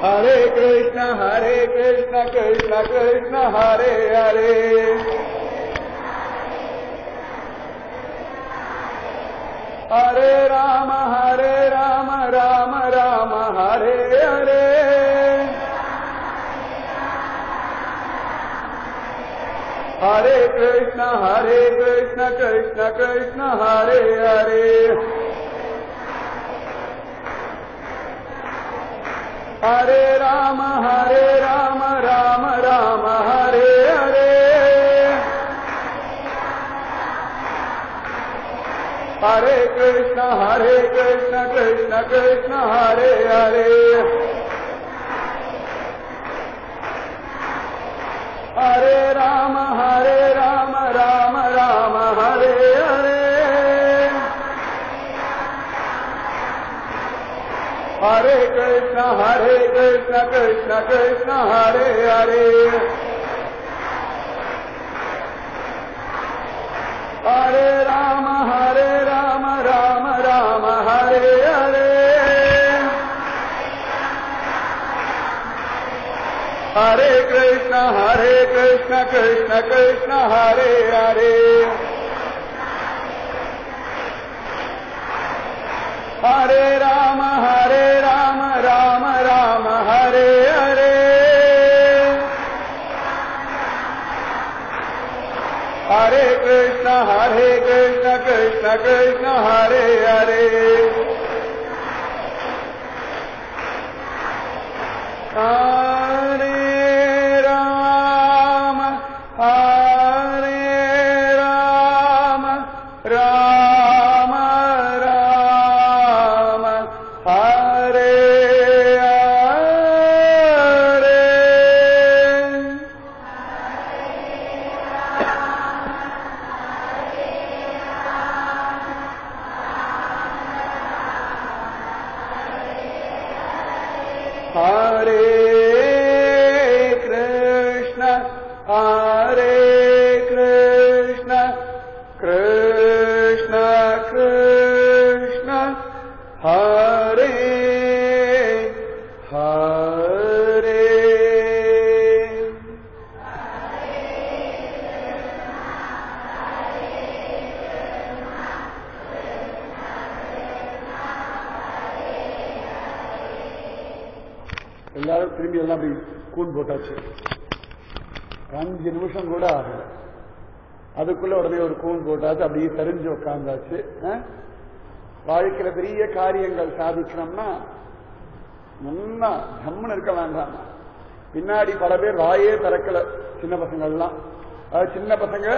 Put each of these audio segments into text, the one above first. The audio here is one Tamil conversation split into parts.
Hare Krishna Krishna Krishna Hare Hare Hare Rama Rama Rama Hare Hare Hare Krishna Krishna Krishna Hare Hare Hare Rama Rama Rama Hare Hare Hare Krishna Krishna Krishna Hare Hare Hare Rama Rama Rama Hare Hare Hare Krishna Krishna Hare Hare Hare Rama Rama Rama Hare Hare Hare Krishna Krishna Hare Hare Hare Rama Rama Rama Hare Hare Hare Krishna Krishna Hare Hare Hare Rama Rama Rama Hare Hare Hare Krishna Krishna Krishna Hare Hare எல்லாரும் திரும்பி எல்லாம் அப்படி கூன் போட்டாச்சு. 5 நிமிஷம் கூட ஆகல, அதுக்குள்ள உடனே ஒரு கூன் போட்டாச்சு, அப்படியே தெரிஞ்சு உட்கார்ந்தாச்சு. வாழ்க்கையில பெரிய காரியங்கள் சாதிக்கணும்னா நல்லா ஜம்முன்னு இருக்க வேண்டாம். பின்னாடி பல பேர் வாயே திறக்கல, சின்ன பசங்கள்லாம். சின்ன பசங்க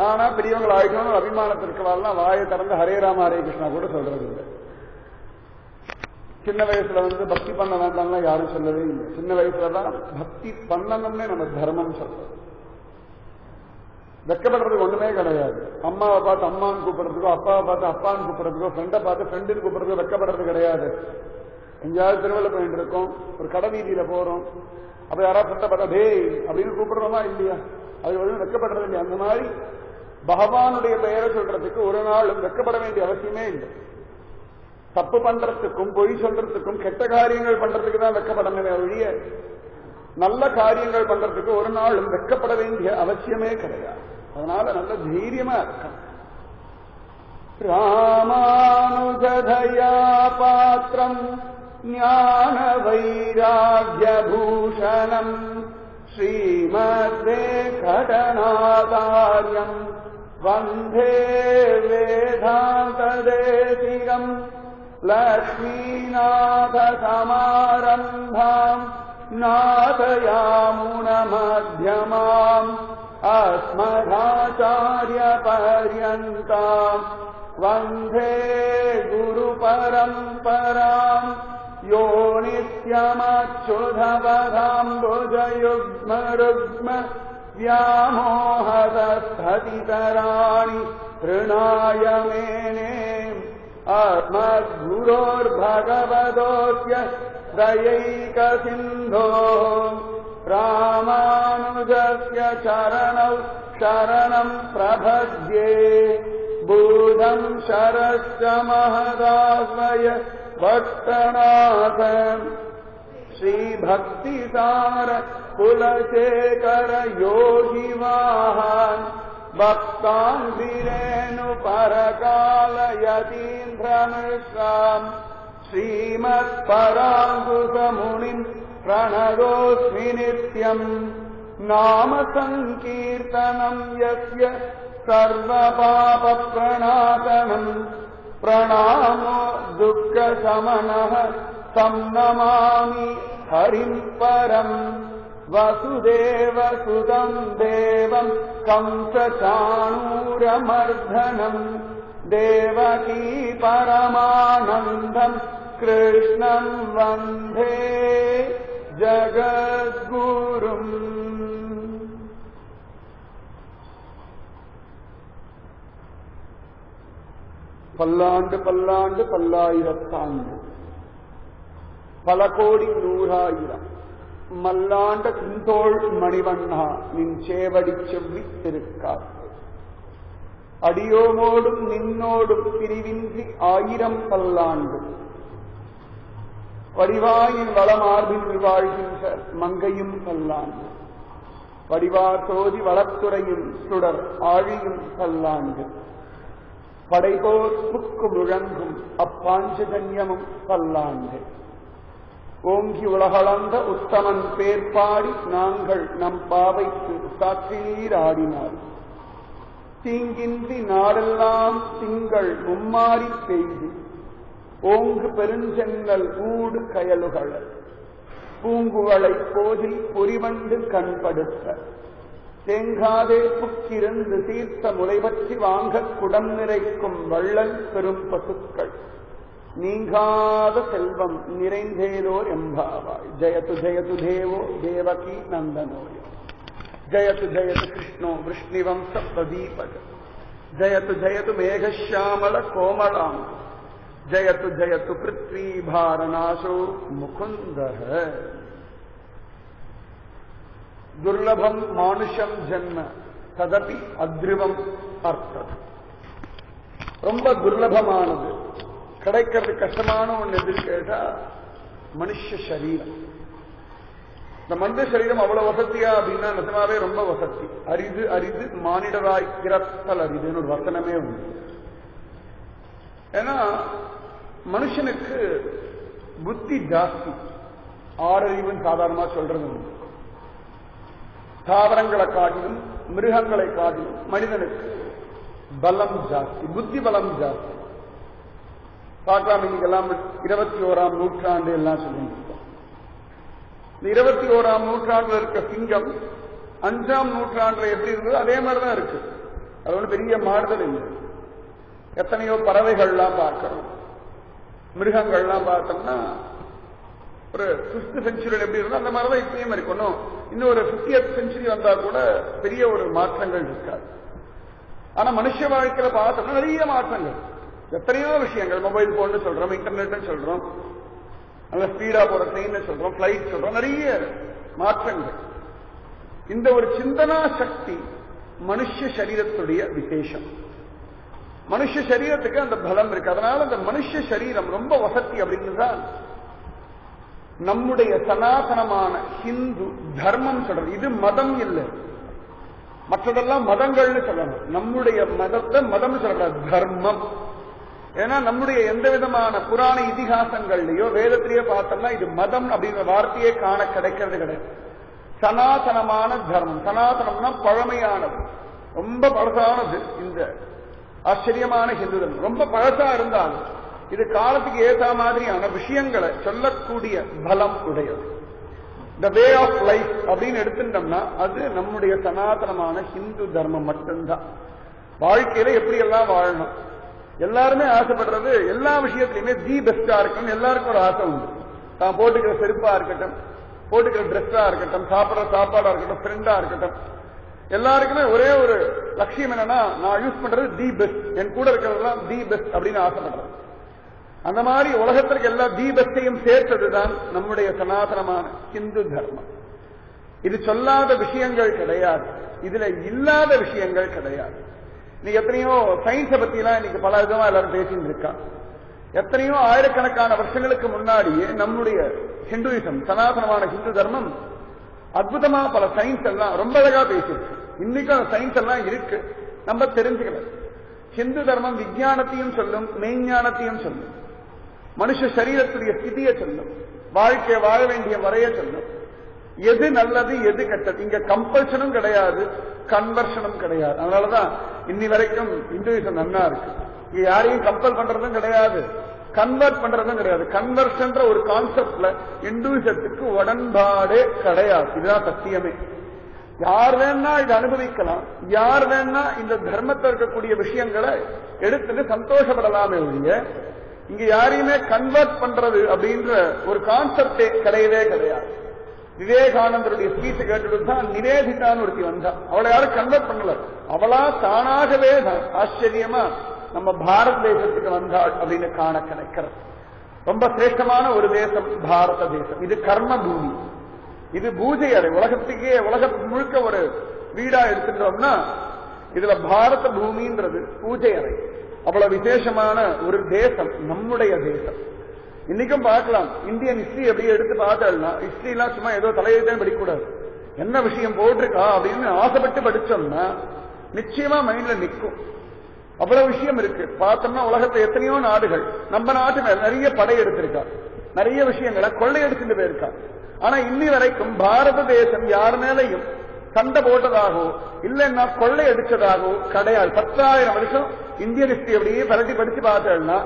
ஆனா பெரியவங்க ஆகிக்கணும் அபிமானத்திற்கு வரலாம், வாயை திறந்து ஹரே ராம ஹரே கிருஷ்ணா கூட சொல்றது இல்லை. சின்ன வயசுல பக்தி பண்ண வேண்டாம்னா யாரும் சொல்லவே இல்லை. சின்ன வயசுலதான் பக்தி பண்ணணும்னே நம்ம தர்மம் சொல்றோம். வெக்கப்படுறதுக்கு ஒண்ணுமே கிடையாது. அம்மாவை பார்த்து அம்மான்னு கூப்பிடுறதுக்கோ, அப்பாவை பார்த்து அப்பான்னு கூப்பிடுறதுக்கோ, ஃப்ரெண்டை பார்த்து ஃப்ரெண்டுன்னு கூப்பிடுறதுக்கோ வெக்கப்படுறது கிடையாது. எங்கேயாவது திருவிழா போயிட்டு இருக்கோம், ஒரு கடை வீதியில போறோம், அப்ப யாராவது ஃப்ரெண்டை பார்த்தா டேய் அப்படின்னு கூப்பிடுறோமா இல்லையா? அது ஒன்றும் வெக்கப்படுறது இல்லையா? அந்த மாதிரி பகவானுடைய பெயரை சொல்றதுக்கு ஒரு நாளும் வெக்கப்பட வேண்டிய அவசியமே இல்லை. தப்பு பண்றதுக்கும் பொய் சொல்றதுக்கும் கெட்ட காரியங்கள் பண்றதுக்கு தான் வெக்கப்படணுமே ஒழிய நல்ல காரியங்கள் பண்றதுக்கு ஒரு நாளும் வெக்கப்பட வேண்டிய அவசியமே கிடையாது. அதனால நல்ல தைரியமா இருக்கும். ராமானுஜதயா பாத்ரம் ஞான வைராக்ய பூஷணம் ஸ்ரீமத்வேங்கடநாதார்யம் வந்தே வேதாந்ததேசிகம் லக்ஷ்மீநாதசமாரம்பாம் நாதயாமுனமத்யமாம் அஸ்மதாச்சார்யபர்யந்தாம் வந்தே குருபரம்பராம் யோ நித்யமச்சுதபதாம்புஜயுக்மருக்ம व्यामोहदस्थतितराणि ऋणाय मेने अस्मद्गुरोर्भगवतोऽस्य दयैकसिन्धोः रामानुजस्य चरणौ शरणम् प्रपद्ये बुधम् शरश्च महदाश्रय भट्टनाथ श्री भक्ति सार कुलशेखर योगी वाहन भक्तान् वीरेणु परकाल यतीन्द्र मिश्राम श्रीमत्पराङ्कुशमुनिम् प्रणतोऽस्मि नित्यम् नाम संकीर्तनम् यस्य सर्वपापप्रणाशनम् प्रणामो दुःखशमनः तं नमामि हरिं परम् वसुदेवसुतं देवं कंसचाणूरमर्दनम् देवकी परमानन्दम् कृष्णं वन्दे जगद्गुरुम्. பல்லாண்டு பல்லாண்டு பல்லாயிரத்தாண்டு பல கோடி நூறாயிரம் மல்லாண்ட குந்தோள் மணிவண்ணா நின் சேவடி செவ்வி திருக்காப்பு அடியோமோடும் நின்னோடும் பிரிவின்றி ஆயிரம் பல்லாண்டு வடிவாயின் வளமார்பில் வாழ்கின்ற மங்கையும் பல்லாண்டு வடிவார் சோதி வளத்துறையும் சுடர் ஆழியும் பல்லாண்டு படைபோர் புக்கு முழங்கும் அப்பாஞ்சஜன்யமும் பல்லாண்டு ஓங்கி உலகளந்த உத்தமன் பேர்பாடி நாங்கள் நம் பாவைக்கு சாற்றினீராடினார் தீங்கின்றி நாடெல்லாம் திங்கள் மும்மாறி பெய்து ஓங்கு பெருஞ்செங்கல் ஊடு கயலுகள் பூங்குவளை போதில் பொறிவண்டு கண்படுத்த தேங்காதே புக்கிருந்து தீர்த்த முளைபற்றி வாங்க குடம் நிறைக்கும் வள்ளல் பெரும் பசுக்கள் நீங்காத செல்வம் நிறைந்தேலோர் எம்பாவாய். ஜெயது ஜெயது தேவோ தேவகி நந்தனோய ஜெயது ஜெயது கிருஷ்ணோ விஷ்ணுவம்ச பிரதீபக ஜெயது ஜெயது மேகஷாமல கோமளாம் ஜெயது ஜெயது பிருத்வி பாரநாசோ முகுந்தஹ. துர்லபம் மானுஷம் ஜன்ம ததபி அத்ருவம் அர்த்தம். ரொம்ப துர்லபமானது, கிடைக்கிறது கஷ்டமான ஒண்ணு எதிர்த்து கேட்டா மனுஷ சரீரம். இந்த மனித சரீரம் அவ்வளவு வசதியா அப்படின்னா நிஜமாவே ரொம்ப வசதி. அரிது அரிது மானிடராய் பிறத்தல் அரிதுன்னு ஒரு வசனமே உண்டு. ஏன்னா மனுஷனுக்கு புத்தி ஜாஸ்தி, ஆறறிவுன்னு சாதாரணமா சொல்றது உண்டு. தாவரங்களை காட்டிலும் மிருகங்களை காட்டிலும் மனிதனுக்கு பலம் ஜாஸ்தி, புத்தி பலம் ஜாஸ்தி. பார்க்கலாம், இன்னைக்கு எல்லாம் 21ஆம் நூற்றாண்டு எல்லாம் சொல்லிட்டு இருக்கோம். இந்த 21ஆம் நூற்றாண்டுல இருக்க சிங்கம் 5ஆம் நூற்றாண்டுல எப்படி இருந்தது அதே மாதிரிதான் இருக்கு. அது ஒண்ணு பெரிய மாறுதல் இல்லை. எத்தனையோ பறவைகள்லாம் பார்க்கிறோம், மிருகங்கள்லாம் பார்த்தோம்னா ஒரு 5th செஞ்சுரியில் எப்படி இருந்தோ அந்த மாதிரிதான் இப்பயும் இருக்கணும். இன்னும் ஒரு 50th செஞ்சுரி வந்தா கூட பெரிய ஒரு மாற்றங்கள் இருக்காது. ஆனா மனுஷ வாழ்க்கையில பார்த்தோம்னா நிறைய மாற்றங்கள், எத்தனையோ விஷயங்கள். மொபைல் போன் சொல்றோம், இன்டர்நெட் சொல்றோம், நல்ல ஸ்பீடா போற ட்ரெயின் சொல்றோம், பிளைட் சொல்றோம், நிறைய மாற்றங்கள். இந்த ஒரு சிந்தனா சக்தி மனுஷ சரீரத்துடைய விசேஷம். மனுஷ சரீரத்துக்கு அந்த பலம் இருக்கு. அதனால அந்த மனுஷ சரீரம் ரொம்ப வசதி அப்படின்னு தான் நம்முடைய சனாதனமான ஹிந்து தர்மம் சொல்றது. இது மதம் இல்லை, மற்றதெல்லாம் மதங்கள்னு சொல்லணும். நம்முடைய மதத்தை மதம் சொல்றது தர்மம். ஏன்னா நம்முடைய எந்த விதமான புராண இதிகாசங்கள்லயோ வேதத்திலேயோ பார்த்தோம்னா இது மதம் அப்படிங்கிற வார்த்தையே காண கிடைக்கிறது கிடையாது. சனாதனமான தர்மம். சனாதனம்னா பழமையானது, ரொம்ப பழசானது. இந்த ஆச்சரியமான ஹிந்து தர்மம் ரொம்ப பழசா இருந்தாலும் இது காலத்துக்கு ஏற்ற மாதிரியான விஷயங்களை சொல்லக்கூடிய பலம் உடையது. த வே ஆஃப் லைஃப் அப்படின்னு எடுத்துட்டோம்னா அது நம்முடைய சனாதனமான ஹிந்து தர்மம் மட்டும்தான். வாழ்க்கையில எப்படி எல்லாம் வாழணும், எல்லாருமே ஆசைப்படுறது எல்லா விஷயத்திலுமே தி பெஸ்டா இருக்கணும். எல்லாருக்கும் ஒரு ஆசை உண்டு. தான் போட்டுக்கிற செருப்பா இருக்கட்டும், போட்டுக்கிற ட்ரெஸ்ஸா இருக்கட்டும், சாப்பிட்ற சாப்பாடா இருக்கட்டும், ஃப்ரெண்டா இருக்கட்டும், எல்லாருக்குமே ஒரே ஒரு லட்சியம் என்னன்னா நான் யூஸ் பண்றது தி பெஸ்ட், என் கூட இருக்கிறதெல்லாம் தி பெஸ்ட் அப்படின்னு ஆசைப்படுறது. அந்த மாதிரி உலகத்திற்கு எல்லா தி பெஸ்டையும் சேர்த்ததுதான் நம்முடைய சனாதனமான ஹிந்து தர்மம். இது சொல்லாத விஷயங்கள் கிடையாது, இதுல இல்லாத விஷயங்கள் கிடையாது. நீ எத்தனையோ சயின்ஸை பத்தி எல்லாம் இன்னைக்கு பல விதமா எல்லாரும் பேசிட்டு இருக்கா. எத்தனையோ ஆயிரக்கணக்கான வருஷங்களுக்கு முன்னாடியே நம்முடைய ஹிந்துயிசம், சனாதனமான ஹிந்து தர்மம் அற்புதமா பல சயின்ஸ் எல்லாம் ரொம்ப அழகா பேசிருக்கு. இன்னைக்கும் அந்த சயின்ஸ் எல்லாம் இருக்கு, நம்ம தெரிஞ்சுக்கல. ஹிந்து தர்மம் விஞ்ஞானத்தையும் சொல்லும், மெய்ஞானத்தையும் சொல்லும், மனுஷ சரீரத்துடைய ஸ்திதியை சொல்லும், வாழ்க்கை வாழ வேண்டிய முறையை சொல்லும். எது நல்லது எது கெட்டது, இங்க கம்பல்ஷனும் கிடையாது, கன்வர்ஷனும் கிடையாது. அதனாலதான் இன்னி வரைக்கும் இந்துயிசம் நன்னா இருக்கு. இங்க யாரையும் கம்பல் பண்றதும் கிடையாது, கன்வெர்ட் பண்றதும் கிடையாது. கன்வர்ஷன்ற ஒரு கான்செப்ட்ல இந்துயிசத்துக்கு உடன்பாடே கிடையாது. இதுதான் சத்தியமே. யார் வேணா இதை அனுபவிக்கலாம், யார் வேணா இந்த தர்மத்தில் இருக்கக்கூடிய விஷயங்களை எடுத்துட்டு சந்தோஷப்படலாமே ஒழிய இங்க யாரையுமே கன்வெர்ட் பண்றது அப்படின்ற ஒரு கான்செப்டே கிடையவே கிடையாது. விவேகானந்தருடைய ஸ்பீச் கேட்டுட்டு தான் நிவேதிதான்னு ஒருத்தி வந்தா. அவளை யாரும் கன்வெர்ட் பண்ணல, அவளா தானாகவே தான் ஆச்சரியமா நம்ம பாரத தேசத்துக்கு வந்தாள் அப்படின்னு காண கிடைக்கிறது. ரொம்ப சிரேஷ்டமான ஒரு தேசம் பாரத தேசம். இது கர்ம பூமி, இது பூஜை அறை. உலகத்துக்கே உலகத்துக்கு முழுக்க ஒரு வீடா எடுத்துட்டோம்னா இதுல பாரத பூமின்றது பூஜை அறை. அவ்வளவு விசேஷமான ஒரு தேசம் நம்முடைய தேசம். இன்னைக்கும் பார்க்கலாம், இந்தியன் ஹிஸ்டரி அப்படியே எடுத்து பார்த்தோம்னா ஹிஸ்டரி எல்லாம் சும்மா ஏதோ தலையெழுத்தே படிக்கக்கூடாது. என்ன விஷயம் போட்டிருக்கா அப்படின்னு ஆசைப்பட்டு படிச்சோம்னா நிச்சயமா மைண்ட்ல நிற்கும். அவ்வளவு விஷயம் இருக்கு. பார்த்தோம்னா உலகத்துல எத்தனையோ நாடுகள் நம்ம நாட்டு மேல நிறைய படை எடுத்திருக்கா, நிறைய விஷயங்களை கொள்ளையடிச்சுட்டு போயிருக்கா. ஆனா இன்னி வரைக்கும் பாரத தேசம் யார் மேலையும் சண்டை போட்டதாகவோ இல்லைன்னா கொள்ளை அடிச்சதாகவோ கிடையாது. 10,000 வருஷம் இந்தியன் ஹிஸ்டரி அப்படியே பரட்டி படிச்சு பார்த்தோம்னா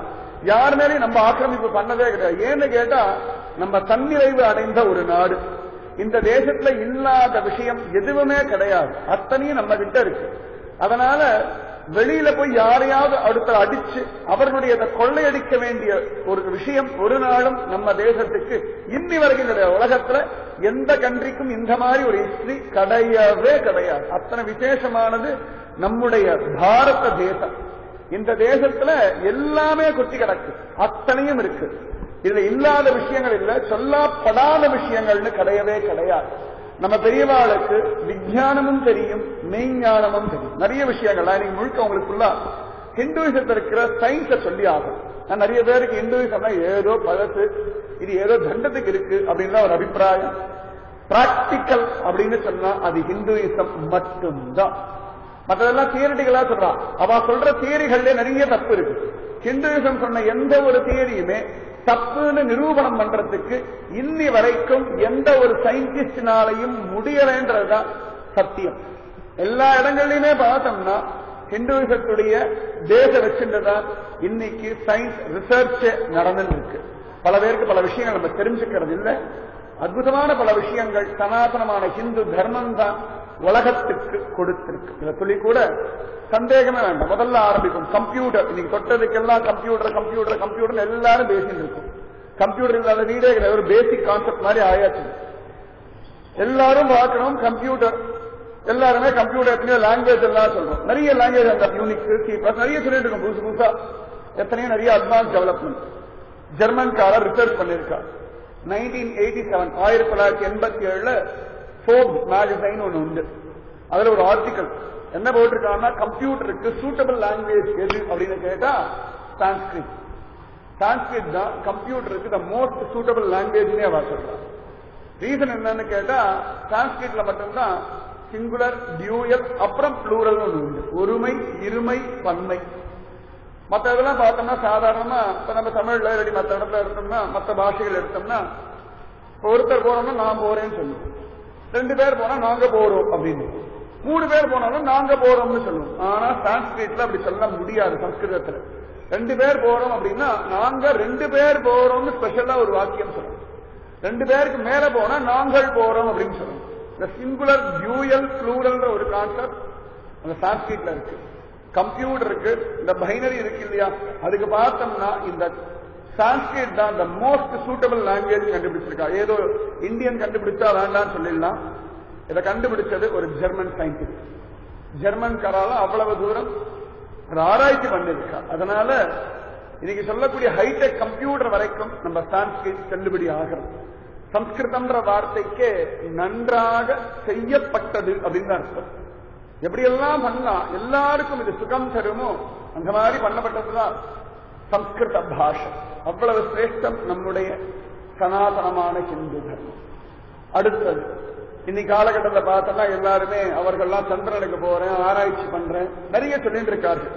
யார் மேலேயும் நம்ம ஆக்கிரமிப்பு பண்ணதே கிடையாது. ஏன்னு கேட்டா நம்ம தன்னிறைவு அடைந்த ஒரு நாடு. இந்த தேசத்துல இல்லாத விஷயம் எதுவுமே கிடையாது, அத்தனையும் நம்ம கிட்ட இருக்கு. அதனால வெளியில போய் யாரையாவது அடுத்த அடிச்சு அவர்களுடைய கொள்ளையடிக்க வேண்டிய ஒரு விஷயம் ஒரு நாளும் நம்ம தேசத்துக்கு இன்னி வரைக்கும் கிடையாது. உலகத்துல எந்த கண்ட்ரிக்கும் இந்த மாதிரி ஒரு ஹிஸ்டரி கிடையவே கிடையாது. அத்தனை விசேஷமானது நம்முடைய பாரத தேசம். இந்த தேசத்துல எல்லாமே கொட்டி கிடக்கு, அத்தனையும் இருக்கு. இதுல இல்லாத விஷயங்கள் இல்ல, சொல்லப்படாத விஷயங்கள்னு கிடையவே கிடையாது. நம்ம பெரியவாளுக்கு விஞ்ஞானமும் தெரியும், மெய்ஞானமும் தெரியும். நிறைய விஷயங்கள் நீங்க முழுக்க உங்களுக்குள்ள ஹிந்துயிசத்தில் இருக்கிற சயின்ஸை சொல்லி ஆகும். நிறைய பேருக்கு ஹிந்துயிசம்னா ஏதோ பழசு, இது ஏதோ தண்டத்துக்கு இருக்கு அப்படின்னா ஒரு அபிப்பிராயம். பிராக்டிக்கல் அப்படின்னு சொன்னா அது ஹிந்துயிசம் மட்டும்தான். மற்றதெல்லாம் தியரிட்டிகளா சொல்றான். அவ சொல்ற தியரிகள்ல நிறைய தப்பு இருக்கு. ஹிந்துயிசம் சொன்ன எந்த ஒரு தியரியுமே தப்புன்னு நிரூபணம் பண்றதுக்கு இன்னி வரைக்கும் எந்த ஒரு சயின்டிஸ்டினாலையும் முடியலன்றதுதான் சத்தியம். எல்லா இடங்கள்லயுமே பார்த்தோம்னா ஹிந்துயிசத்துடைய தேச வச்சுதான் இன்னைக்கு சயின்ஸ் ரிசர்ச் நடந்துட்டு இருக்கு. பல பேருக்கு பல விஷயங்கள் நம்ம தெரிஞ்சுக்கிறது இல்லை. அற்புதமான பல விஷயங்கள் சனாதனமான ஹிந்து தர்மம் தான் உலகத்துக்கு கொடுத்திருக்கு. இதை சொல்லி கூட சந்தேகமே வேண்டாம். முதல்ல ஆரம்பிக்கும் கம்ப்யூட்டர். இன்னைக்கு தொட்டதுக்கெல்லாம் கம்ப்யூட்டர் கம்ப்யூட்டர் கம்ப்யூட்டர் எல்லாரும் பேசிட்டு இருக்கும். கம்ப்யூட்டர் இல்லாத வீடே கிடையாது, ஒரு பேசிக் கான்செப்ட் மாதிரி ஆயாச்சு. எல்லாரும் பார்க்கணும் கம்ப்யூட்டர். எல்லாருமே கம்ப்யூட்டர் எத்தனையோ லாங்குவேஜ் எல்லாம் சொல்றோம். நிறைய லாங்குவேஜ் அந்த யூனிக் நிறைய சொல்லிட்டு இருக்கும். புதுசு புதுசா எத்தனையோ நிறைய அட்வான்ஸ் டெவலப்மெண்ட். ஜெர்மன்காரர் ரிசர்ச் பண்ணிருக்கார். 1987 1987 ஃபோர்ப்ஸ் மேகசைன் ஒண்ணு உண்டு. அதுல ஒரு ஆர்டிக்கல் என்ன போட்டிருக்காங்கன்னா, கம்ப்யூட்டருக்கு சூட்டபிள் லாங்குவேஜ் எது அப்படின்னு கேட்டா சான்ஸ்கிரிட். சான்ஸ்கிரிட் தான் கம்ப்யூட்டருக்கு த மோஸ்ட் சூட்டபிள் லாங்குவேஜ்னே அவர் சொல்றார். ரீசன் என்னன்னு கேட்டா சான்ஸ்கிரிட்ல மட்டும்தான் சிங்குலர், டியூயல், அப்புறம் ப்ளூரல் ஒன்று உண்டு. ஒருமை, இருமை, பன்மை. மற்ற இதெல்லாம் பார்த்தோம்னா சாதாரணமா இப்ப நம்ம தமிழ்ல இல்லாட்டி மற்ற இடத்துல எடுத்தோம்னா மற்ற பாஷைகள் எடுத்தோம்னா ஒருத்தர் போனோம்னா நான் போறேன்னு சொல்லுவோம். 2 பேர் போனா நாங்க போறோம் அப்படின்னு, 3 பேர் போனாலும் நாங்க போறோம்னு சொல்லுவோம். ஆனா சான்ஸ்கிரிட்ல அப்படி சொல்ல முடியாது. சம்ஸ்கிருதத்துல 2 பேர் போறோம் அப்படின்னா நாங்க 2 பேர் போறோம்னு ஸ்பெஷலா ஒரு வாக்கியம் சொல்லணும். 2 பேருக்கு மேல போனா நாங்கள் போறோம் அப்படின்னு சொல்லணும். இந்த சிங்குலர், டியூயல், ப்ளூரல் ஒரு கான்செப்ட் அந்த சான்ஸ்கிரிட்ல இருக்கு. கம்ப்யூட்டருக்கு இந்த பைனரி இருக்கு இல்லையா, அதுக்கு பார்த்தோம்னா இந்த சான்ஸ்கிரிட் தான் இந்த மோஸ்ட் சூட்டபிள் லாங்குவேஜ் கண்டுபிடிச்சிருக்கா. ஏதோ இந்தியன் கண்டுபிடிச்சா வேண்டாம்னு சொல்லிடலாம். இதை கண்டுபிடிச்சது ஒரு ஜெர்மன் சயின்டிஸ்ட். ஜெர்மன்காரால அவ்வளவு தூரம் ஆராய்ச்சி பண்ணிருக்கா. அதனால இன்னைக்கு சொல்லக்கூடிய ஹைடெக் கம்ப்யூட்டர் வரைக்கும் நம்ம சான்ஸ்கிரிட் செல்லுபடி ஆகிறது. சம்ஸ்கிருதம்ன்ற வார்த்தைக்கு நன்றாக செய்யப்பட்டது அப்படின்னு தான் அர்த்தம். எப்படியெல்லாம் பண்ணா எல்லாருக்கும் இது சுகம் தருமோ அந்த மாதிரி பண்ணப்பட்டதுதான். சம்ஸ்கிருத பாஷை அவ்வளவு சிரேஷ்டம் நம்முடைய சனாதனமான ஹிந்து தர்மம். அடுத்தது இன்னைக்கு காலகட்டத்தில் பார்த்தோம்னா எல்லாருமே அவர்கள்லாம் சந்திரனுக்கு போறேன், ஆராய்ச்சி பண்றேன் நிறைய சொல்லிட்டு இருக்கார்கள்.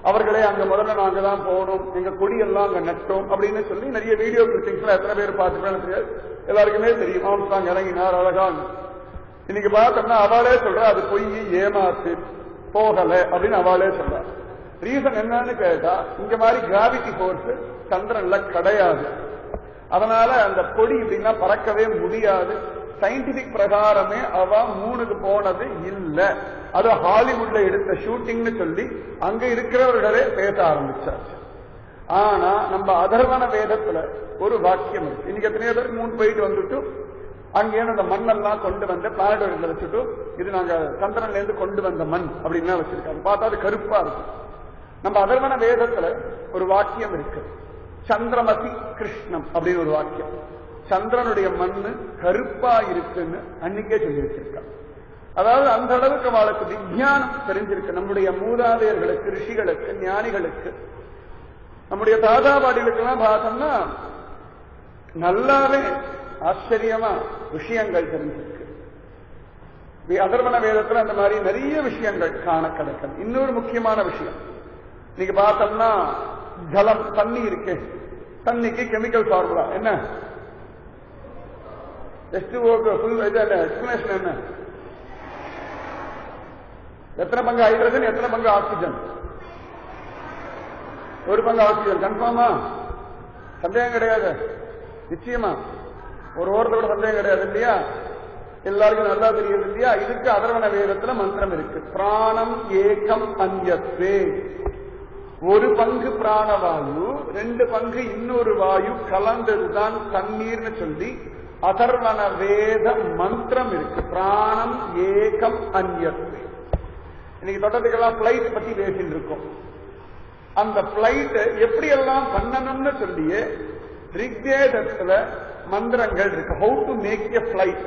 அவர்களே அங்க முதல்ல நாங்க தான் போனோம், எங்க கொடியெல்லாம் அங்க நட்டோம் அப்படின்னு சொல்லி நிறைய வீடியோ கிளிப்பிங்ஸ்ல எத்தனை பேர் பார்த்துக்கலாம் தெரியாது, எல்லாருக்குமே தெரியும். ஆம்ஸ்ட்ராங் இறங்கினார் அழகான். இன்னைக்கு பார்த்தோம்னா அவளே சொல்ற அது பொய், ஏமாத்து, போகல அப்படின்னு அவளே சொல்ற. ரீசன் என்னன்னு கேட்டா இங்க மாதிரி கிராவிட்டி போர்ஸ் சந்திரன்ல கிடையாது. அதனால அந்த கொடி இப்படின்னா பறக்கவே முடியாது. சயின்டிபிக் பிரகாரமே அவ மூணுக்கு போனது இல்ல, அது ஹாலிவுட்ல எடுத்த ஷூட்டிங்னு சொல்லி அங்க இருக்கிறவர்களே பேச ஆரம்பிச்சாச்சு. ஆனா நம்ம அதர்வன வேதத்துல ஒரு வாக்கியம் இருக்கு. இன்னைக்கு எத்தனையோ பேருக்கு மூணு போயிட்டு வந்துட்டு அங்கேருந்து அந்த மண்ணெல்லாம் கொண்டு வந்து பிளானட்டோரியத்துல வச்சுட்டு இது நாங்க சந்திரன்ல இருந்து கொண்டு வந்த மண் அப்படின்னு வச்சிருக்காங்க. பார்த்தா அது கருப்பா இருக்கும். நம்ம அதர்வன வேதத்துல ஒரு வாக்கியம் இருக்கு, சந்திரமதி கிருஷ்ணம் அப்படின்னு ஒரு வாக்கியம். சந்திரனுடைய மண்ணு கருப்பா இருக்குன்னு அன்னைக்கே சொல்லி வச்சிருக்காங்க. அதாவது அந்த அளவுக்கு அவளுக்கு விஞ்ஞானம் தெரிஞ்சிருக்கு. நம்முடைய மூதாதையர்களுக்கு, ரிஷிகளுக்கு, ஞானிகளுக்கு, நம்முடைய தாத்தா பாட்டிகளுக்கு எல்லாம் பார்த்தோம்னா நல்லாவே ஆச்சரியமா விஷயங்கள் தெரிஞ்சிருக்கு. அதர்வன வேதத்துல அந்த மாதிரி நிறைய விஷயங்கள் காண கிடைக்கும். இன்னொரு முக்கியமான விஷயம் இன்னைக்கு பார்த்தோம்னா ஜலம், தண்ணி இருக்கு. தண்ணிக்கு கெமிக்கல் ஃபார்முலா என்ன? எக்ஸ்பிளேஷன் என்ன? எத்தனை பங்கு ஹைட்ரஜன், எத்தனை பங்கு ஆக்சிஜன்? ஒரு பங்கு ஆக்சிஜன். கன்ஃபார்மா? சந்தேகம் கிடையாது, நிச்சயமா. ஒரு ஓரத்தை கூட சந்தேகம் கிடையாது இல்லையா? எல்லாருக்கும் நல்லா தெரியுது இல்லையா? இதுக்கு அதர்வன வேதத்துல மந்திரம் இருக்கு, பிராணம் ஏகம் அன்யத்வே. ஒரு பங்கு பிராணவாயு, 2 பங்கு இன்னொரு வாயு கலந்ததுதான் தண்ணீர்னு சொல்லி அதர்வன வேத மந்திரம் இருக்கு, பிராணம் ஏகம் அன்யத்வே. இன்னைக்கு தொடர்ந்துக்கெல்லாம் பிளைட் பத்தி பேசிட்டு இருக்கோம். அந்த பிளைட் எப்படி எல்லாம் பண்ணணும்னு சொல்லியே ரிக்வேதத்துல மந்திரங்கள் இருக்கு. How to make a flight.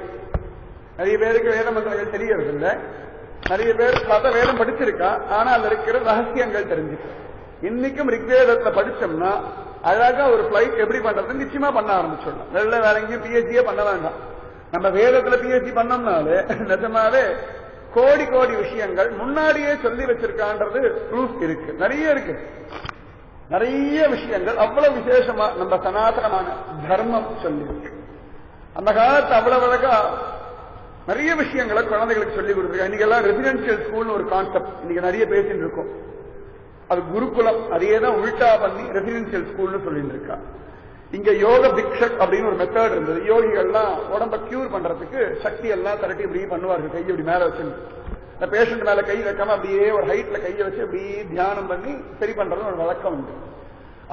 நிறைய பேருக்கு வேத மந்திரங்கள் தெரியறது இல்லை. நிறைய பேர் பல வேதம் படிச்சிருக்கா, ஆனா அதுல இருக்கிற ரகசியங்கள் தெரிஞ்சுக்க. இன்னைக்கும் ரிக்வேதத்துல படிச்சோம்னா அழகா ஒரு பிளைட் எப்படி பண்றது நிச்சயமா பண்ண ஆரம்பிச்சிடலாம். வெள்ள வேலைங்க பிஹெச்டியே பண்ண வேண்டாம். நம்ம வேதத்துல பிஹெச்டி பண்ணோம்னாலே நிஜமாவே கோடி கோடி விஷயங்கள் முன்னாடியே சொல்லி வச்சிருக்கான்றது ப்ரூஃப் இருக்கு, நிறைய இருக்கு. நிறைய விஷயங்கள் அவ்வளவு விசேஷமா நம்ம சனாதனமான தர்மம் சொல்லி இருக்கு. அந்த காலத்து அவ்வளவு அழகா நிறைய விஷயங்களை குழந்தைகளுக்கு சொல்லி கொடுத்துருக்காங்க. இன்னைக்கு எல்லாம் ரெசிடென்சியல் ஸ்கூல்னு ஒரு கான்செப்ட் இன்னைக்கு நிறைய பேசிட்டு இருக்கோம். அது குருகுலம், அதையே தான் உல்டா பண்ணி ரெசிடென்சியல் ஸ்கூல்னு சொல்லிட்டு இருக்கா. இங்க யோக பிக்ஷக் அப்படின்னு ஒரு மெத்தட் இருந்தது. யோகிகள்லாம் உடம்ப கியூர் பண்றதுக்கு சக்தி எல்லாம் திரட்டி இப்படி பண்ணுவார்கள். கையை இப்படி மேல வச்சு, இந்த பேஷண்ட் மேல கை வைக்காம அப்படியே ஒரு ஹைட்ல கையை வச்சு அப்படியே தியானம் பண்ணி சரி பண்றதுன்னு ஒரு வழக்கம் உண்டு.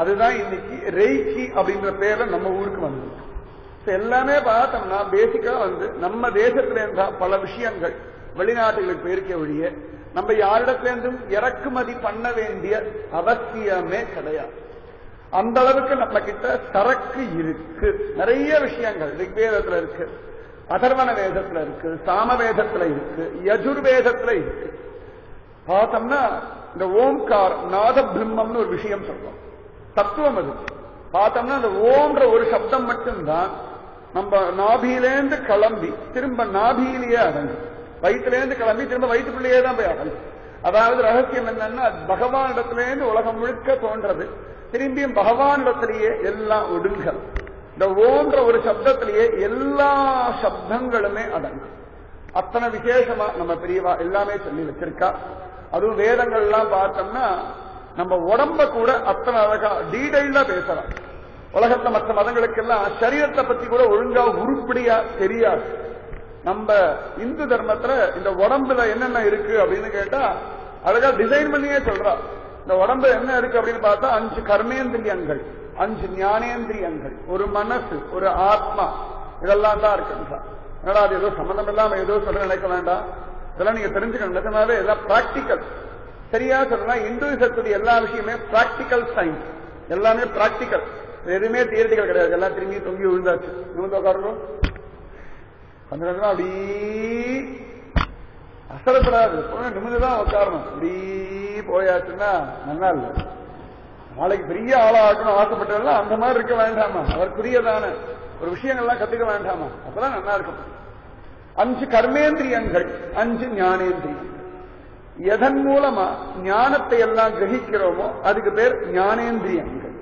அதுதான் இன்னைக்கு ரெய்கி அப்படின்ற பேர்ல நம்ம ஊருக்கு வந்தது. எல்லாமே பார்த்தோம்னா பேசிக்கா நம்ம தேசத்துல இருந்தா பல விஷயங்கள் வெளிநாட்டுகளுக்கு போயிருக்க வழியே நம்ம யாரிடத்திலிருந்தும் இறக்குமதி பண்ண வேண்டிய அவசியமே கிடையாது. அந்த அளவுக்கு நம்ம கிட்ட சரக்கு இருக்கு. நிறைய விஷயங்கள் ரிக்வேதத்துல இருக்கு, அதர்வன வேதத்துல இருக்கு, சாமவேதத்துல இருக்கு, யஜுர்வேதத்துல இருக்கு. பார்த்தோம்னா இந்த ஓம்கார் நாத பிரம்மம்னு ஒரு விஷயம் சொல்றோம், தத்துவம். அது பார்த்தோம்னா அந்த ஓம்ன்ற ஒரு சப்தம் மட்டும்தான் நம்ம நாபியிலேருந்து கிளம்பி திரும்ப நாபியிலேயே அடங்கும். வயிற்றுலேருந்து கிளம்பி திரும்ப வயிற்றுக்குள்ளேயே தான் போய் அடங்கும். அதாவது ரகசியம் என்னன்னா பகவான் இடத்திலேருந்து உலகம் முழுக்க தோன்றது, திரும்பியும் பகவான் இடத்திலேயே எல்லாம் ஒடுங்கல். இந்த ஓம்ன்ற ஒரு சப்தத்திலேயே எல்லா சப்தங்களுமே அடங்கும். அத்தனை விசேஷமா நம்ம பெரியவா எல்லாமே சொல்லி வச்சிருக்கா. அதுவும் வேதங்கள்லாம் பார்த்தோம்னா நம்ம உடம்ப கூட அத்தனை அழகா டீடைலா பேசலாம். உலகத்துல மற்ற மதங்களுக்கெல்லாம் சரீரத்தை பத்தி கூட ஒழுங்கா உருப்படியா தெரியாது. நம்ம இந்து தர்மத்துல இந்த உடம்புல என்னென்ன இருக்கு அப்படின்னு கேட்டா அழகா டிசைன் பண்ணியே சொல்றா. இந்த உடம்புல என்ன இருக்கு அப்படின்னு பார்த்தா 5 கர்மேந்திரியங்கள், 5 ஞானேந்திரியங்கள், ஒரு மனசு, ஒரு ஆத்மா, இதெல்லாம் தான் இருக்குன்றா. அதனால அது ஏதோ சம்பந்தம் இல்லாம ஏதோ சொல்ல நினைக்க வேண்டாம். இதெல்லாம் நீங்க தெரிஞ்சுக்கணும். நிஜமாவே எல்லாம் பிராக்டிக்கல். சரியா சொல்லலாம், இந்துவிசத்துடைய எல்லா விஷயமே பிராக்டிக்கல் சயின்ஸ், எல்லாமே பிராக்டிக்கல், எதுவுமே தியரிட்டிக்கல் கிடையாது. எல்லாம் திரும்பி தொங்கி விழுந்தாச்சு. நிமிந்து உட்காருங்க. கொஞ்ச நேரம் அப்படி அசரப்படாது, நிமிந்துதான் உட்காரணும். அப்படி போயாச்சுன்னா நல்லா இல்லை. நாளைக்கு பெரிய ஆளாகணும் ஆசைப்பட்டதெல்லாம் அந்த மாதிரி இருக்க வேண்டாமா? அவருக்குரியதான ஒரு விஷயங்கள்லாம் கத்துக்க வேண்டாமா? அப்பதான் நல்லா இருக்கும். 5 கர்மேந்திரியங்கள், 5 ஞானேந்திரியங்கள். எதன் மூலமா ஞானத்தை எல்லாம் கிரகிக்கிறோமோ அதுக்கு பேர் ஞானேந்திரியங்கள்.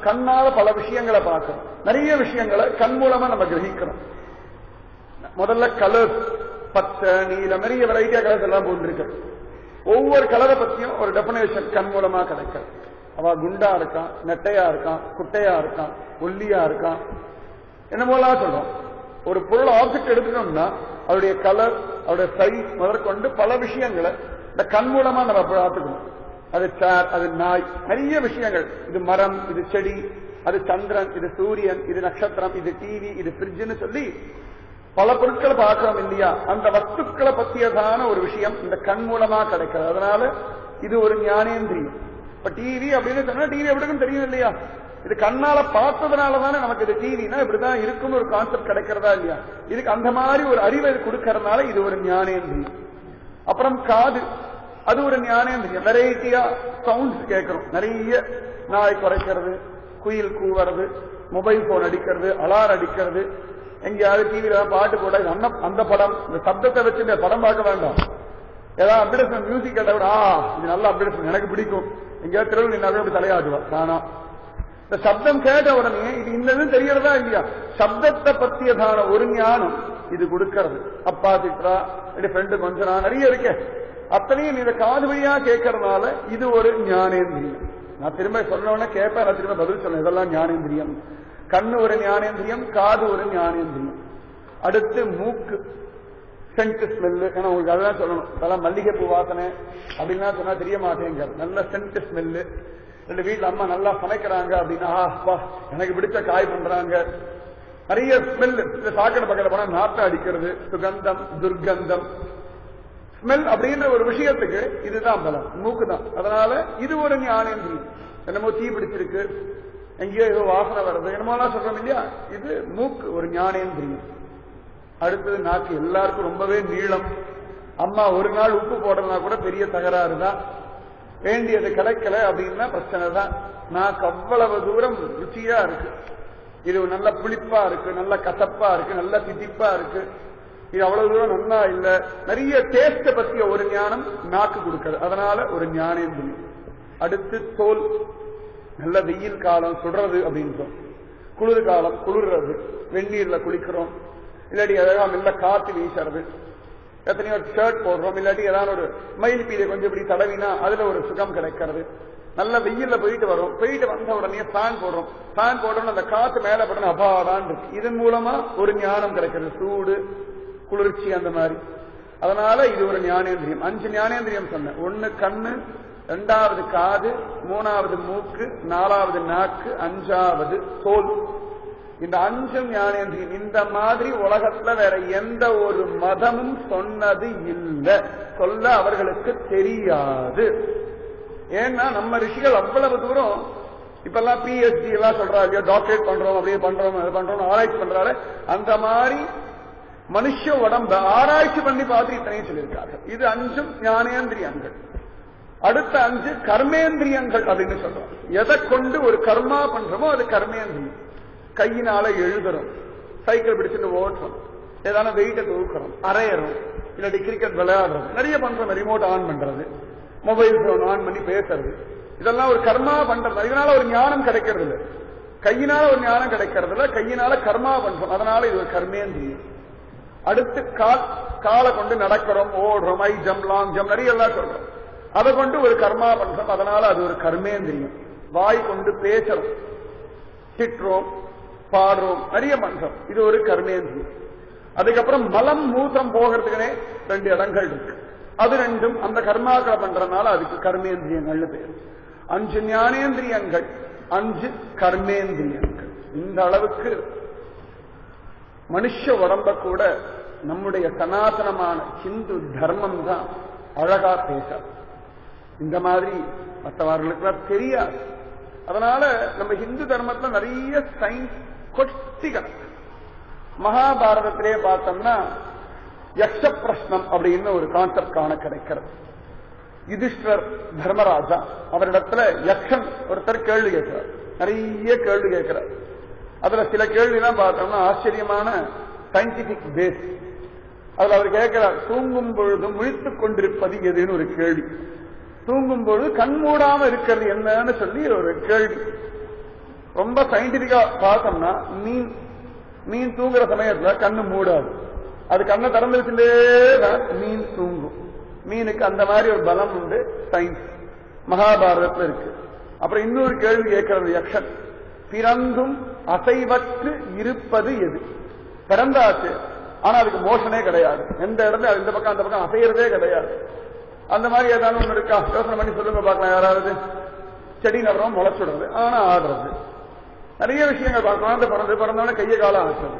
கண்ணால பல விஷயங்களை பார்க்கிறோம், நிறைய விஷயங்களை கண் மூலமா நம்ம கிரகிக்கிறோம். முதல்ல கலர், பச்சை, நீலம், நிறைய வெரைட்டியா கலர்ஸ் எல்லாம் போட்டிருக்கு. ஒவ்வொரு கலரை பத்தியும் ஒரு டெபினேஷன் கண் மூலமா கிடைக்கும். அவ குண்டா இருக்கான், நெட்டையா இருக்கான், குட்டையா இருக்கான், ஒல்லியா இருக்கான், என்னமோலாம் சொல்றோம். ஒரு பொருள் ஆப்ஜெக்ட் எடுத்துட்டோம்னா அவருடைய கலர், அவருடைய சைஸ் முதற்கொண்டு பல விஷயங்களை இந்த கண் மூலமா நம்ம பார்த்துக்கணும். அது சேர், அது நாய், நிறைய விஷயங்கள். இது மரம், இது செடி, அது சந்திரன், இது சூரியன், இது நட்சத்திரம், இது டிவி, இது பிரிட்ஜ்னு சொல்லி பல பொருட்களை பார்க்கிறோம் இல்லையா? அந்த வஸ்துக்களை பற்றியதான ஒரு விஷயம் இந்த கண் மூலமா கிடைக்கிறது. அதனால இது ஒரு ஞானேந்திரியம். இப்ப டிவி அப்படின்னு சொன்னா டிவி எப்படின்னு தெரியும் இல்லையா? இது கண்ணால பார்த்ததுனாலதானே நமக்கு இது டிவினா இப்படிதான் இருக்குன்னு ஒரு கான்செப்ட் கிடைக்கிறதா இல்லையா? இதுக்கு அந்த மாதிரி ஒரு அறிவை கொடுக்கறதுனால இது ஒரு ஞானேந்திரியம். அப்புறம் காது, அது ஒரு ஞானேந்திரியம். வெரைட்டியா சவுண்ட்ஸ் கேட்கிறோம். நிறைய நாய் குறைக்கிறது, குயில் கூவுறது, மொபைல் போன் அடிக்கிறது, அலார் அடிக்கிறது, எங்கேயாவது டிவியில பாட்டு போட அந்த படம், இந்த சப்தத்தை வச்சு இந்த படம் பார்க்க வேண்டாம். ஏதாவது அப்டேஷன் மியூசிக் கேட்டா கூட இது நல்ல அப்டேஷன் எனக்கு பிடிக்கும், எங்கேயாவது திருவிழா நின்னாவே அப்படி தலையாடுவா. ஆனா இந்த சப்தம் கேட்ட உடனே இது இன்னதும் தெரியறதா இல்லையா? சப்தத்தை பத்தியதான ஒரு ஞானம் இது கொடுக்கிறது. அப்பா திட்டா, ஃப்ரெண்டு கொஞ்சம் நிறைய இருக்கே, அத்தனையும் இந்த காது வழியா கேட்கறதுனால இது ஒரு ஞானேந்திரியம். நான் திரும்ப சொன்னோடனே கேட்பேன், நான் திரும்ப பதில் சொன்னேன். இதெல்லாம் ஞானேந்திரியம். கண்ணு ஒரு ஞானேந்திரியம், காது ஒரு ஞானேந்திரியம். அடுத்து மூக்கு, சென்ட் ஸ்மெல்லு. ஏன்னா உங்களுக்கு அதெல்லாம் சொல்லணும். அதெல்லாம் மல்லிகை பூ வாசனை அப்படின்னா சொன்னா தெரிய மாட்டேங்க. நல்ல சென்ட் ஸ்மெல்லு. ரெண்டு வீட்டுல அம்மா நல்லா சமைக்கிறாங்க அப்படின்னா எனக்கு பிடிச்ச காய் பண்றாங்க, நிறைய ஸ்மெல். இந்த சாக்கடை பக்கத்துல போனா நாட்டம் அடிக்கிறது, சுகந்தம், துர்கந்தம், ஸ்மெல் அப்படின்ற ஒரு விஷயத்துக்கு இதுதான் பலம், மூக்கு தான். அதனால இது ஒரு ஞானேந்திரியம். என்னமோ தீ பிடிச்சிருக்கு, எங்கேயோ ஏதோ வாசனை வருது, என்னமோலாம் சொல்றோம் இல்லையா? இது மூக்கு ஒரு ஞானேந்திரியம். அடுத்தது நாக்கு. எல்லாருக்கும் ரொம்பவே நீளம். அம்மா ஒரு நாள் உப்பு போடுறதுனா கூட பெரிய தகராறு தான். வேண்டியது கிடைக்கல அப்படின்னா பிரச்சனை தான். நாக்கு அவ்வளவு தூரம் ருச்சியா இருக்கு. இது நல்ல புளிப்பா இருக்கு, நல்ல கசப்பா இருக்கு, நல்ல திதிப்பா இருக்கு, இது அவ்வளவு தூரம் நல்லா இல்ல. நிறைய டேஸ்ட பத்திய ஒரு ஞானம் நாக்கு கொடுக்கிறது. அதனால ஒரு ஞானேந்திரியம். அடுத்து தோல். நல்ல வெயில் காலம் சுடுறது அப்படின்றோம், குளிர் காலம் குளிர்றது, வெந்நீர்ல குளிக்கிறோம், இல்லாட்டி எதாவது நல்ல காத்து வீசுறது, எத்தனையோ ஷர்ட் போடுறோம், இல்லாட்டி ஏதாவது ஒரு மயில் பீதை கொஞ்சம் இப்படி தடவினா அதுல ஒரு சுகம் கிடைக்கிறது. நல்ல வெயில்ல போயிட்டு வரும், போயிட்டு வந்த உடனே ஃபேன் போடுறோம், ஃபேன் போடுறோம், அந்த காத்து மேல படணும் அபாடான் இருக்கு. இதன் மூலமா ஒரு ஞானம் கிடைக்கிறது, சூடு குளிர்ச்சி அந்த மாதிரி. அதனால இது ஒரு ஞானேந்திரியம். 5 ஞானேந்திரியம் சொன்னேன். 1 கண்ணு, 2வது காது, 3வது மூக்கு, 4வது நாக்கு, 5வது தோல். இந்த 5 ஞானேந்திரியம். இந்த மாதிரி உலகத்துல வேற எந்த ஒரு மதமும் சொன்னது இல்லை, சொல்ல அவர்களுக்கு தெரியாது. ஏன்னா நம்ம ரிஷிகள் அவ்வளவு தூரம் இப்பெல்லாம் பிஎச்டி எல்லாம் சொல்றாங்க, டாக்டரேட் பண்றோம், அப்படியே பண்றோம், அது பண்றோம், ஆராய்ச்சி பண்றாரு. அந்த மாதிரி மனுஷ உடம்ப ஆராய்ச்சி பண்ணி பார்த்து இத்தனையும் சொல்லியிருக்காங்க. இது 5 ஞானேந்திரியங்கள். அடுத்த 5 கர்மேந்திரியங்கள் அப்படின்னு சொல்றோம். எதை கொண்டு ஒரு கர்மா பண்றோமோ அது கர்மேந்திரியம். கையினால எழுதுறோம், சைக்கிள் பிடிச்சிட்டு ஓட்டுறோம், ஏதான வெயிட்ட தூக்குறோம், அரையறோம், இல்லாட்டி கிரிக்கெட் விளையாடுறோம், நிறைய பண்றோம். ரிமோட் ஆன் பண்றது, மொபைல் போன் ஆன் பண்ணி பேசுறது, இதெல்லாம் ஒரு கர்மா பண்றது. இதனால ஒரு ஞானம் கிடைக்கிறது இல்லை, கையினால ஒரு ஞானம் கிடைக்கிறது இல்லை, கையினால கர்மா பண்றோம். அதனால இது ஒரு கர்மேந்திரியம். அடுத்து காலை கொண்டு நடக்கிறோம், ஓடுறோம், ஹை ஜம்ப், லாங் ஜம்ப், நிறைய எல்லாம் சொல்றோம், அதை கொண்டு ஒரு கர்மா பண்றோம். அதனால அது ஒரு கர்மேந்திரியம். வாய் கொண்டு பேசுறோம், திட்டுறோம், பாடுறோம், நிறைய பண்றோம், இது ஒரு கர்மேந்திரியம். அதுக்கப்புறம் மலம் மூத்தம் போகிறதுக்குனே 2 இடங்கள் இருக்கு, அது 2ம் அந்த கர்மாக்களை பண்றதுனால அதுக்கு கர்மேந்திரியங்கள் பேர். 5 ஞானேந்திரியங்கள், 5 கர்மேந்திரியங்கள். இந்த அளவுக்கு மனுஷ உடம்ப கூட நம்முடைய சனாதனமான ஹிந்து தர்மம் தான் அழகா பேச. இந்த மாதிரி மற்றவர்களுக்கு தெரியாது. அதனால நம்ம ஹிந்து தர்மத்துல நிறைய சயின்ஸ் கொட்டிகள். மகாபாரதத்திலே பார்த்தோம்னா யக்ஷ பிரஷ்னம் அப்படின்னு ஒரு கான்செப்ட் காண கிடைக்கிறது. யுதிஷ்டர் தர்மராஜா அவரிடத்துல யக்ஷன் ஒருத்தர் கேள்வி கேட்கிறார். நிறைய கேள்வி கேட்கிறார். அதுல சில கேள்விதான் பார்த்தோம்னா ஆச்சரியமான சயின்டிபிக் பேஸ். அதுல அவர் கேட்கிறார், தூங்கும் பொழுது முழித்துக் கொண்டிருப்பது எதுன்னு ஒரு கேள்வி. தூங்கும் பொழுது கண் மூடாம இருக்கிறது என்னன்னு சொல்லி ஒரு கேள்வி. ரொம்ப சயின்டிபிக்கா பார்த்தோம்னா மீன் தூங்குற சமயத்துல கண்ணு மூடாது. அது கண்ணை திறந்து வச்சுட்டேதான் மீன் தூங்கும். மீனுக்கு அந்த மாதிரி ஒரு பலம் உண்டு. சயின்ஸ் மகாபாரதத்துல இருக்கு. அப்புறம் இன்னொரு கேள்வி கேட்கிறது யக்ஷன், பிறந்தும் அசைவற்று இருப்பது எது? பிறந்தாச்சு, ஆனா அதுக்கு மோஷனே கிடையாது. எந்த இடத்துல இந்த பக்கம் அந்த பக்கம் அசையறதே கிடையாது. அந்த மாதிரி ஏதாவது ஒண்ணு இருக்கா? யோசனை பண்ணி சொல்லுங்க பார்க்கலாம். யாராவது செடி நடுறோம், முளைச்சுடுறது, ஆனா ஆடுறது, நிறைய விஷயங்கள் பார்க்கலாம். பிறந்தவன கையை காலம் ஆச்சுது,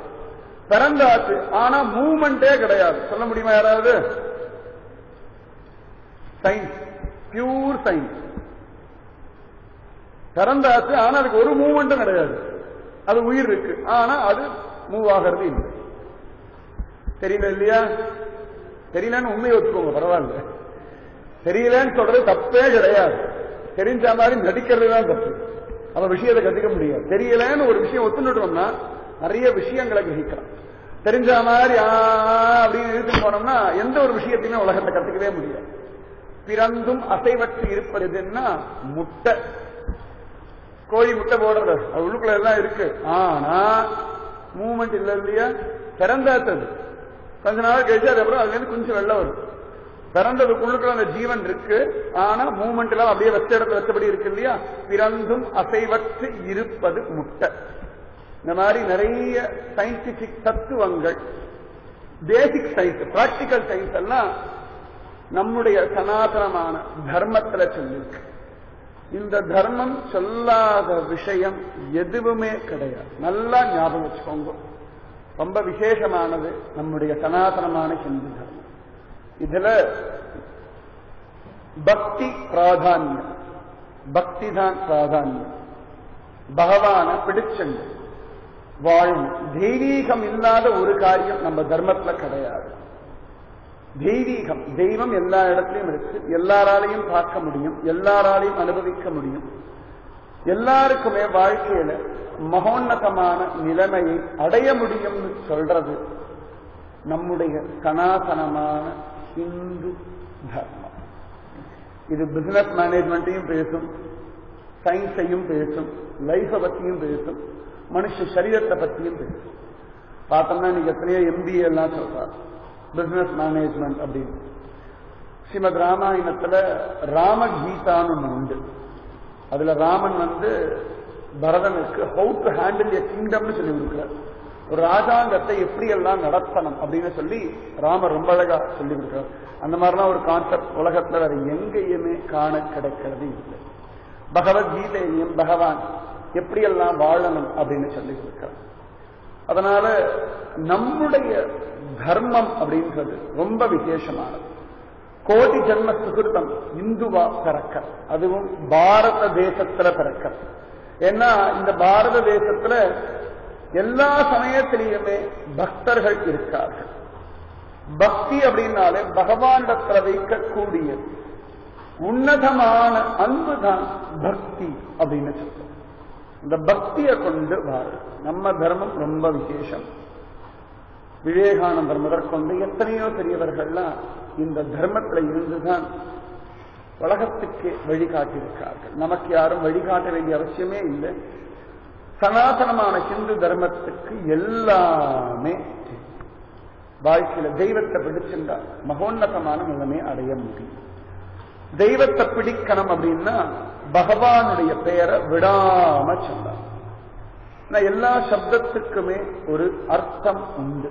பிறந்தாச்சு, ஆனா மூவ்மெண்டே கிடையாது. சொல்ல முடியுமா யாராவது? Science, pure science. பிறந்தாச்சு, ஆனா அதுக்கு ஒரு மூவ்மெண்ட்டும் கிடையாது. அது உயிர் இருக்கு, ஆனா அது மூவ் ஆகிறது இல்லை. தெரியல இல்லையா? தெரியலன்னு உண்மையை ஒத்துக்கோங்க, பரவாயில்ல. தெரியலன்னு சொல்றது தப்பே கிடையாது. தெரிஞ்ச மாதிரி நடிக்கிறது தான் தப்பு. அவன் விஷயத்தை கத்துக்க முடியாது. தெரியலன்னு ஒரு விஷயம் ஒத்துணுட்டோம்னா நிறைய விஷயங்களை கிரகிக்கலாம். தெரிஞ்ச மாதிரி அப்படின்னு இழுத்து போனோம்னா எந்த ஒரு விஷயத்தையுமே உலகத்தை கத்துக்கவே முடியாது. பிறந்தும் அசைவற்று இருப்பதுன்னா முட்டை. கோழி முட்டை போடுறது, அது உள்ளுக்குள்ள எல்லாம் இருக்கு, ஆனா மூவ்மெண்ட் இல்ல இல்லையா? பிறந்தாத்தது கொஞ்ச நாள் கழிச்சு அதுக்கப்புறம் அதுல இருந்து கொஞ்சம் வெள்ளம் வரும். பிறந்ததுக்குள்ளுக்குள்ள அந்த ஜீவன் இருக்கு, ஆனா மூவ்மெண்ட் எல்லாம் அப்படியே வச்ச இடத்துல வச்சபடி இருக்கு இல்லையா? பிறந்தும் அசைவற்று இருப்பது முட்டை. இந்த மாதிரி நிறைய சயின்டிபிக் தத்துவங்கள், பேசிக் சயின்ஸ், பிராக்டிக்கல் சயின்ஸ் எல்லாம் நம்முடைய சனாதனமான தர்மத்துல சொல்லிருக்கு. இந்த தர்மம் சொல்லாத விஷயம் எதுவுமே கிடையாது. நல்லா ஞாபகம் வச்சுக்கோங்க. ரொம்ப விசேஷமானது நம்முடைய சனாதனமான ஹிந்து தர்மம். இதுல பக்தி பிராதான்யம், பக்தி தான் பிராதான்யம். பகவான பிடிச்சங்க வாழும். தெய்வீகம் இல்லாத ஒரு காரியம் நம்ம தர்மத்துல கிடையாது. தெய்வீகம், தெய்வம் எல்லா இடத்திலையும் இருக்கு. எல்லாராலையும் பார்க்க முடியும், எல்லாராலையும் அனுபவிக்க முடியும். எல்லாருக்குமே வாழ்க்கையில மகோன்னதமான நிலைமையை அடைய முடியும்னு சொல்றது நம்முடைய சனாதனமான இந்து தர்மம். இது பிசினஸ் மேனேஜ்மெண்ட்டையும் பேசும், சயின்ஸையும் பேசும், லைஃப பத்தியும் பேசும், மனுஷ சரீரத்தை பத்தியும் பேசும். பார்த்தோம்னா இன்னைக்கு எத்தனையோ MBA எல்லாம் சொல்றாரு பிசினஸ் மேனேஜ்மெண்ட் அப்படின்னு. ஸ்ரீமத் ராமாயணத்துல ராமகீதான்னு ஒண்ணு உண்டு. அதுல ராமன் பரதனுக்கு ஹவு டு ஹேண்டில் எ கிங்டம்னு சொல்லி கொடுக்கிறார். ஒரு ராஜாங்கத்தை எப்படி எல்லாம் நடத்தணும் அப்படின்னு சொல்லி ராமர் ரொம்ப அழகா சொல்லி கொடுக்கிறார். அந்த மாதிரிலாம் ஒரு கான்செப்ட் உலகத்துல வேற எங்கேயுமே காண கிடைக்கிறது இல்லை. பகவத்கீதையும் பகவான் எப்படியெல்லாம் வாழணும் அப்படின்னு சொல்லி கொடுக்கிறார். அதனால நம்முடைய தர்மம் அப்படின்றது ரொம்ப விசேஷமானது. கோடி ஜன்ம சுகிருத்தம் இந்துவா பிறக்க, அதுவும் பாரத தேசத்துல பிறக்க. ஏன்னா இந்த பாரத தேசத்துல எல்லா சமயத்திலையுமே பக்தர்கள் இருக்கார்கள். பக்தி அப்படின்னாலே பகவானிடத்துல வைக்கக்கூடிய உன்னதமான அன்பு தான் பக்தி அப்படின்னு சொல்றோம். இந்த பக்தியை கொண்டு வாழ நம்ம தர்மம் ரொம்ப விசேஷம். விவேகானந்தர் முதற்கொண்டு எத்தனையோ பெரியவர்கள்லாம் இந்த தர்மத்துல இருந்துதான் உலகத்துக்கு வழிகாட்டியிருக்கார்கள். நமக்கு யாரும் வழிகாட்ட வேண்டிய அவசியமே இல்லை. சனாதனமான ஹிந்து தர்மத்துக்கு எல்லாமே வாழ்க்கையில தெய்வத்தை பிடிச்சிருந்தா மகோன்னதமான நிலைமை அடைய முடியும். தெய்வத்தை பிடிக்கணும் அப்படின்னா பகவானுடைய பெயரை விடாம சொன்னார். எல்லா சப்தத்துக்குமே ஒரு அர்த்தம் உண்டு.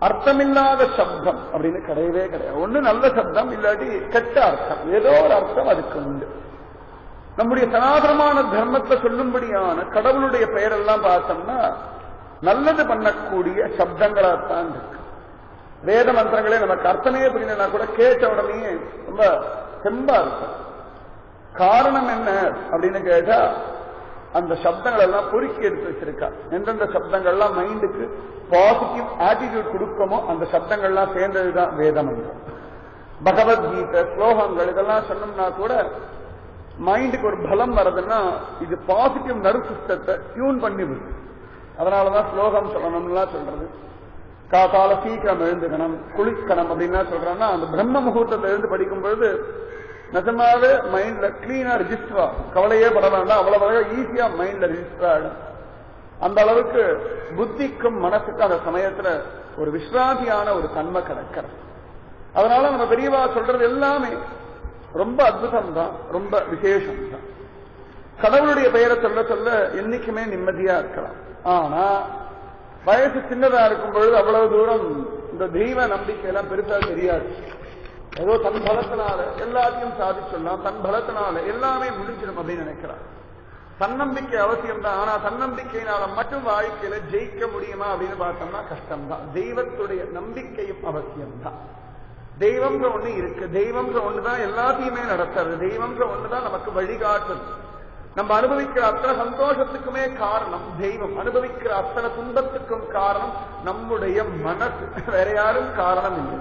அர்த்தமில்லாத சப்தம் அப்படின்னு கிடையவே கிடையாது. ஒண்ணு நல்ல சப்தம், இல்லாட்டி கெட்ட அர்த்தம், ஏதோ ஒரு அர்த்தம் அதுக்கு உண்டு. நம்முடைய சனாதனமான தர்மத்தை சொல்லும்படியான கடவுளுடைய பெயரெல்லாம் பார்த்தோம்னா நல்லது பண்ணக்கூடிய சப்தங்களாத்தான் இருக்கு. வேத மந்திரங்களே நமக்கு அர்த்தமே புரியலன்னா கூட கேட்ட உடனே ரொம்ப செம்பா இருக்கும். காரணம் என்ன அப்படின்னு கேட்டா அந்த சப்தங்கள் எல்லாம் பொறுக்கி எடுத்து வச்சிருக்கா. எந்தெந்த சப்தங்கள்லாம் மைண்டுக்கு பாசிட்டிவ் ஆட்டிடியூட் கொடுக்குமோ அந்த சப்தங்கள்லாம் சேர்ந்ததுதான் வேத மந்திரம். பகவத்கீதை ஸ்லோகங்கள் இதெல்லாம் சொன்னோம்னா கூட மைண்டுக்கு ஒரு பலம் வருதுன்னா இது பாசிட்டிவ் நர்வ் சிஸ்டத்தை டியூன் பண்ணி விடுது. அதனாலதான் ஸ்லோகம் சொல்லணும்லாம் சொல்றது. காத்தால சீக்கிரம் எழுந்துக்கணும், குளிக்கணும் அப்படின்னா சொல்றாங்கன்னா அந்த பிரம்ம முகூர்த்தத்தை எழுந்து படிக்கும் பொழுது நிஜமாவே மைண்ட்ல கிளீனா ரிஜிஸ்டர் ஆகும். கவலையே பட வேண்டாம், அவ்வளவு ஈஸியா மைண்ட்ல ரிஜிஸ்டர் ஆகிடும். அந்த அளவுக்கு புத்திக்கும் மனசுக்கும் அந்த சமயத்துல ஒரு விஸ்ராந்தியான ஒரு தன்மை கிடைக்கிறது. அதனால நம்ம பெரியவா சொல்றது எல்லாமே ரொம்ப அற்புதம் தான், ரொம்ப விசேஷம் தான். கடவுளுடைய பெயரை சொல்ல சொல்ல என்னைக்குமே நிம்மதியா இருக்கலாம். ஆனா வயசு சின்னதா இருக்கும் பொழுது அவ்வளவு தூரம் இந்த தெய்வ நம்பிக்கை எல்லாம் பெருசா தெரியாது. ஏதோ தன் பலத்தினால எல்லாத்தையும் சாதிச்சுடலாம், தன் பலத்தினால எல்லாமே முடிஞ்சிடும் அப்படின்னு நினைக்கிறார். தன்னம்பிக்கை அவசியம் தான். ஆனா தன்னம்பிக்கையினால மட்டும் வாழ்க்கையில ஜெயிக்க முடியுமா அப்படின்னு பார்த்தோம்னா கஷ்டம்தான். தெய்வத்துடைய நம்பிக்கையும் அவசியம்தான். தெய்வம்ன்ற ஒண்ணு இருக்கு, தெய்வம்ன்ற ஒண்ணுதான் எல்லாத்தையுமே நடத்துறது, தெய்வம்ன்ற ஒண்ணுதான் நமக்கு வழிகாட்டுது. நம்ம அனுபவிக்கிற அத்தனை சந்தோஷத்துக்குமே காரணம் தெய்வம், அனுபவிக்கிற அத்தனை துன்பத்துக்கும் காரணம் நம்முடைய மனசு, வேற யாரும் காரணம் இல்லை.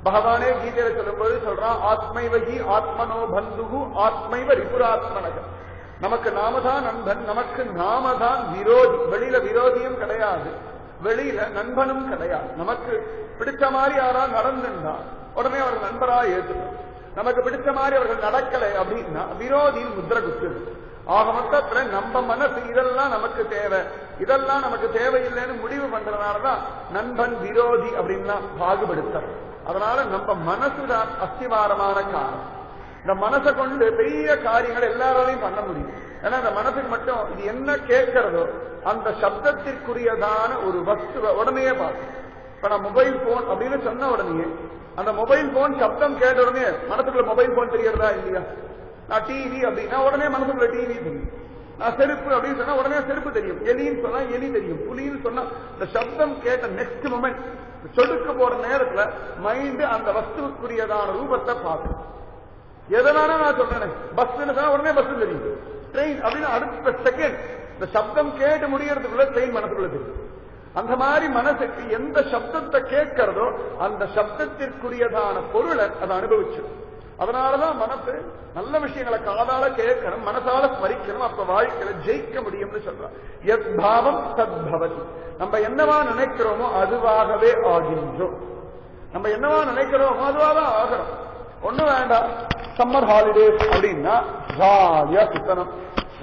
பகவானே கீதையில சொல்லும்போது சொல்றான், ஆத்மைவகி ஆத்மனோ பந்துகு ஆத்மைவ ரிபுராத்மனக. நமக்கு நாமதான் நண்பன், நமக்கு நாமதான் விரோதி. வெளியில விரோதியும் கிடையாது, வெளியில நண்பனும் கிடையாது. நமக்கு பிடிச்ச மாதிரி யாரா நடந்துன்னா உடனே அவர்கள் நண்பரா ஏற்றுக்கணும். நமக்கு பிடிச்ச மாதிரி அவர்கள் நடக்கலை அப்படின்னா விரோதியின் முத்திர குத்துது. ஆக மொத்தத்துல நம்ம மனசு இதெல்லாம் நமக்கு தேவை, இதெல்லாம் நமக்கு தேவையில்லைன்னு முடிவு பண்றதுனாலதான் நண்பன் விரோதி அப்படின்னா பாகுபடுத்த. அதனால நம்ம மனசுதான் அஸ்திவாரமான காரணம். இந்த மனசை கொண்டு பெரிய காரியங்கள் எல்லாராலையும் பண்ண முடியும். ஏன்னா இந்த மனசுக்கு மட்டும் இது என்ன கேட்கிறதோ அந்த சப்தத்திற்குரியதான ஒரு வஸ்துவை உடனே பார்க்கும். இப்ப நான் மொபைல் போன் அப்படின்னு சொன்ன உடனே அந்த மொபைல் போன் சப்தம் கேட்ட உடனே மனசுக்குள்ள மொபைல் போன் தெரியறதா இல்லையா? நான் டிவி அப்படின்னா உடனே மனசுக்குள்ள டிவி தெரியும். நான் செருப்பு அப்படின்னு சொன்னா உடனே செருப்பு தெரியும். எலின்னு சொன்னா எலி தெரியும். புலின்னு சொன்னா இந்த சப்தம் கேட்ட நெக்ஸ்ட் மொமெண்ட் சொடுக்க போற நேரத்துல மைண்ட் அந்த வஸ்துக்குரியதான ரூபத்தை பார்க்கும். எதனால நான் சொல்றேன், பஸ் சொன்னா உடனே பஸ் தெரியும், ட்ரெயின் அப்படின்னு அடுத்த செகண்ட் இந்த சப்தம் கேட்டு முடியறதுக்குள்ள ட்ரெயின் மனசுக்குள்ள தெரியும். அந்த மாதிரி மனசுக்கு எந்த சப்தத்தை கேட்கிறதோ அந்த சப்தத்திற்குரியதான பொருளை அதை அனுபவிச்சிடும். அதனாலதான் மனசு நல்ல விஷயங்களை காதால கேட்கணும், மனசால ஸ்மரிக்கணும், அப்ப வாழ்க்கையில ஜெயிக்க முடியும்னு சொல்றான். எத் பாவம் தத் பவதி. நம்ம என்னவா நினைக்கிறோமோ அதுவாகவே ஆகின்றோம். நம்ம என்னவா நினைக்கிறோமோ அதுவாதான் ஆகிறோம். ஒண்ணும் வேண்டாம், சம்மர் ஹாலிடேஸ் அப்படின்னா ஜாலியா சுத்தணும்,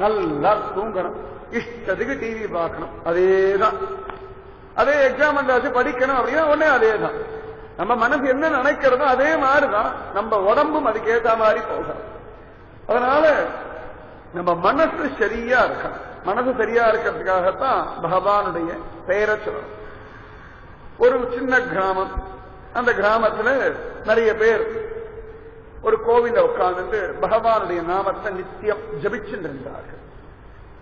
நல்லா தூங்கணும், இஷ்டத்துக்கு டிவி பார்க்கணும், அதேதான். அதே எக்ஸாம் வந்தாச்சு படிக்கணும் அப்படின்னா ஒன்னே அதேதான். நம்ம மனசு என்ன நினைக்கிறதோ அதே மாதிரிதான் நம்ம உடம்பும் அதுக்கேற்ற மாதிரி போகணும். அதனால நம்ம மனசு சரியா இருக்கணும். மனசு சரியா இருக்கிறதுக்காகத்தான் பகவானுடைய பெயரை சொல்லணும். ஒரு சின்ன கிராமம், அந்த கிராமத்துல நிறைய பேர் ஒரு கோவில உட்கார்ந்து பகவானுடைய நாமத்தை நித்தியம் ஜபிச்சுட்டு இருந்தார்கள்.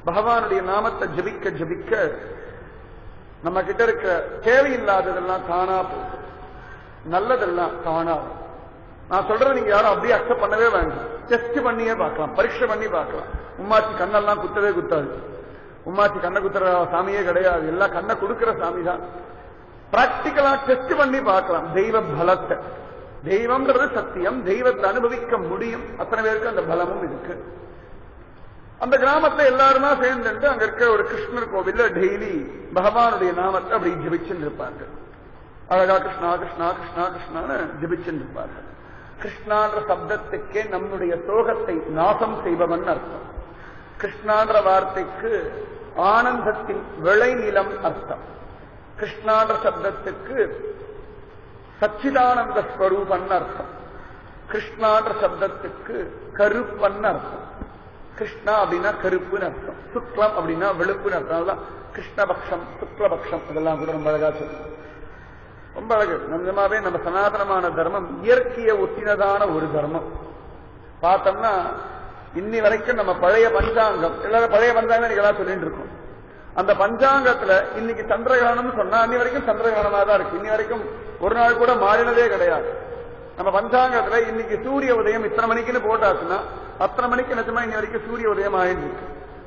பகவானுடைய நாமத்தை ஜபிக்க ஜபிக்க நம்ம கிட்ட இருக்க தேவையில்லாததெல்லாம் தானா போகும், நல்லதெல்லாம் தானா. நான் சொல்றது நீங்க யாரும் அப்படியே அக்செப்ட் பண்ணவே வேண்டாம். டெஸ்ட் பண்ணியே பார்க்கலாம், பரீட்சை பண்ணி பார்க்கலாம். உம்மாச்சி கண்ணெல்லாம் குத்தவே குத்தாது. உம்மாச்சி கண்ணை குத்துற சாமியே கிடையாது, எல்லாம் கண்ணை கொடுக்கிற சாமி தான். பிராக்டிக்கலா டெஸ்ட் பண்ணி பார்க்கலாம் தெய்வ பலத்தை. தெய்வம்ன்றது சத்தியம், தெய்வத்தை அனுபவிக்க முடியும். அத்தனை பேருக்கு அந்த பலமும் இருக்கு. அந்த கிராமத்துல எல்லாருமா சேர்ந்துட்டு அங்க இருக்க ஒரு கிருஷ்ணர் கோவில்ல டெய்லி பகவானுடைய நாமத்தை அப்படி ஜபிச்சுன்னு இருப்பாங்க. அழகா கிருஷ்ணா கிருஷ்ணா கிருஷ்ணா கிருஷ்ணான்னு ஜபிச்சுன்னு இருப்பாங்க. கிருஷ்ணான்ற சப்தத்துக்கே நம்முடைய சோகத்தை நாசம் செய்பவன் அர்த்தம். கிருஷ்ணான்ற வார்த்தைக்கு ஆனந்தத்தின் விளைநிலம் அர்த்தம். கிருஷ்ணான்ற சப்தத்துக்கு சச்சிதானந்த ஸ்வரூபன் அர்த்தம். கிருஷ்ணான்ற சப்தத்துக்கு கருப்பன் அர்த்தம். கிருஷ்ணா அப்படின்னா கருப்புன்னு அர்த்தம், சுக்லம் அப்படின்னா வெளுப்புன்னு அர்த்தம். அதெல்லாம் கிருஷ்ணபக்ஷம் சுக்லபக்ஷம் இதெல்லாம் கூட ரொம்ப அழகா சொல்லுவோம். ரொம்ப அழகு. நிஜமாவே நம்ம சனாதனமான தர்மம் இயற்கையை ஒட்டினதான ஒரு தர்மம். பார்த்தோம்னா இன்னி வரைக்கும் நம்ம பழைய பஞ்சாங்கம், எல்லாரும் பழைய பஞ்சாங்கம் நீங்களா சொல்லிட்டு இருக்கோம். அந்த பஞ்சாங்கத்துல இன்னைக்கு சந்திரகிரகணம்னு சொன்னா அன்னி வரைக்கும் சந்திரகிரகணமா தான் இருக்கு. இன்னி வரைக்கும் ஒரு நாள் கூட மாறினதே கிடையாது. நம்ம பஞ்சாங்கத்துல இன்னைக்கு சூரிய உதயம் இத்தனை மணிக்குன்னு போட்டாச்சுன்னா அத்தனை மணிக்கு நிஜமா இன்னி வரைக்கும் சூரிய உதயம் ஆயிருக்கு.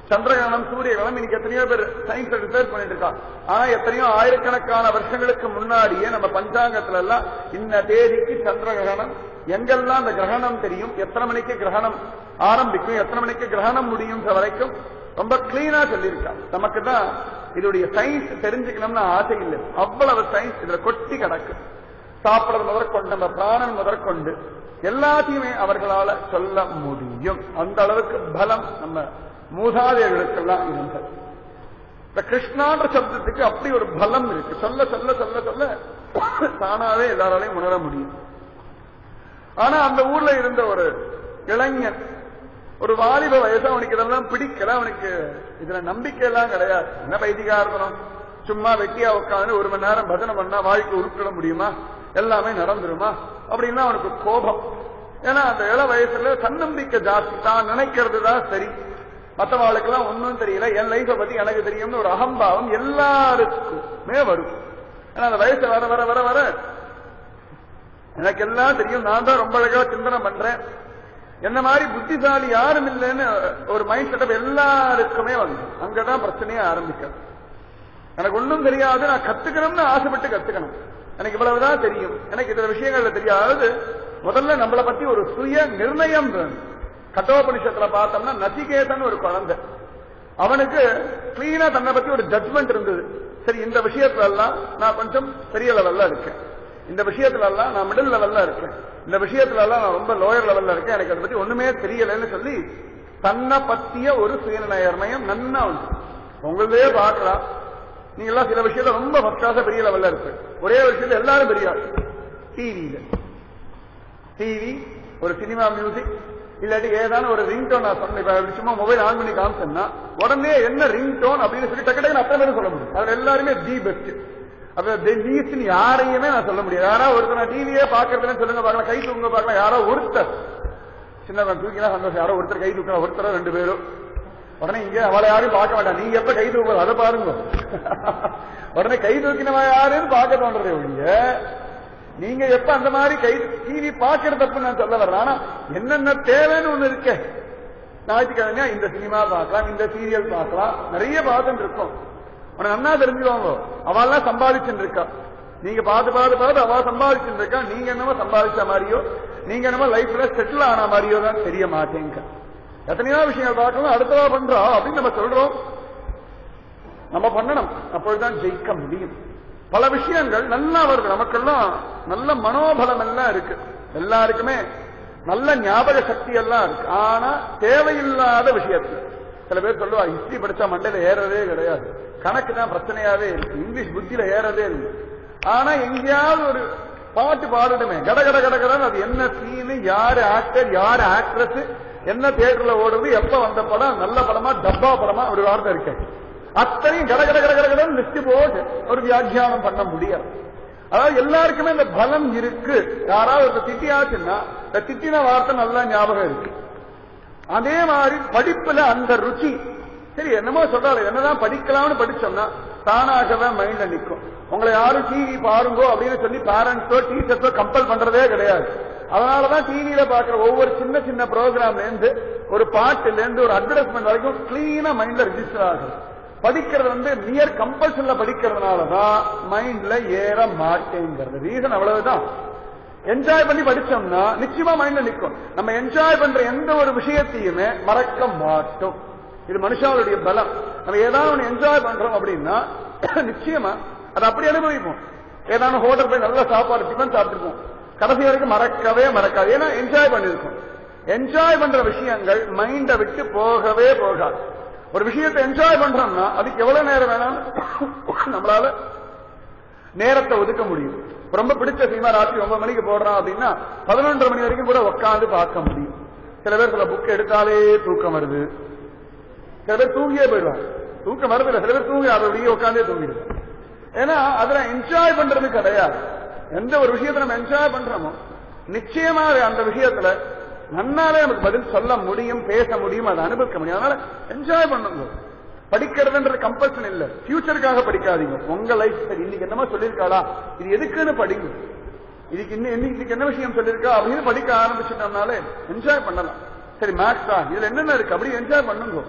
சந்திரகிரகணம், சூரிய கிரகணம் இன்னைக்கு எத்தனையோ பேர் சயின்ஸ் ரிசர்ச் பண்ணிட்டு இருக்காங்க. ஆனா எத்தனையோ ஆயிரக்கணக்கான வருஷங்களுக்கு முன்னாடியே நம்ம பஞ்சாங்கத்துல எல்லாம் இந்த தேதிக்கு சந்திரகிரகணம், எங்கெல்லாம் அந்த கிரகணம் தெரியும், எத்தனை மணிக்கு கிரகணம் ஆரம்பிக்கும், எத்தனை மணிக்கு கிரகணம் முடியும் வரைக்கும் ரொம்ப கிளீனா சொல்லியிருக்காங்க. நமக்கு தான் இதோடைய சயின்ஸ் தெரிஞ்சுக்கணும்னு ஆசை இல்லை. அவ்வளவு சயின்ஸ் இதுல கொட்டி கிடக்கு. சாப்பிடுறது முதற்கொண்டு நம்ம பிராணன் முதற்கொண்டு எல்லாத்தையுமே அவர்களால சொல்ல முடியும். அந்த அளவுக்கு பலம் நம்ம மூதாதையர்களுக்கெல்லாம் இருந்தது. இந்த கிருஷ்ணான்ற சப்தத்துக்கு அப்படி ஒரு பலம் இருக்கு. சொல்ல சொல்ல சொல்ல சொல்ல தானாவே எல்லாராலையும் உணர முடியும். ஆனா அந்த ஊர்ல இருந்த ஒரு இளைஞன், ஒரு வாலிப வயசு, அவனுக்கு இதெல்லாம் பிடிக்கல. அவனுக்கு இதுல நம்பிக்கை எல்லாம் கிடையாது. என்ன பைத்தியமா இருக்கணும், சும்மா வெட்டியா உட்காந்து 1 மணி நேரம் பஜனை பண்ணா வாழ்க்கை உருப்பிட முடியுமா, எல்லாமே நடந்துருமா அப்படின்னா அவனுக்கு கோபம். ஏன்னா அந்த இள வயசுல தன்னம்பிக்கை ஜாஸ்தி, தான் நினைக்கிறது தான் சரி, மற்றவாளுக்கெல்லாம் ஒன்னும் தெரியல, என் லைஃபை பத்தி எனக்கு தெரியும்னு ஒரு அகம்பாவம் எல்லாருக்குமே வரும். ஏன்னா அந்த வயசு வர வர வர வர எனக்கு எல்லாம் தெரியும், நான் தான் ரொம்ப அழகா சிந்தனை பண்றேன், என்ன மாதிரி புத்திசாலி யாரும் இல்லைன்னு ஒரு மைண்ட் செட்டப் எல்லாருக்குமே வந்து அங்கதான் பிரச்சனையே ஆரம்பிக்கிறது. எனக்கு ஒன்னும் தெரியாது, நான் கத்துக்கணும்னு ஆசைப்பட்டு கத்துக்கணும், எனக்கு இவ்வளவுதான் தெரியும், எனக்கு இந்த விஷயங்கள்ல தெரியாது. முதல்ல நம்மளை பத்தி ஒரு சுய நிர்ணயம் வேணும். கட்டோபனிஷத்துல பார்த்தோம்னா நசிகேதன் ஒரு குழந்தை, அவனுக்கு கிளீனா தன்னை பத்தி ஒரு ஜட்மெண்ட் இருந்தது. சரி, இந்த விஷயத்துல எல்லாம் நான் கொஞ்சம் பெரிய லெவல்ல இருக்கேன், இந்த விஷயத்துல எல்லாம் நான் மிடில் லெவல்ல இருக்கேன், இந்த விஷயத்துல எல்லாம் நான் ரொம்ப லோயர் லெவல்ல இருக்கேன், எனக்கு அதை பத்தி ஒண்ணுமே தெரியலன்னு சொல்லி தன்னை பத்திய ஒரு சுயநிர்ணயம் நன்னா உண்டு. உங்களதே பார்க்கலாம், நீங்க எல்லாம் சில விஷயத்துல ரொம்ப ஃபர்ஸ்ட் பெரிய லெவல்ல இருக்கு, ஒரே விஷயத்துல எல்லாரும் பெரிய டிவி, ஒரு சினிமா மியூசிக், இல்லாட்டி ஏதான ஒரு ரிங் டோன். நான் சொன்னேன், சும்மா மொபைல் ஆன் பண்ணி காமிச்சேன்னா உடனே என்ன ரிங் டோன் அப்படின்னு சொல்லி டக்கு டக்குன்னு அத்தனை பேரும் சொல்ல முடியும். அதுல எல்லாருமே தி பெஸ்ட். அப்ப யாரையுமே நான் சொல்ல முடியாது. யாரா ஒருத்தர் நான் டிவியே பாக்குறதுன்னு சொல்லுங்க பார்க்கலாம், கை தூங்க பார்க்கலாம், யாரோ ஒருத்தர் சின்ன தூக்கினா சந்தோஷம், யாரோ ஒருத்தர் கை தூக்கினா, ஒருத்தரோ 2 பேரும். உடனே இங்க அவளை யாரும் பார்க்க மாட்டான், நீங்க எப்ப கை தூக்குறது அதை பாருங்க. உடனே கை தூக்கினவா யாருன்னு பார்க்க தோன்றதே ஒழிய நீங்க எப்ப அந்த மாதிரி கை டிவி பாக்குற தப்பு நான் சொல்ல வர்றேன். ஆனா என்னென்ன தேவைன்னு ஒண்ணு இருக்க, ஞாயிற்றுக்கிழமையா இந்த சினிமா பார்க்கலாம், இந்த சீரியல் பார்க்கலாம், நிறைய பார்த்துட்டு இருக்கோம். உனக்கு நன்னா தெரிஞ்சுவாங்க, அவெல்லாம் சம்பாதிச்சுட்டு இருக்கா, நீங்க பார்த்து பார்த்து பார்த்து அவ சம்பாதிச்சுட்டு இருக்கா, நீங்க என்னமோ சம்பாதிச்ச மாதிரியோ, நீங்க என்னமோ லைஃப்ல செட்டில் ஆன மாதிரியோ தான் தெரிய மாட்டேங்க. எத்தனையோ விஷயங்கள் பார்க்கணும், அடுத்தவா பண்றோம் அப்படின்னு நம்ம சொல்றோம். நம்ம பண்ணணும், அப்பொழுதுதான் ஜெயிக்க முடியும். பல விஷயங்கள் நல்லா வருது, நமக்கெல்லாம் நல்ல மனோபலம் எல்லாம் இருக்கு, எல்லாருக்குமே நல்ல ஞாபக சக்தி எல்லாம் இருக்கு. ஆனா தேவையில்லாத விஷயத்துல சில பேர் சொல்லுவா, ஹிஸ்டரி படிச்சா மண்டையில ஏறதே கிடையாது, கணக்கு தான் பிரச்சனையாவே இருக்கு, இங்கிலீஷ் புத்தியில ஏறதே இல்லை. ஆனா எங்கேயாவது ஒரு பாட்டு பாடணுமே, கட கட கட கடன், அது என்ன சீனு, யாரு ஆக்டர், யாரு ஆக்ட்ரஸ், என்ன தியேட்டர்ல ஓடுது, எப்ப வந்த படம், நல்ல படமா டப்பா படமா, ஒரு வார்த்தை இருக்கு, அத்தனையும் கட கட கட கடன் லிஸ்ட் போட்டு ஒரு வியாக்கியானம் பண்ண முடியாது. அதாவது எல்லாருக்குமே இந்த பலம் இருக்கு. யாராவது திட்டியாச்சுன்னா இந்த திட்டின வார்த்தை நல்லா ஞாபகம் இருக்கு. அதே மாதிரி படிப்புல அந்த ருச்சி, சரி என்னமோ சொல்றாரு, என்னதான் படிக்கலாம்னு படிச்சோம்னா தானாகவே மைண்ட்ல நிற்கும். உங்களை யாரும் டிவி பாருங்கோ அப்படின்னு சொல்லி பேரண்ட்ஸோ டீச்சர்ஸோ கம்பல் பண்றதே கிடையாது. அதனாலதான் டிவியில பாக்குற ஒவ்வொரு சின்ன சின்ன ப்ரோக்ராம்ல இருந்து, ஒரு பாட்டுல இருந்து, ஒரு அட்வர்டைஸ்மெண்ட் வரைக்கும் கிளீனா மைண்ட்ல ரிஜிஸ்டர் ஆகுது. படிக்கிறது நியர் கம்பல்ஷன்ல படிக்கிறதுனாலதான் மைண்ட்ல ஏற மாட்டேங்கிறது. ரீசன் அவ்வளவுதான். என்ஜாய் பண்ணி படிச்சோம்னா நிச்சயமா மைண்ட்ல நிற்கும். நம்ம என்ஜாய் பண்ற எந்த ஒரு விஷயத்தையுமே மறக்க மாட்டோம். இது மனுஷாவுடைய பலம். நம்ம ஏதாவது ஒன்று என்ஜாய் பண்றோம் அப்படின்னா நிச்சயமா அதை அப்படி அனுபவிப்போம். ஏதாவது ஹோட்டல் போய் நல்ல சாப்பாடு டிஃபன் சாப்பிட்டுருப்போம், கடைசி வரைக்கும் மறக்கவே மறக்காது. ஏன்னா என்ஜாய் பண்ணிருக்கோம். என்ஜாய் பண்ற விஷயங்கள் மைண்டை விட்டு போகவே போகாது. ஒரு விஷயத்தை என்ஜாய் பண்றோம்னா அதுக்கு எவ்வளவு நேரம் வேணாலும் நம்மளால நேரத்தை ஒதுக்க முடியும். ரொம்ப பிடிச்ச சினிமா ராத்திரி 9 மணிக்கு போடுறான் அப்படின்னா 11:30 மணி வரைக்கும் கூட உட்காந்து பார்க்க முடியும். சில பேர் சில புக் எடுத்தாலே தூக்கம் வருது, சில பேர் தூங்கியே போயிடுவாங்க. தூக்கம் வருது இல்லை, சில பேர் தூங்கி அப்படியே உட்காந்தே தூங்கிடுவாங்க. ஏன்னா அதுல என்ஜாய் பண்றது கிடையாது. எந்த ஒரு விஷயத்தை நம்ம என்ஜாய் பண்றோமோ நிச்சயமா அந்த விஷயத்துல நன்னாலே நமக்கு பதில் சொல்ல முடியும், பேச முடியும், அதை அனுபவிக்க முடியும். அதனால என்ஜாய் பண்ணுங்க. படிக்கிறதுன்றது கம்பல்சன் இல்ல, ஃபியூச்சருக்காக படிக்காதீங்க. உங்க லைஃப் சரி, இன்னைக்கு என்னமா சொல்லியிருக்காளா, இது எதுக்குன்னு படிங்க. இன்னைக்கு என்ன விஷயம் சொல்லியிருக்கா அப்படின்னு படிக்க ஆரம்பிச்சுட்டோம்னாலே என்ஜாய் பண்ணலாம். சரி மேக்ஸா, இதுல என்னென்ன இருக்கு அப்படி என்ஜாய் பண்ணுங்க.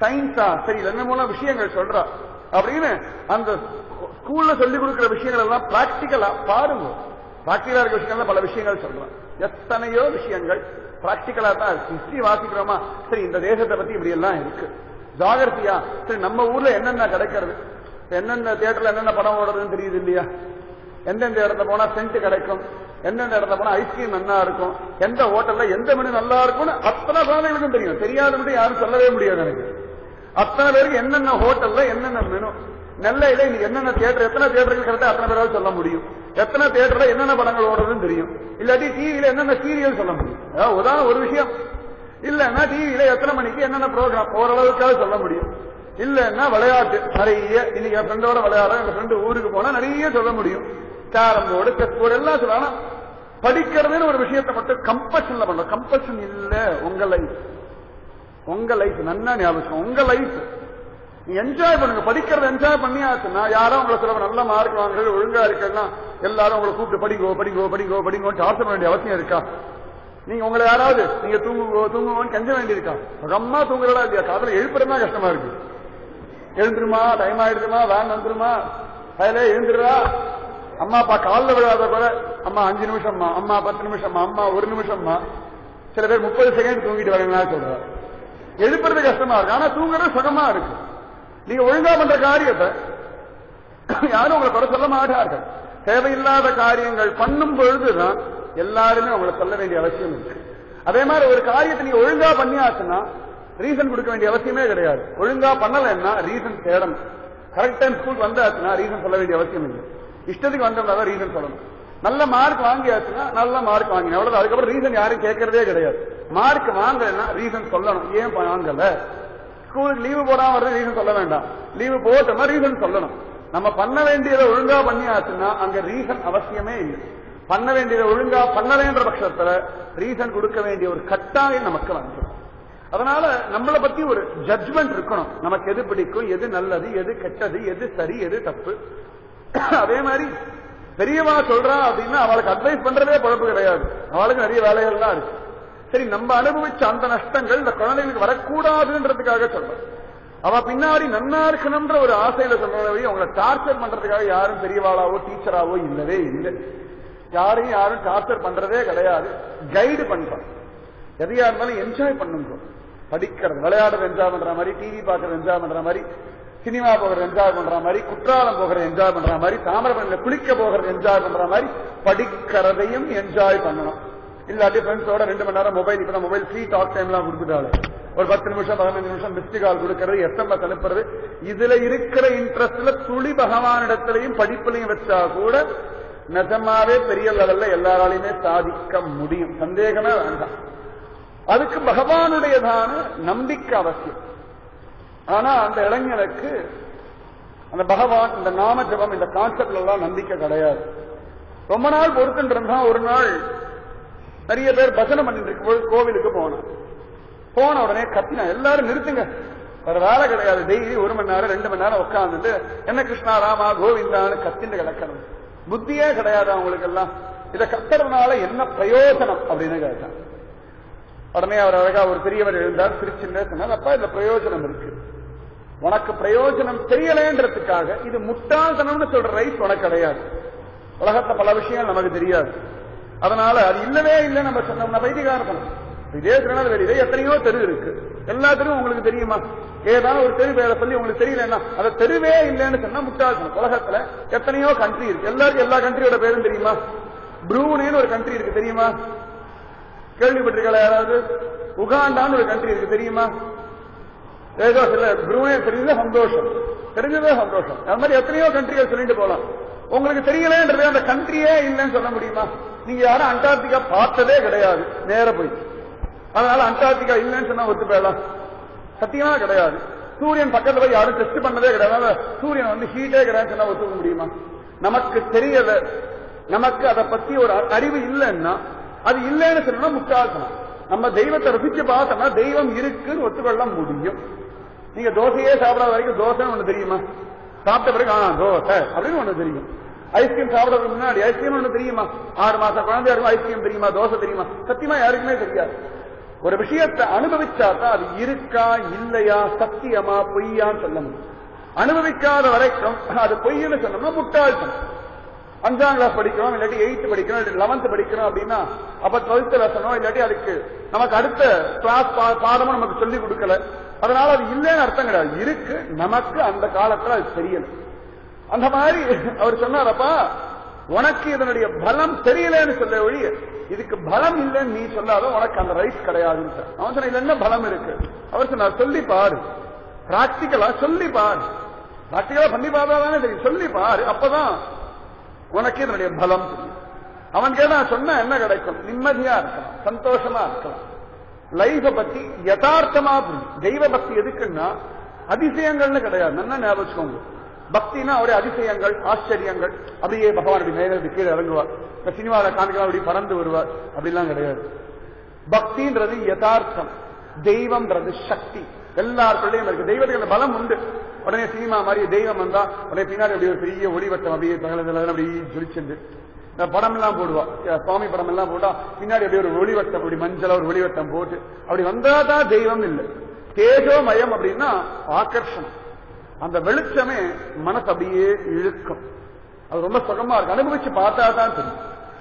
சயின்ஸா சரி என்ன மூலம் விஷயங்கள் சொல்றா அப்படின்னு அந்த ஸ்கூல்ல சொல்லிக் கொடுக்கிற விஷயங்கள் எல்லாம் பிராக்டிக்கலா பாருங்க. பிராக்டிகலா இருக்க விஷயங்கள் பல விஷயங்கள் சொல்றோம். எத்தனையோ விஷயங்கள் பிராக்டிக்கலா தான் இருக்கு. ஹிஸ்டரி வாசிக்கிறோமா, சரி இந்த தேசத்தை பத்தி இப்படி எல்லாம் இருக்கு. ஜாகிரபியா, சரி நம்ம ஊர்ல என்னென்ன கிடைக்கிறது, என்னென்ன தியேட்டர்ல என்னென்ன படம் ஓடுறதுன்னு தெரியுது இல்லையா, எந்தெந்த இடத்துல போனா சென்ட் கிடைக்கும், எந்தெந்த இடத்துல போனா ஐஸ்கிரீம் நல்லா இருக்கும், எந்த ஹோட்டல்ல எந்த மெனு நல்லா இருக்கும்னு அத்தனை குழந்தைகளுக்கும் தெரியும். தெரியாத மட்டும் யாரும் சொல்லவே முடியாது எனக்கு. அத்தனை பேருக்கு என்னென்ன ஹோட்டல்ல என்னென்ன மெனு, நெல்லையில இன்னைக்கு என்னென்ன தியேட்டர், எத்தனை தியேட்டருக்கு கரெக்டா அத்தனை பேரால் சொல்ல முடியும். எத்தனை தியேட்டர்ல என்னென்ன படங்கள் ஓடுறதுன்னு தெரியும். இல்லாட்டி டிவியில என்னென்ன சீரியல் சொல்ல முடியும். உதாரணம் ஒரு விஷயம் இல்லன்னா டிவியில எத்தனை மணிக்கு என்னென்ன ப்ரோக்ராம் ஓரளவுக்காக சொல்ல முடியும். இல்லன்னா விளையாட்டு நிறைய, இன்னைக்கு என் ஃப்ரெண்டோட விளையாட, என் ஃப்ரெண்டு ஊருக்கு போனா நிறைய சொல்ல முடியும். கேரம் போர்டு, செஸ் போர்டு எல்லாம் சொல்லலாம். படிக்கிறதுன்னு ஒரு விஷயத்தை மட்டும் கம்பல்ஷன்ல பண்றோம். கம்பல்ஷன் இல்ல. உங்க லைஃப் நன்னா ஞாபகம். உங்க லைஃப் என்ஜாய் பண்ணுங்க. படிக்கிறத என்ஜாய் பண்ணியாச்சுன்னா யாரும் உங்களை சொல்ல நல்ல மார்க் வாங்குறது ஒழுங்கா இருக்குன்னா எல்லாரும் உங்களை கூப்பிட்டு படிங்கோ படிங்கோ படிங்கோ படிங்கோன்னு டார்ச்சர் பண்ண வேண்டிய அவசியம் இருக்கா? நீங்க உங்களை யாராவது நீங்க தூங்குவோன்னு கெஞ்ச வேண்டியிருக்கா? அம்மா தூங்குறதா இல்லையா? காதல எழுப்புறதுதான் கஷ்டமா இருக்கு. எழுந்துருமா, டைம் ஆயிடுதுமா, வேன் வந்துருமா, அதுல எழுந்துருவா. அம்மா அப்பா காலில் விழாத கூட அம்மா 5 நிமிஷம்மா, அம்மா 10 நிமிஷம்மா, அம்மா 1 நிமிஷம்மா, சில பேர் 30 செகண்ட் தூங்கிட்டு வரீங்களா சொல்றாரு. எழுப்புறது கஷ்டமா இருக்கு, ஆனா தூங்குறது சுகமா இருக்கு. நீங்க ஒழுங்கா பண்ற காரியத்தை யாரும் உங்களை குறை சொல்ல மாட்டார்கள். தேவையில்லாத காரியங்கள் பண்ணும் பொழுதுதான் எல்லாருமே உங்களை சொல்ல வேண்டிய அவசியம் இருக்கு. அதே மாதிரி ஒரு காரியத்தை நீங்க ஒழுங்கா பண்ணியாச்சுன்னா ரீசன் கொடுக்க வேண்டிய அவசியமே கிடையாது. ஒழுங்கா பண்ணலன்னா ரீசன் தேடணும். கரெக்ட் டைம் ஸ்கூல் வந்தாச்சுன்னா ரீசன் சொல்ல வேண்டிய அவசியம் இல்லை. இஷ்டத்துக்கு வந்தோம்னா ரீசன் சொல்லணும். நல்ல மார்க் வாங்கியாச்சுன்னா நல்ல மார்க் வாங்கின அவ்வளவு. அதுக்கப்புறம் ரீசன் யாரும் கேட்கறதே கிடையாது. மார்க் வாங்கலன்னா ரீசன் சொல்லணும். ஏன் வாங்கல, ஸ்கூலுக்கு லீவு போடாம வர்றது ரீசன் சொல்ல வேண்டாம். லீவு போட்டோம்னா ரீசன் சொல்லணும். நம்ம பண்ண வேண்டியதை ஒழுங்கா பண்ணியாச்சுன்னா அங்க ரீசன் அவசியமே இல்லை. பண்ண வேண்டியதை ஒழுங்கா பண்ணலைன்ற பட்சத்துல ரீசன் கொடுக்க வேண்டிய ஒரு கட்டாயம் நமக்கு வந்துடும். அதனால நம்மளை பத்தி ஒரு ஜட்ஜ்மெண்ட் இருக்கணும். நமக்கு எது பிடிக்கும், எது நல்லது, எது கெட்டது, எது சரி, எது தப்பு. அதே மாதிரி பெரியவா சொல்றா அப்படின்னா அவளுக்கு அட்வைஸ் பண்றதே பொழப்பு கிடையாது. அவளுக்கு நிறைய வேலைகள் தான் இருக்கு. சரி, நம்ம அனுபவிச்ச அந்த நஷ்டங்கள் இந்த குழந்தைகளுக்கு வரக்கூடாதுன்றதுக்காக சொல்றோம். அவ பின்னாடி நன்னா இருக்கணும்ன்ற ஒரு ஆசையில சொல்றதை அவங்களை டார்ச்சர் பண்றதுக்காக யாரும் பெரியவாளாவோ டீச்சராவோ இல்லவே இல்லை. யாரையும் யாரும் டார்ச்சர் பண்றதே கிடையாது. கைடு பண்றோம். எதையா இருந்தாலும் என்ஜாய் பண்ணுங்க. படிக்கிறது, விளையாடுறது என்ஜாய் பண்ற மாதிரி, டிவி பார்க்கறது என்ஜாய் பண்ற மாதிரி, சினிமா போகிறது என்ஜாய் பண்ற மாதிரி, குற்றாலம் போகிறது என்ஜாய் பண்ற மாதிரி, தாமிரபரணியில குளிக்க போகிறது என்ஜாய் பண்ற மாதிரி படிக்கிறதையும் என்ஜாய் பண்ணணும். இல்லாட்டி ஃப்ரெண்ட்ஸோட 2 மணி நேரம் மொபைல், இப்ப மொபைல் ஃப்ரீ டாக் டைம் எல்லாம் கொடுத்துட்டாலே ஒரு 10 நிமிஷம் 15 நிமிஷம் மிஸ்டு கால் கொடுக்கறது, SMS அனுப்புறது, இதுல இருக்கிற இன்ட்ரெஸ்ட்ல துளி பகவானிடத்திலையும் படிப்புலையும் வச்சா கூட நிஜமாவே பெரிய லெவல்ல எல்லாராலையுமே சாதிக்க முடியும். சந்தேகமே வேண்டாம். அதுக்கு பகவானுடையதான நம்பிக்கை அவசியம். ஆனா அந்த இளைஞனுக்கு அந்த பகவான், இந்த நாம ஜபம், இந்த கான்செப்ட்ல எல்லாம் நம்பிக்கை கிடையாது. ரொம்ப நாள் பொறுத்துட்டு இருந்தா ஒரு நாள் நிறைய பேர் பஜனை பண்ணிட்டு இருக்கு கோவிலுக்கு போன உடனே கத்தினா, எல்லாரும் நிறுத்துங்க, வேற வேலை கிடையாது, டெய்லி 1 மணி நேரம் 2 மணி நேரம் உட்காந்துட்டு என்ன கிருஷ்ணா ராமா கோவிந்தான்னு கத்திட்டு கிடக்கணும். புத்தியே கிடையாது அவங்களுக்கு எல்லாம். இதை கத்துறதுனால என்ன பிரயோஜனம் அப்படின்னு கேட்டான். உடனே அவர் அழகா ஒரு பெரியவர் எழுந்தார், சிரிச்சுன்னு சொன்னார், அப்பா இதுல பிரயோஜனம் இருக்கு. உனக்கு பிரயோஜனம் தெரியலேன்றதுக்காக இது முட்டாள்தனம்னு சொல்ற ரைட் உனக்கு கிடையாது. உலகத்துல பல விஷயங்கள் நமக்கு தெரியாது. அதனால அது இல்லவே இல்லை நம்ம சொன்னோம்னா பைத்தியக்காரத்தனம். இதே திருநெல்வேலியில எத்தனையோ தெரு இருக்கு. எல்லா தெருவும் உங்களுக்கு தெரியுமா? ஏதாவது ஒரு தெரு பேரை சொல்லி உங்களுக்கு தெரியலன்னா அதை தெருவே இல்லைன்னு சொன்னா முட்டாள்தனம். உலகத்துல எத்தனையோ கண்ட்ரி இருக்கு. எல்லாருக்கும் எல்லா கண்ட்ரியோட பேரும் தெரியுமா? ப்ரூனேன்னு ஒரு கண்ட்ரி இருக்கு, தெரியுமா? கேள்விப்பட்டிருக்கா யாராவது? உகாண்டான்னு ஒரு கண்ட்ரி இருக்கு, தெரியுமா? ஏதோ சில ப்ரூனே தெரிஞ்ச சந்தோஷம், தெரிஞ்சதே சந்தோஷம். அது மாதிரி எத்தனையோ கண்ட்ரிகள் சொல்லிட்டு போலாம். உங்களுக்கு தெரியலன்றது அந்த கண்ட்ரியே இல்லைன்னு சொல்ல முடியுமா? நீங்க யாரும் அண்டார்டிகா பார்த்ததே கிடையாது நேர போய். அதனால அண்டார்டிகா இல்லைன்னு சொன்னா ஒத்து போயலாம்? சத்தியமா கிடையாது. சூரியன் பக்கத்துல போய் யாரும் டெஸ்ட் பண்ணதே கிடையாது. சூரியன் வந்து ஹீட்டே கிடையாது சொன்னா ஒத்துக்க முடியுமா? நமக்கு தெரியல, நமக்கு அதை பத்தி ஒரு அறிவு இல்லைன்னா அது இல்லைன்னு சொன்னா முட்டாள்தனம். நம்ம தெய்வத்தை ரசிச்சு பார்த்தோம்னா தெய்வம் இருக்குன்னு ஒத்துக்கொள்ள முடியும். நீங்க தோசையே சாப்பிடாத வரைக்கும் தோசைன்னு ஒண்ணு தெரியுமா? சாப்பிட்ட பிறகு தோசை அப்படின்னு ஒண்ணு தெரியும். ஐஸ்கிரீம் சாப்பிடறதுக்கு முன்னாடி ஐஸ்கிரீம் ஒண்ணு தெரியுமா? 6 மாசம் குழந்தையா இருக்கும் ஐஸ்கிரீம் தெரியுமா? தோசை தெரியுமா? சத்தியமா யாருக்குமே தெரியாது. ஒரு விஷயத்தை அனுபவிச்சாதான் அது இருக்கா இல்லையா சத்தியமா பொய்யான்னு சொல்ல முடியும். அனுபவிக்காத வரைக்கும் அது பொய்ன்னு சொன்னோம்னா முட்டாள்தனம். 5ஆம் கிளாஸ் படிக்கிறோம், இல்லாட்டி 8th படிக்கிறோம், இல்லாட்டி 11th படிக்கிறோம் அப்படின்னா அப்ப 12th லெசனோ இல்லாட்டி அதுக்கு நமக்கு அடுத்த கிளாஸ் பாடமும் நமக்கு சொல்லிக் கொடுக்கல. அதனால அது இல்லைன்னு அர்த்தம் கிடையாது. இருக்கு, நமக்கு அந்த காலத்துல அது தெரியல. அந்த மாதிரி அவர் சொன்னாரப்பா, உனக்கு இதனுடைய பலம் தெரியலன்னு சொல்ல ஒழிய இதுக்கு பலம் இல்லைன்னு நீ சொல்லாத, உனக்கு அந்த ரைட் கிடையாதுன்னு சார். அவன் சொன்ன இதுல என்ன பலம் இருக்கு? அவர் சொன்னார், சொல்லி பாரு, பிராக்டிக்கலா சொல்லி பாரு, பிராக்டிக்கலா பண்ணி பார்த்தாதானே தெரியும், சொல்லி பாரு, அப்பதான் உனக்கு இதனுடைய பலம் தெரியும். அவன் கேட்டா சொன்ன என்ன கிடைக்கும்? நிம்மதியா இருக்கலாம், சந்தோஷமா இருக்கலாம், லைஃப பத்தி யதார்த்தமா புரியும். தெய்வ பக்தி எதுக்குன்னா அதிசயங்கள்னு கிடையாது. நல்லா ஞாபகம் வச்சுக்கோங்க. பக்தினா ஒரே அதிசயங்கள் ஆச்சரியங்கள், அப்படியே பகவானுடைய மேல கீழே இறங்குவார், இந்த சினிமாவில் காமிக்கலாம் அப்படி பறந்து வருவார், அப்படிலாம் கிடையாது. பக்தின்றது யதார்த்தம், தெய்வம்ன்றது சக்தி. எல்லாருக்குள்ளேயும் இருக்கு. தெய்வத்துக்கு அந்த பலம் உண்டு. உடனே சினிமா மாதிரி தெய்வம் வந்தா உடனே பின்னாடி அப்படி ஒரு பெரிய ஒளிவட்டம் அப்படியே பகலத்தில் அப்படி ஜொலிச்சுண்டு படம் எல்லாம் போடுவா, சுவாமி படம் எல்லாம் போட்டா பின்னாடி அப்படியே ஒரு ஒளிவட்டம், அப்படி மஞ்சள ஒரு ஒளிவட்டம் போட்டு அப்படி வந்தாதான் தெய்வம் இல்லை. தேஜோமயம் அப்படின்னா ஆகர்ஷணம், அந்த வெளிச்சமே மனசு அப்படியே இழுக்கும். அது ரொம்ப சுகமா இருக்கு, அனுபவிச்சு பார்த்தா தான் தெரியும்.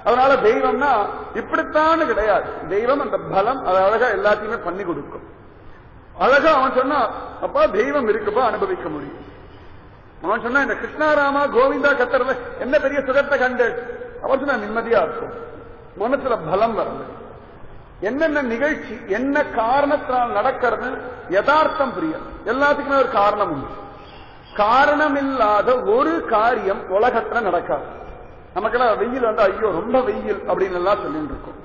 அதனால தெய்வம்னா இப்படித்தான்னு கிடையாது. தெய்வம் அந்த பலம், அது அழகா எல்லாத்தையுமே பண்ணி கொடுக்கும். அழகா அவன் சொன்னா, அப்பா தெய்வம் இருக்குப்பா, அனுபவிக்க முடியும். அவன் சொன்னா, இந்த கிருஷ்ணாராமா கோவிந்தா கத்துறத என்ன பெரிய சுகத்தை கண்டு. அவன் சொன்னா நிம்மதியா இருக்கும், மனசுல பலம் வருது. என்னென்ன நிகழ்ச்சி என்ன காரணத்தினால் நடக்கிறது யதார்த்தம் புரியும். எல்லாத்துக்குமே ஒரு காரணம் உண்டு. காரணம் இல்லாத ஒரு காரியம் உலகத்துல நடக்காது. நமக்கெல்லாம் வெயில் வந்து ஐயோ ரொம்ப வெயில் அப்படின்னு எல்லாம் சொல்லிட்டு இருக்கோம்.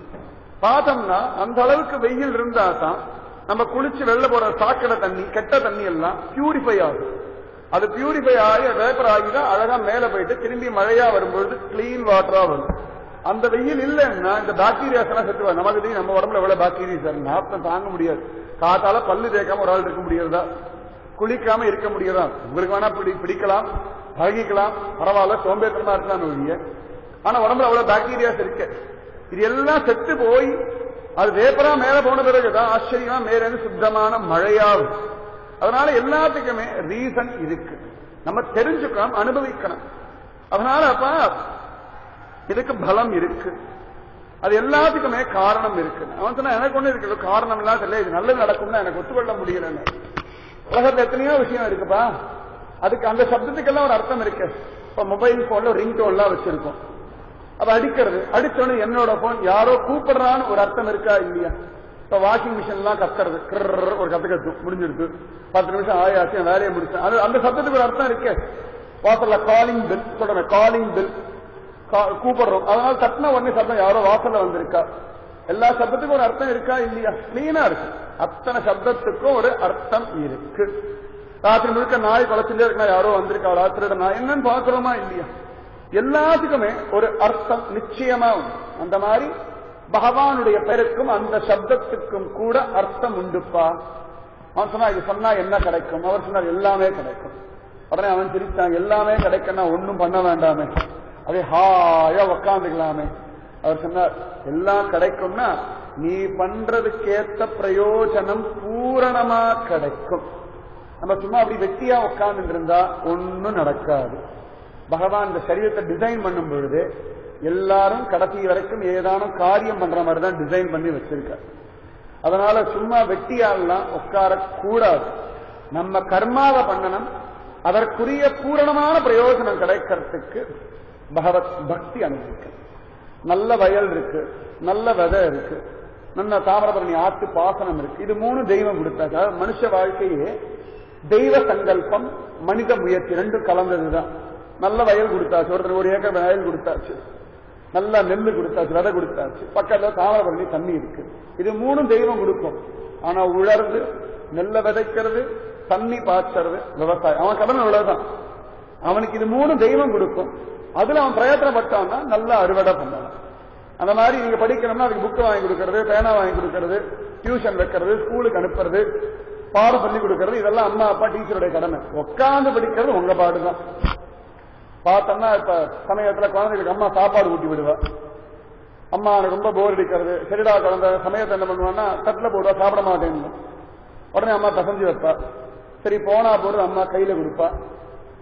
பார்த்தோம்னா அந்த அளவுக்கு வெயில் இருந்தா தான் நம்ம குளிச்சு வெளில போற சாக்கடை தண்ணி கெட்ட தண்ணி எல்லாம் பியூரிஃபை ஆகும். அது பியூரிஃபை ஆகி வேப்பர் ஆகிதான் அழகா மேல போயிட்டு திரும்பி மழையா வரும்பொழுது கிளீன் வாட்டரா வரும். அந்த வெயில் இல்லைன்னா இந்த பாக்டீரியாஸ் எல்லாம் செத்துவாங்க. நமக்கு தெரியும் நம்ம உடம்புல எவ்வளவு பாக்டீரியா நாத்தம் தாங்க முடியாது. காத்தால பல்லு தேய்க்காம ஒரு ஆள் இருக்க முடியாதா? குளிக்காம இருக்க முடியாதா? உங்களுக்கு வேணா பிடிக்கலாம், பழகிக்கலாம், பரவாயில்ல, சோம்பேறித்தனமா இருக்கலாம் ஒழிய. ஆனா உடம்புல அவ்வளவு பாக்டீரியாஸ் இருக்கு. இது எல்லாம் செத்து போய் அது வேப்பரா மேல போன பிறகுதான் ஆச்சரியமா மேல சுத்தமான மழையாகும். அதனால எல்லாத்துக்குமே ரீசன் இருக்கு, நம்ம தெரிஞ்சுக்கணும், அனுபவிக்கணும். அதனால அப்ப இதுக்கு பலம் இருக்கு, அது எல்லாத்துக்குமே காரணம் இருக்கு. அவன் சொன்னா எனக்கு ஒண்ணு இருக்கு காரணம் எல்லாம் தெரியல, இது நல்லது நடக்கும்னா எனக்கு ஒத்துக்கொள்ள முடியல. உலகத்துல எத்தனையோ விஷயம் இருக்குப்பா, அதுக்கு அந்த சப்தத்துக்கெல்லாம் ஒரு அர்த்தம் இருக்கு. இப்ப மொபைல் போன்ல ரிங் டோன் எல்லாம் வச்சிருக்கோம், அப்ப அடிக்கிறது, அடிச்சோன்னு என்னோட போன் யாரோ கூப்பிடுறான்னு ஒரு அர்த்தம் இருக்கா இல்லையா? இப்ப வாஷிங் மிஷின் எல்லாம் கத்துறது, ஒரு கத்து முடிஞ்சிருக்கு, 10 நிமிஷம் ஆயாச்சு, வேலையை முடிச்சேன், அது அந்த சப்தத்துக்கு ஒரு அர்த்தம் இருக்கு. வாசல்ல காலிங் பில் சொல்றேன், காலிங் பில் கூப்பிடுறோம், அதனால தட்டின உடனே சப்தம் யாரோ வாசல்ல வந்திருக்கா. எல்லா சப்தத்துக்கும் ஒரு அர்த்தம் இருக்கா இல்லையா? கிளீனா இருக்கு. அத்தனை சப்தத்துக்கும் ஒரு அர்த்தம் இருக்கு. ராத்திரி முழுக்க நாய் குலைச்சுட்டே இருக்கா, யாரோ வந்திருக்கா, ராத்திரியோட நாய் என்னன்னு பாக்குறோமா இல்லையா? எல்லாத்துக்குமே ஒரு அர்த்தம் நிச்சயமா உண்டு. அந்த மாதிரி பகவானுடைய பெயருக்கும் அந்த சப்தத்துக்கும் கூட அர்த்தம் உண்டுப்பா. அவன் சொன்னா இது சொன்னா என்ன கிடைக்கும்? அவர் சொன்னார் எல்லாமே கிடைக்கும். உடனே அவன் சிரித்தான், எல்லாமே கிடைக்கும்னா ஒன்னும் பண்ண வேண்டாமே, அதே ஹாயா உக்காந்துக்கலாமே. அவர் சொன்னார் எல்லாம் கிடைக்கும்னா நீ பண்றதுக்கேற்ற பிரயோஜனம் பூரணமா கிடைக்கும். நம்ம சும்மா அப்படி வெட்டியா உட்கார்ந்து இருந்தா ஒன்னும் நடக்காது. பகவான் இந்த சரீரத்தை டிசைன் பண்ணும் பொழுது எல்லாரும் கடைசி வரைக்கும் ஏதானும் காரியம் பண்ற மாதிரி தான் டிசைன் பண்ணி வச்சிருக்க. அதனால சும்மா வெட்டியாலாம் உட்கார கூடாது. நம்ம கர்மாவை பண்ணணும், அதற்குரிய பூரணமான பிரயோஜனம் கிடைக்கிறதுக்கு பகவத் பக்தி அனுபவிக்க. நல்ல வயல் இருக்கு, நல்ல விதை இருக்கு, நல்ல தாமிரபரணி ஆத்து பாசனம் இருக்கு, இது 3 தெய்வம் கொடுத்தாச்சு. மனுஷ வாழ்க்கையே தெய்வ சங்கல்பம் மனித முயற்சி ரெண்டும் கலந்ததுதான். நல்ல வயல் கொடுத்தாச்சு, ஒருத்தர் 1 ஏக்கர் வயல் கொடுத்தாச்சு, நல்ல நெல்லு கொடுத்தாச்சு, விதை கொடுத்தாச்சு, பக்கத்துல தாமிரபரணி தண்ணி இருக்கு, இது 3 தெய்வம் கொடுக்கும். ஆனா உழர்ந்து நெல்ல விதைக்கிறது, தண்ணி பாய்ச்சறது விவசாயம், அவன் கடமை இவ்வளவுதான். அவனுக்கு இது 3 தெய்வம் கொடுக்கும். அதுல அவன் பிரயத்தனப்பட்டான்னா நல்லா அறுவடை பண்ணலாம். அந்த மாதிரி நீங்க படிக்கணும்னா அதுக்கு புக்கு வாங்கி கொடுக்கறது, பேனா வாங்கி கொடுக்கறது, டியூஷன் வைக்கிறது, ஸ்கூலுக்கு அனுப்புறது, பாடம் சொல்லி கொடுக்கறது, இதெல்லாம் அம்மா அப்பா டீச்சருடைய கடமை. உட்கார்ந்து படிக்கிறது உங்க பாடுதான். பார்த்தோம்னா இப்ப சமயத்துல குழந்தைகளுக்கு அம்மா சாப்பாடு ஊட்டி விடுவா, அம்மா எனக்கு ரொம்ப போர் அடிக்கிறது, சரிடா குழந்தை சமயத்தை என்ன பண்ணுவான்னா தட்டுல போடுவா, சாப்பிட மாட்டேன்னு. உடனே அம்மா பசஞ்சு வைப்பா. சரி போனா போறது அம்மா கையில கொடுப்பா.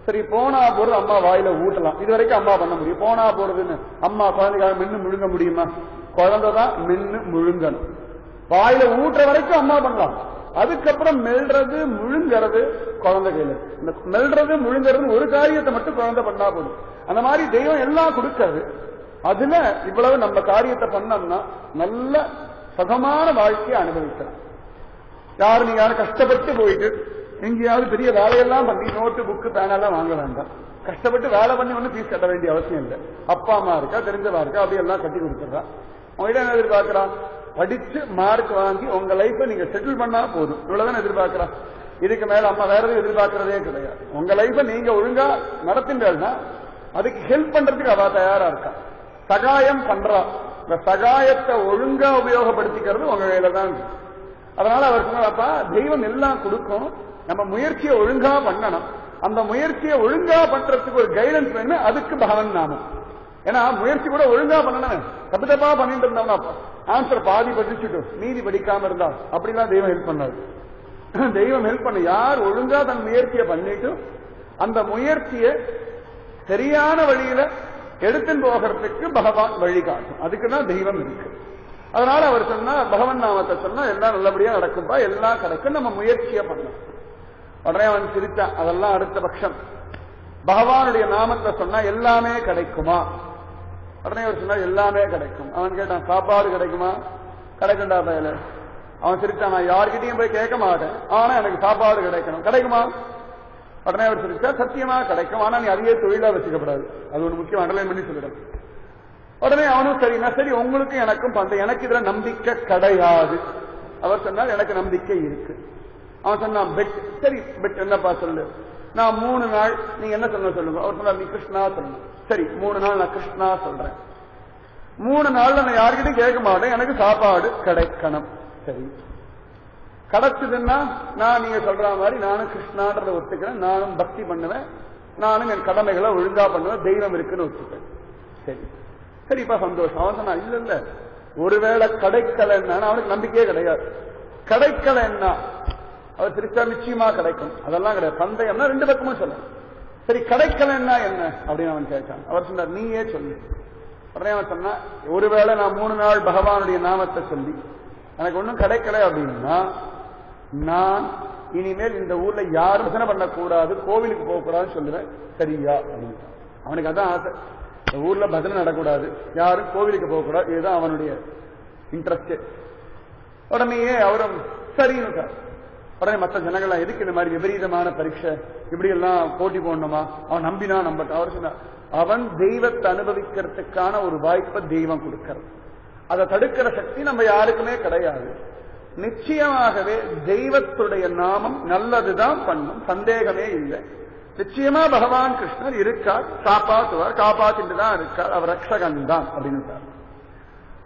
சரி போனா போறது அம்மா வாயில ஊட்டலாம். இது வரைக்கும் அம்மா பண்ண முடியும். போனா போறதுன்னு அம்மா குழந்தைக்காக மென்னு முழுங்க முடியுமா? குழந்தைதான் மென்னு முழுங்கணும். வாயில ஊட்டுற வரைக்கும் அம்மா பண்ணலாம். அதுக்கப்புறம் மெல்றது முழுங்கிறது குழந்தை கையில. இந்த மெல்றது முழுங்கிறது ஒரு காரியத்தை மட்டும் குழந்தை பண்ணா போதும். அந்த மாதிரி தெய்வம் எல்லாம் கொடுக்கிறது. அதுல இவ்வளவு நம்ம காரியத்தை பண்ணோம்னா நல்ல சுகமான வாழ்க்கையை அனுபவிக்கலாம். யாரு நீ யாரும் கஷ்டப்பட்டு போயிட்டு எங்கேயாவது பெரிய வேலையெல்லாம் பண்ணி நோட்டு புக்கு பேனெல்லாம் வாங்க வேண்டாம். கஷ்டப்பட்டு வேலை பண்ணி ஒன்னும் ஃபீஸ் கட்ட வேண்டிய அவசியம் இல்லை. அப்பா அம்மா இருக்கா, தெரிஞ்சவா இருக்கா, அப்படி எல்லாம் கட்டி கொடுத்துட்றா. அவங்ககிட்ட என்ன எதிர்பார்க்கிறான்? படிச்சு மார்க் வாங்கி உங்க லைஃப நீங்க செட்டில் பண்ணா போதும், இவ்வளவுதான் எதிர்பார்க்கிறான். இதுக்கு மேல அம்மா வேற எதுவும் எதிர்பார்க்கிறதே கிடையாது. உங்க லைஃப நீங்க ஒழுங்கா நடத்தின்றா அதுக்கு ஹெல்ப் பண்றதுக்கு அவ தயாரா இருக்கா, சகாயம் பண்றா. இந்த சகாயத்தை ஒழுங்கா உபயோகப்படுத்திக்கிறது உங்க கையில தான். அதனால அவர் சொன்னாப்பா, தெய்வம் எல்லாம் கொடுக்கும், நம்ம முயற்சியை ஒழுங்கா பண்ணணும். அந்த முயற்சியை ஒழுங்கா பண்றதுக்கு ஒரு கைடன்ஸ் வேணும், அதுக்கு பகவன் நாமம். ஏன்னா முயற்சி கூட ஒழுங்கா பண்ணணும். தப்பு தப்பா பண்ணிட்டு இருந்தோம்னா ஆன்சர் பாதி படிச்சுட்டு மீதி படிக்காம இருந்தா அப்படிலாம் தெய்வம் ஹெல்ப் பண்ணாது. தெய்வம் ஹெல்ப் பண்ண யார் ஒழுங்கா தன் முயற்சியை பண்ணிட்டு அந்த முயற்சியை சரியான வழியில எடுத்துன்னு போகிறதுக்கு பகவான் வழிகாட்டும். அதுக்குதான் தெய்வம் இருக்கு. அதனால அவர் சொன்னா பகவன் நாமத்தை சொன்னா எல்லாம் நல்லபடியா நடக்கும்பா, எல்லாம் கிடைக்கும், நம்ம முயற்சியை பண்ணணும். உடனே அவன் சிரித்தான். அதெல்லாம் அடுத்த பட்சம். பகவானுடைய நாமத்தை சொன்னா எல்லாமே கிடைக்குமா? உடனே அவர் சொன்னா எல்லாமே கிடைக்கும். அவன் கேட்டான், சாப்பாடு கிடைக்குமா? கிடைக்கும்டா பயல. அவன் சிரித்தான், நான் யார்கிட்டையும் போய் கேட்க மாட்டேன், ஆனா எனக்கு சாப்பாடு கிடைக்கணும், கிடைக்குமா? உடனே அவர் சிரிச்சா, சத்தியமா கிடைக்கும், ஆனா நீ அதையே தொழிலா வச்சுக்கப்படாது, அது ஒரு முக்கியம் அண்டர்லைன் பண்ணி சொல்லிடும். உடனே அவனும் சரினா சரி, உங்களுக்கும் எனக்கும் பண்ற, எனக்கு இதுல நம்பிக்கை கிடையாது. அவர் சொன்னால் எனக்கு நம்பிக்கை இருக்கு. அவன் சொன்னான் பெட். சரி பெட் என்னப்பா சொல்லு. நான் 3 நாள் நீங்க என்ன சொல்ல சொல்லுங்க. அவர் சொன்னார் நீ கிருஷ்ணா சொல்லணும். சரி 3 நாள் நான் கிருஷ்ணா சொல்றேன். 3 நாள்ல நான் யார்கிட்டையும் கேட்க மாட்டேன், எனக்கு சாப்பாடு கிடைக்கணும். சரி கிடைச்சதுன்னா நான் நீங்க சொல்ற மாதிரி நானும் கிருஷ்ணான்றதை ஒத்துக்கிறேன், நானும் பக்தி பண்ணுவேன், நானும் என் கடமைகளை ஒழுங்கா பண்ணுவேன், தெய்வம் இருக்குன்னு ஒத்துப்பேன். சரி சரிப்பா சந்தோஷம். அவன் சொன்னா இல்ல இல்ல, ஒருவேளை கிடைக்கலன்னா அவனுக்கு நம்பிக்கையே கிடையாது. கிடைக்கலன்னா அவர் திருச்சா நிச்சயமா கிடைக்கும், அதெல்லாம் கிடையாது. சந்தேகம்னா 2 பக்கமும் சொல்லணும். சரி கிடைக்கலன்னா என்ன அப்படின்னு அவன் கேட்டான். அவர் சொன்னார் நீயே சொல்லு. உடனே அவன் சொன்னா, ஒருவேளை நான் 3 நாள் பகவானுடைய நாமத்தை சொல்லி எனக்கு ஒன்னும் கிடைக்கல அப்படின்னா நான் இனிமேல் இந்த ஊர்ல யாரும் பிரச்சனை பண்ணக்கூடாது, கோவிலுக்கு போகக்கூடாதுன்னு சொல்லுவேன், சரியா அப்படின்னு. அவனுக்கு அதான் ஆசை, இந்த ஊர்ல பஜனை நடக்கூடாது, யாரும் கோவிலுக்கு போகக்கூடாது, இதுதான் அவனுடைய இன்ட்ரெஸ்ட். உடனேயே அவரும் சரின்னு சார். உடனே மற்ற ஜனங்கள்லாம் எதுக்கு இந்த மாதிரி விபரீதமான பரீட்சை, இப்படி எல்லாம் போட்டி போடணுமா, அவன் நம்பினா நம்பட்ட. அவர் சொன்னார், அவன் தெய்வத்தை அனுபவிக்கிறதுக்கான ஒரு வாய்ப்பை தெய்வம் கொடுக்கிறது, அதை தடுக்கிற சக்தி நம்ம யாருக்குமே கிடையாது. நிச்சயமாகவே தெய்வத்துடைய நாமம் நல்லதுதான் பண்ணும், சந்தேகமே இல்லை. நிச்சயமா பகவான் கிருஷ்ணர் இருக்கார், காப்பாற்றுவார், காப்பாற்றிட்டு தான் இருக்கார், அவர் ரக்ஷகன் தான் அப்படின்னு.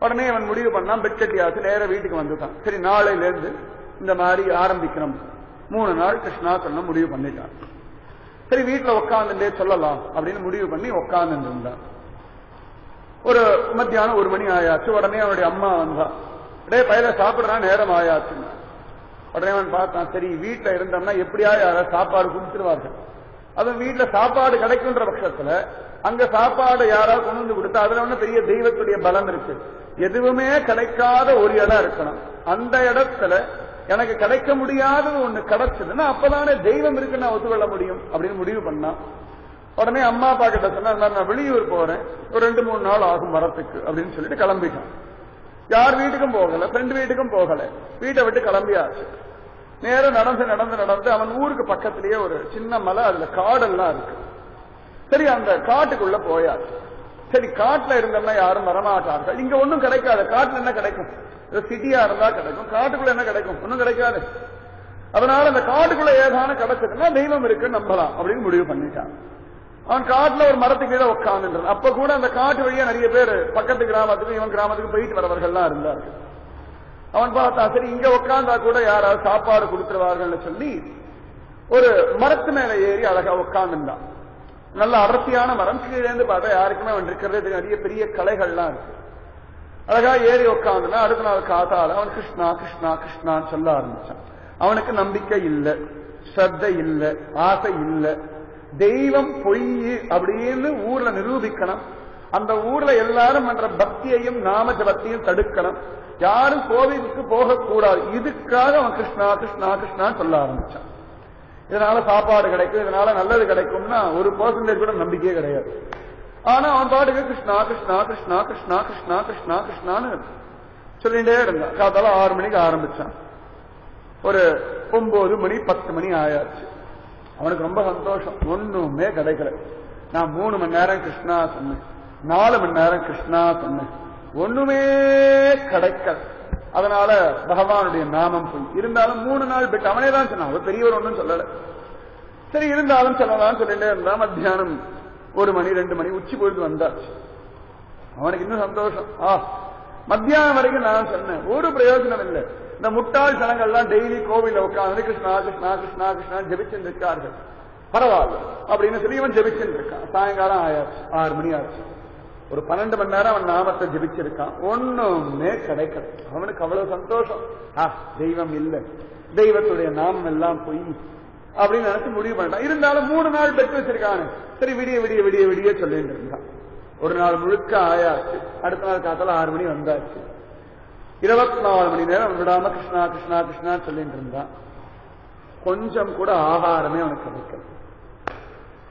உடனே அவன் முடிவு பண்ணான், பெட் கட்டியாச்சு நேர வீட்டுக்கு வந்துட்டான். சரி நாளையில இருந்து இந்த மாதிரி ஆரம்பிக்கணும், 3 நாள் கிருஷ்ணா சொல்ல முடிவு பண்ணிட்டான். சரி வீட்டுல உட்காந்துட்டே சொல்லலாம் அப்படின்னு முடிவு பண்ணி உட்கார்ந்து இருந்தான். ஒரு மத்தியானம் 1 மணி ஆயாச்சு. உடனே அவனுடைய அம்மா வந்தா, டே பையில சாப்பிடுறான், நேரம் ஆயாச்சு. உடனே அவன் பார்த்தான், சரி வீட்டுல இருந்தோம்னா எப்படியா யாராவது சாப்பாடு கொடுத்துருவார்கள், அதுவும் வீட்டுல சாப்பாடு கிடைக்குன்ற பட்சத்துல அங்க சாப்பாடு யாராவது கொண்டு வந்து கொடுத்தா அதுல ஒண்ணு பெரிய தெய்வத்துடைய பலம் இருக்கு. எதுவுமே கிடைக்காத ஒரு இடம் இருக்கணும், அந்த இடத்துல எனக்கு கிடைக்க முடியாதது ஒண்ணு கிடைச்சதுன்னா அப்பதானே தெய்வம் இருக்குன்னு நான் ஒத்துக்கொள்ள முடியும் அப்படின்னு முடிவு பண்ணா. உடனே அம்மா அப்பா கிட்ட சொன்னா, நான் வெளியூர் போறேன், ஒரு 2-3 நாள் ஆகும் வரத்துக்கு அப்படின்னு சொல்லிட்டு கிளம்பிட்டான். யார் வீட்டுக்கும் போகல, ஃப்ரெண்ட் வீட்டுக்கும் போகல, வீட்டை விட்டு கிளம்பியாச்சு. நேரம் நடந்து அவன் ஊருக்கு பக்கத்திலேயே ஒரு சின்ன மலை, அதுல காடெல்லாம் இருக்கு. சரி அந்த காட்டுக்குள்ள போயாச்சு. சரி காட்டுல இருந்தோம்னா யாரும் வரமாட்டார்கள், இங்க ஒன்னும் கிடைக்காது. காட்டுல என்ன கிடைக்கும், சிட்டியா இருந்தா கிடைக்கும், காட்டுக்குள்ள என்ன கிடைக்கும், ஒன்னும் கிடைக்காது. அதனால அந்த காட்டுக்குள்ள ஏதான கிடைச்சதுன்னா தெய்வம் இருக்குன்னு நம்பலாம் அப்படின்னு முடிவு பண்ணிட்டான். அவன் காட்டுல ஒரு மரத்துக்கு கீழே உட்கார்ந்துன்றான். அப்ப கூட அந்த காட்டு வழியா நிறைய பேர் பக்கத்து கிராமத்துக்கு இவன் கிராமத்துக்கு போயிட்டு வரவர்கள்லாம் இருந்தார்கள். அவன் பார்த்தா சரி இங்க உட்கார்ந்தா கூட யாராவது சாப்பாடு கொடுத்துருவார்கள் சொல்லி ஒரு மரத்து மேல ஏறி அழகா உட்கார்ந்துட்டான். நல்ல அடர்த்தியான மரம், கீழே இருந்து பார்த்தா யாருக்குமே அவன் இருக்கிறது நிறைய பெரிய களைகள்லாம் இருக்கு. அழகா ஏறி உட்காந்துனா அடுத்த நாள் காத்தால அவன் கிருஷ்ணா கிருஷ்ணா கிருஷ்ணான்னு சொல்ல ஆரம்பிச்சான். அவனுக்கு நம்பிக்கை இல்லை, ஸ்ரத்தை இல்லை, ஆசை இல்லை. தெய்வம் பொய் அப்படின்னு ஊர்ல நிரூபிக்கணும். அந்த ஊர்ல எல்லாரும் என்ற பக்தியையும் நாம ஜபத்தையும் தடுக்கணும். யாரும் கோவிலுக்கு போகக்கூடாது. இதுக்காக அவன் கிருஷ்ணா கிருஷ்ணா கிருஷ்ணான்னு சொல்ல ஆரம்பிச்சான். இதனால சாப்பாடு கிடைக்கும், இதனால நல்லது கிடைக்கும்னா 1% கூட நம்பிக்கையே கிடையாது. ஆனா அவன் பாட்டுக்கு கிருஷ்ணா கிருஷ்ணா கிருஷ்ணா கிருஷ்ணா கிருஷ்ணா கிருஷ்ணா கிருஷ்ணான்னு சொல்லிட்டே இருந்தான். காத்தால 6 மணிக்கு ஆரம்பிச்சான். ஒரு 9 மணி 10 மணி ஆயாச்சு. அவனுக்கு ரொம்ப சந்தோஷம். ஒண்ணுமே கிடைக்கல. நான் 3 மணி நேரம் கிருஷ்ணா சொன்னேன், 4 மணி நேரம் கிருஷ்ணா சொன்னேன், ஒண்ணுமே கிடைக்கல. அதனால பகவானுடைய நாமம் போய் இருந்தாலும் 3 நாள் பெற்று அவனே தான் சொன்னான். ஒரு பெரியவர் ஒன்றும் சொல்லல. சரி இருந்தாலும் சொல்லலாம்னு சொல்லிட்டே இருந்தா மத்தியானம் 1 மணி 2 மணி உச்சி பொழுது வந்தாச்சு. அவனுக்கு இன்னும் சந்தோஷம். மத்தியானம் வரைக்கும் நான் சொன்னேன், ஒரு பிரயோஜனம் இல்லை. இந்த முட்டாள் சனங்கள்லாம் டெய்லி கோவில உட்காந்து கிருஷ்ணா கிருஷ்ணா கிருஷ்ணா கிருஷ்ணா ஜெபிச்சுட்டு இருக்கார்கள். பரவாயில்ல அப்படின்னு சொல்லி இவன் ஜெபிச்சுட்டு இருக்கான். சாயங்காலம் ஆயாச்சு, 6 மணி ஆச்சு. ஒரு 12 மணி நேரம் அவன் நாமத்தை ஜெபிச்சிருக்கான். ஒண்ணுமே கிடைக்கல. அவனுக்கு அவ்வளவு சந்தோஷம். தெய்வம் இல்லை, தெய்வத்துடைய நாமம் எல்லாம் பொய் அப்படின்னு நினைச்சு முடிவு பண்ணிட்டான். இருந்தாலும் 3 நாள் பெற்று வச்சிருக்கானு. சரி விடிய விடிய விடிய விடிய சொல்லிட்டு இருந்தான். ஒரு நாள் முழுக்க ஆயாச்சு. அடுத்த நாள் காத்தால 6 மணி வந்தாச்சு. 24 மணி நேரம் விடாம கிருஷ்ணா கிருஷ்ணா கிருஷ்ணா சொல்லிட்டு இருந்தான். கொஞ்சம் கூட ஆகாரமே அவனுக்கு கிடைக்கல.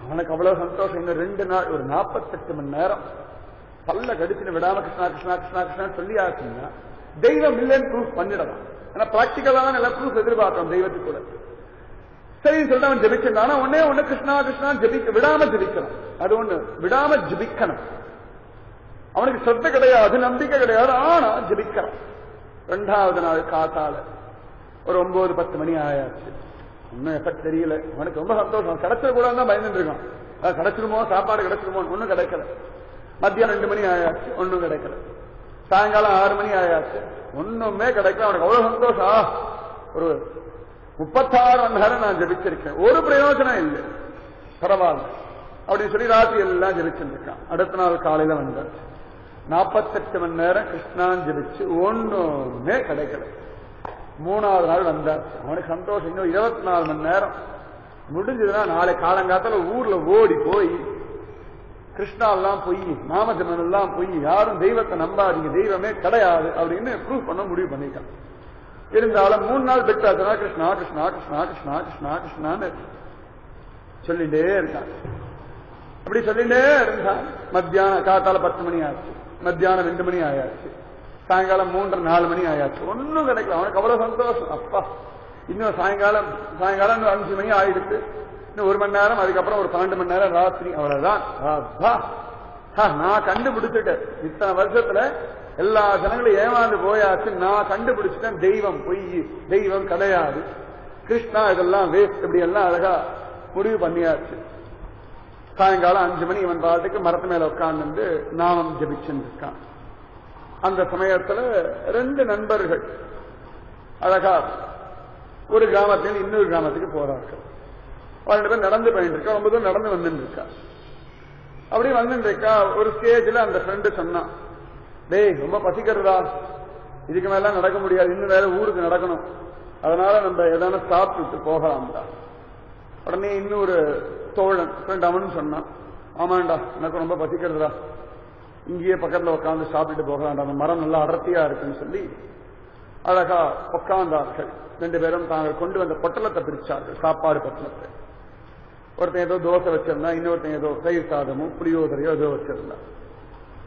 அவனுக்கு அவ்வளவு சந்தோஷம். இன்னும் 2 நாள் ஒரு 48 மணி நேரம் பல்ல கடிச்சுன்னு விடாம கிருஷ்ணா கிருஷ்ணா கிருஷ்ணா கிருஷ்ணா சொல்லி ஆச்சுன்னா தெய்வம் இல்லைன்னு ப்ரூஃப் பண்ணிடலாம். ஏன்னா பிராக்டிக்கலான நல்ல ப்ரூஃப் எதிர்பார்க்கிறோம் தெய்வத்துக்கு கூட. சரின்னு சொல்லிட்டு அவன் ஜெபிச்சிருந்தான். ஆனா ஒண்ணு கிருஷ்ணா கிருஷ்ணா விடாம ஜெபிக்கணும். அது ஒண்ணு விடாம ஜெபிக்கணும். அவனுக்கு சொத்து கிடையாது, நம்பிக்கை கிடையாது, ஆனா ஜெபிக்கிறான். 2வது நாள் காத்தால ஒரு 9-10 மணி ஆயாச்சு. ஒன்னும் எஃபெக்ட் தெரியல. அவனுக்கு ரொம்ப சந்தோஷம். கிடைச்சிட கூடாது தான் பயந்துட்டு இருக்கான். கிடைச்சிருமோ, சாப்பாடு கிடைச்சிருமோ, ஒன்னும் கிடைக்கல. மத்தியானம் 2 மணி ஆயாச்சு, ஒன்னும் கிடைக்கல. சாயங்காலம் 6 மணி ஆயாச்சு, ஒண்ணுமே கிடைக்கல. அவனுக்கு அவ்வளவு சந்தோஷம். ஒரு 36 மணி நேரம் நான் ஜெபிச்சிருக்கேன், ஒரு பிரயோஜனம் இல்லை, பரவாயில்ல அப்படின்னு சொல்லி ராத்திரி எல்லாம் ஜெபிச்சிருக்கான். அடுத்த நாள் காலையில வந்தாச்சு. 48 மணி நேரம் கிருஷ்ணான் ஜெபிச்சு ஒண்ணுமே கிடைக்கல. 3வது நாள் வந்தாச்சு. அவனுக்கு சந்தோஷம். இன்னும் 24 மணி நேரம் முடிஞ்சதுன்னா நாளை காலங்காத்தால ஊர்ல ஓடி போய் கிருஷ்ணாவெல்லாம் பொய், நாமஜபம் எல்லாம் பொய், யாரும் தெய்வத்தை நம்பாதீங்க, தெய்வமே கிடையாது அப்படின்னு ப்ரூவ் பண்ண முடிவு பண்ணிட்டான். இருந்தாலும் 3 நாள் பெற்றாச்சுனா கிருஷ்ணா கிருஷ்ணா கிருஷ்ணா கிருஷ்ணா கிருஷ்ணா கிருஷ்ணான்னு சொல்லிட்டே இருக்கான். அப்படி சொல்லிட்டே இருந்தான். மத்தியானம் காத்தால 10 மணி ஆச்சு, மத்தியானம் 2 மணி ஆயாச்சு, சாயங்காலம் 3-4 மணி ஆயாச்சு, ஒன்னும் கிடைக்கல. அவனுக்கு அவ்வளவு சந்தோஷம். அப்பா இன்னும் சாயங்காலம் இன்னும் 5 மணி ஆயிடுச்சு, இன்னும் 1 மணி நேரம், அதுக்கப்புறம் ஒரு 12 மணி நேரம் ராத்திரி, அவ்வளவுதான். நான் கண்டுபிடிச்சிட்டேன். இத்தனை வருஷத்துல எல்லா ஜனங்களும் ஏமாந்து போயாச்சு. நான் கண்டுபிடிச்சிட்டேன், தெய்வம் பொய், தெய்வம் கிடையாது, கிருஷ்ணா இதெல்லாம் வேஸ்ட், இப்படி எல்லாம் அழகா முடிவு பண்ணியாச்சு. சாயங்காலம் 5 மணி இவன் பாட்டுக்கு மரத்து மேல உட்கார்ந்து நாமம் ஜபிச்சுன்னு இருக்கான். அந்த சமயத்துல 2 நண்பர்கள் அழகா ஒரு கிராமத்திலிருந்து இன்னொரு கிராமத்துக்கு போறார்கள். 2 பேர் நடந்து போயிட்டு இருக்கா, 9 பேர் நடந்து வந்துட்டு இருக்கா. அப்படி வந்துட்டு இருக்கா. ஒரு ஸ்டேஜ்ல அந்த ஃப்ரெண்டு சொன்னான், டேய் ரொம்ப பசிக்கிறதா, இதுக்கு மேல நடக்க முடியாது, இன்னும் வேற ஊருக்கு நடக்கணும், அதனால நம்ம எதான சாப்பிட்டு போகலாம்டா. உடனே இன்னொரு தோழன் ஃப்ரெண்ட் அவனு சொன்னான், ஆமாண்டா எனக்கு ரொம்ப பசிக்கிறதா, இங்கேயே பக்கத்துல உட்காந்து சாப்பிட்டு போகலாம்டா, அந்த மரம் நல்லா அடர்த்தியா இருக்குன்னு சொல்லி அழகா உட்கார்ந்தார்கள். 2 பேரும் தாங்கள் கொண்டு வந்த பொட்டலத்தை பிரிச்சார்கள், சாப்பாடு பொட்டலத்தை. ஒருத்தன் ஏதோ தோசை வச்சிருந்தா, இன்னொருத்தன் ஏதோ தயிர் சாதமும் புளியோதரையோ ஏதோ வச்சிருந்தா.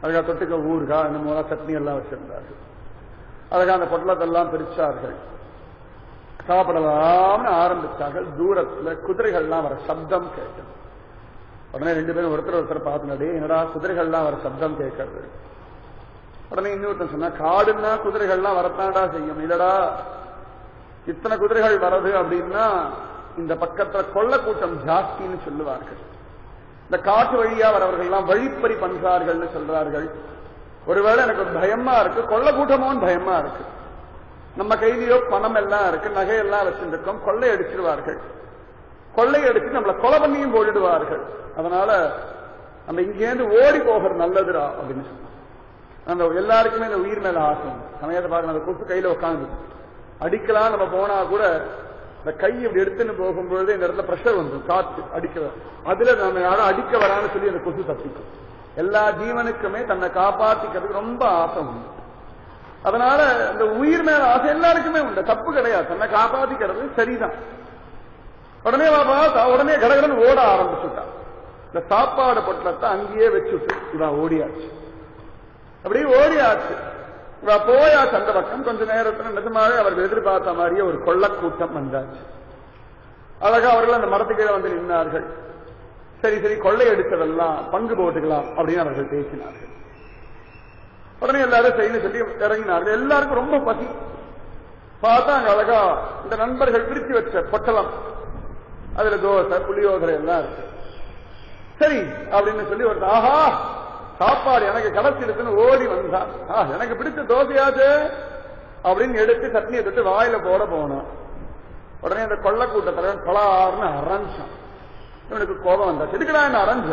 அழகா தொட்டுக்க ஊறுகா இந்த மூலா சட்னி எல்லாம் வச்சிருந்தார்கள். அழகா அந்த பொட்டலத்தெல்லாம் பிரிச்சார்கள். சாப்பிடலாம்னு ஆரம்பிச்சார்கள். தூரத்துல குதிரைகள்லாம் வர சப்தம் கேட்டது. உடனே 2 பேரும் ஒருத்தர் பார்த்துனே, என்னடா குதிரைகள்லாம் வர சப்தம் கேட்கறது. உடனே இன்னொருத்தன் சொன்னா, காடுன்னா குதிரைகள்லாம் வரத்தாண்டா செய்யும். இல்லடா இத்தனை குதிரைகள் வர்றது அப்படின்னா இந்த பக்கத்துல கொள்ள கூட்டம் ஜாஸ்தின்னு சொல்லுவார்கள். இந்த காட்டு வழியா வரவர்கள்லாம் வழிப்பறி பண்றார்கள் சொல்றார்கள். ஒருவேளை எனக்கு ஒரு பயமா இருக்கு, கொள்ள கூட்டமோன்னு பயமா இருக்கு. நம்ம கையிலயோ பணம் எல்லாம் இருக்கு, நகையெல்லாம் வச்சிருக்கோம், கொள்ளை அடிச்சிருவார்கள். கொள்ளை அடிச்சு நம்மளை கொலை பண்ணியும் போயிடுவார்கள். அதனால நம்ம இங்கேருந்து ஓடி போகிறது நல்லதுடா அப்படின்னு சொன்னோம். அந்த எல்லாருக்குமே இந்த உயிர் மேல ஆசை. சமயத்தை பார்க்கணும், அந்த கொசு கையில உட்காந்து அடிக்கலாம் நம்ம போனா கூட இந்த கை இப்படி எடுத்துன்னு போகும்பொழுது இந்த இடத்துல பிரஷர் வந்து காத்து அடிக்க, அதுல நம்ம யாரும் அடிக்க வரான்னு சொல்லி அந்த கொசு தப்பிக்கும். எல்லா ஜீவனுக்குமே தன்னை காப்பாற்றிக்கிறதுக்கு ரொம்ப ஆசை உண்டு. அதனால இந்த உயிர் மேல ஆசை எல்லாருக்குமே உண்டு, தப்பு கிடையாது. தன்னை காப்பாற்றிக்கிறது சரிதான். உடனே உடனே கடகடன் ஓட ஆரம்பிச்சுட்டா. இந்த சாப்பாடு பொட்டலத்தை அங்கேயே வச்சுட்டு இவன் ஓடியாச்சு. அப்படியே ஓடியாச்சு, இவ போயாச்சு அந்த பக்கம். கொஞ்ச நேரத்துல நிஜமாவே அவர்கள் எதிர்பார்த்த மாதிரியே ஒரு கொள்ளக்கூட்டம் வந்தாச்சு. அழகா அவர்கள் அந்த மரத்துக்கீழே வந்து நின்றார்கள். சரி சரி, கொள்ளையடிச்சதெல்லாம் பங்கு போட்டுக்கலாம் அப்படின்னு அவர்கள் பேசினார்கள். உடனே எல்லாரும் செய்யணும் சொல்லி இறங்கினார்கள். எல்லாருக்கும் ரொம்ப பசி. பார்த்தா அங்க அழகா இந்த நண்பர்கள் பிரிச்சு வச்ச பொட்டலம், அதுல தோசை புளியோதரை எல்லாம் இருக்கு. சரி அப்படின்னு சொல்லி ஒரு ஆஹா சாப்பாடு எனக்கு கிடைச்சிருக்குன்னு ஓடி வந்தான். எனக்கு பிடிச்ச தோசையாச்சு அப்படின்னு எடுத்து சட்னியை தொட்டு வாயில போட போனான். உடனே அந்த கொள்ளக்கூட்ட தலைவன் பலார்னு அரைஞ்சான். இவனுக்கு கோபம் வந்தா, எதுக்குடா என்ன அரைஞ்ச?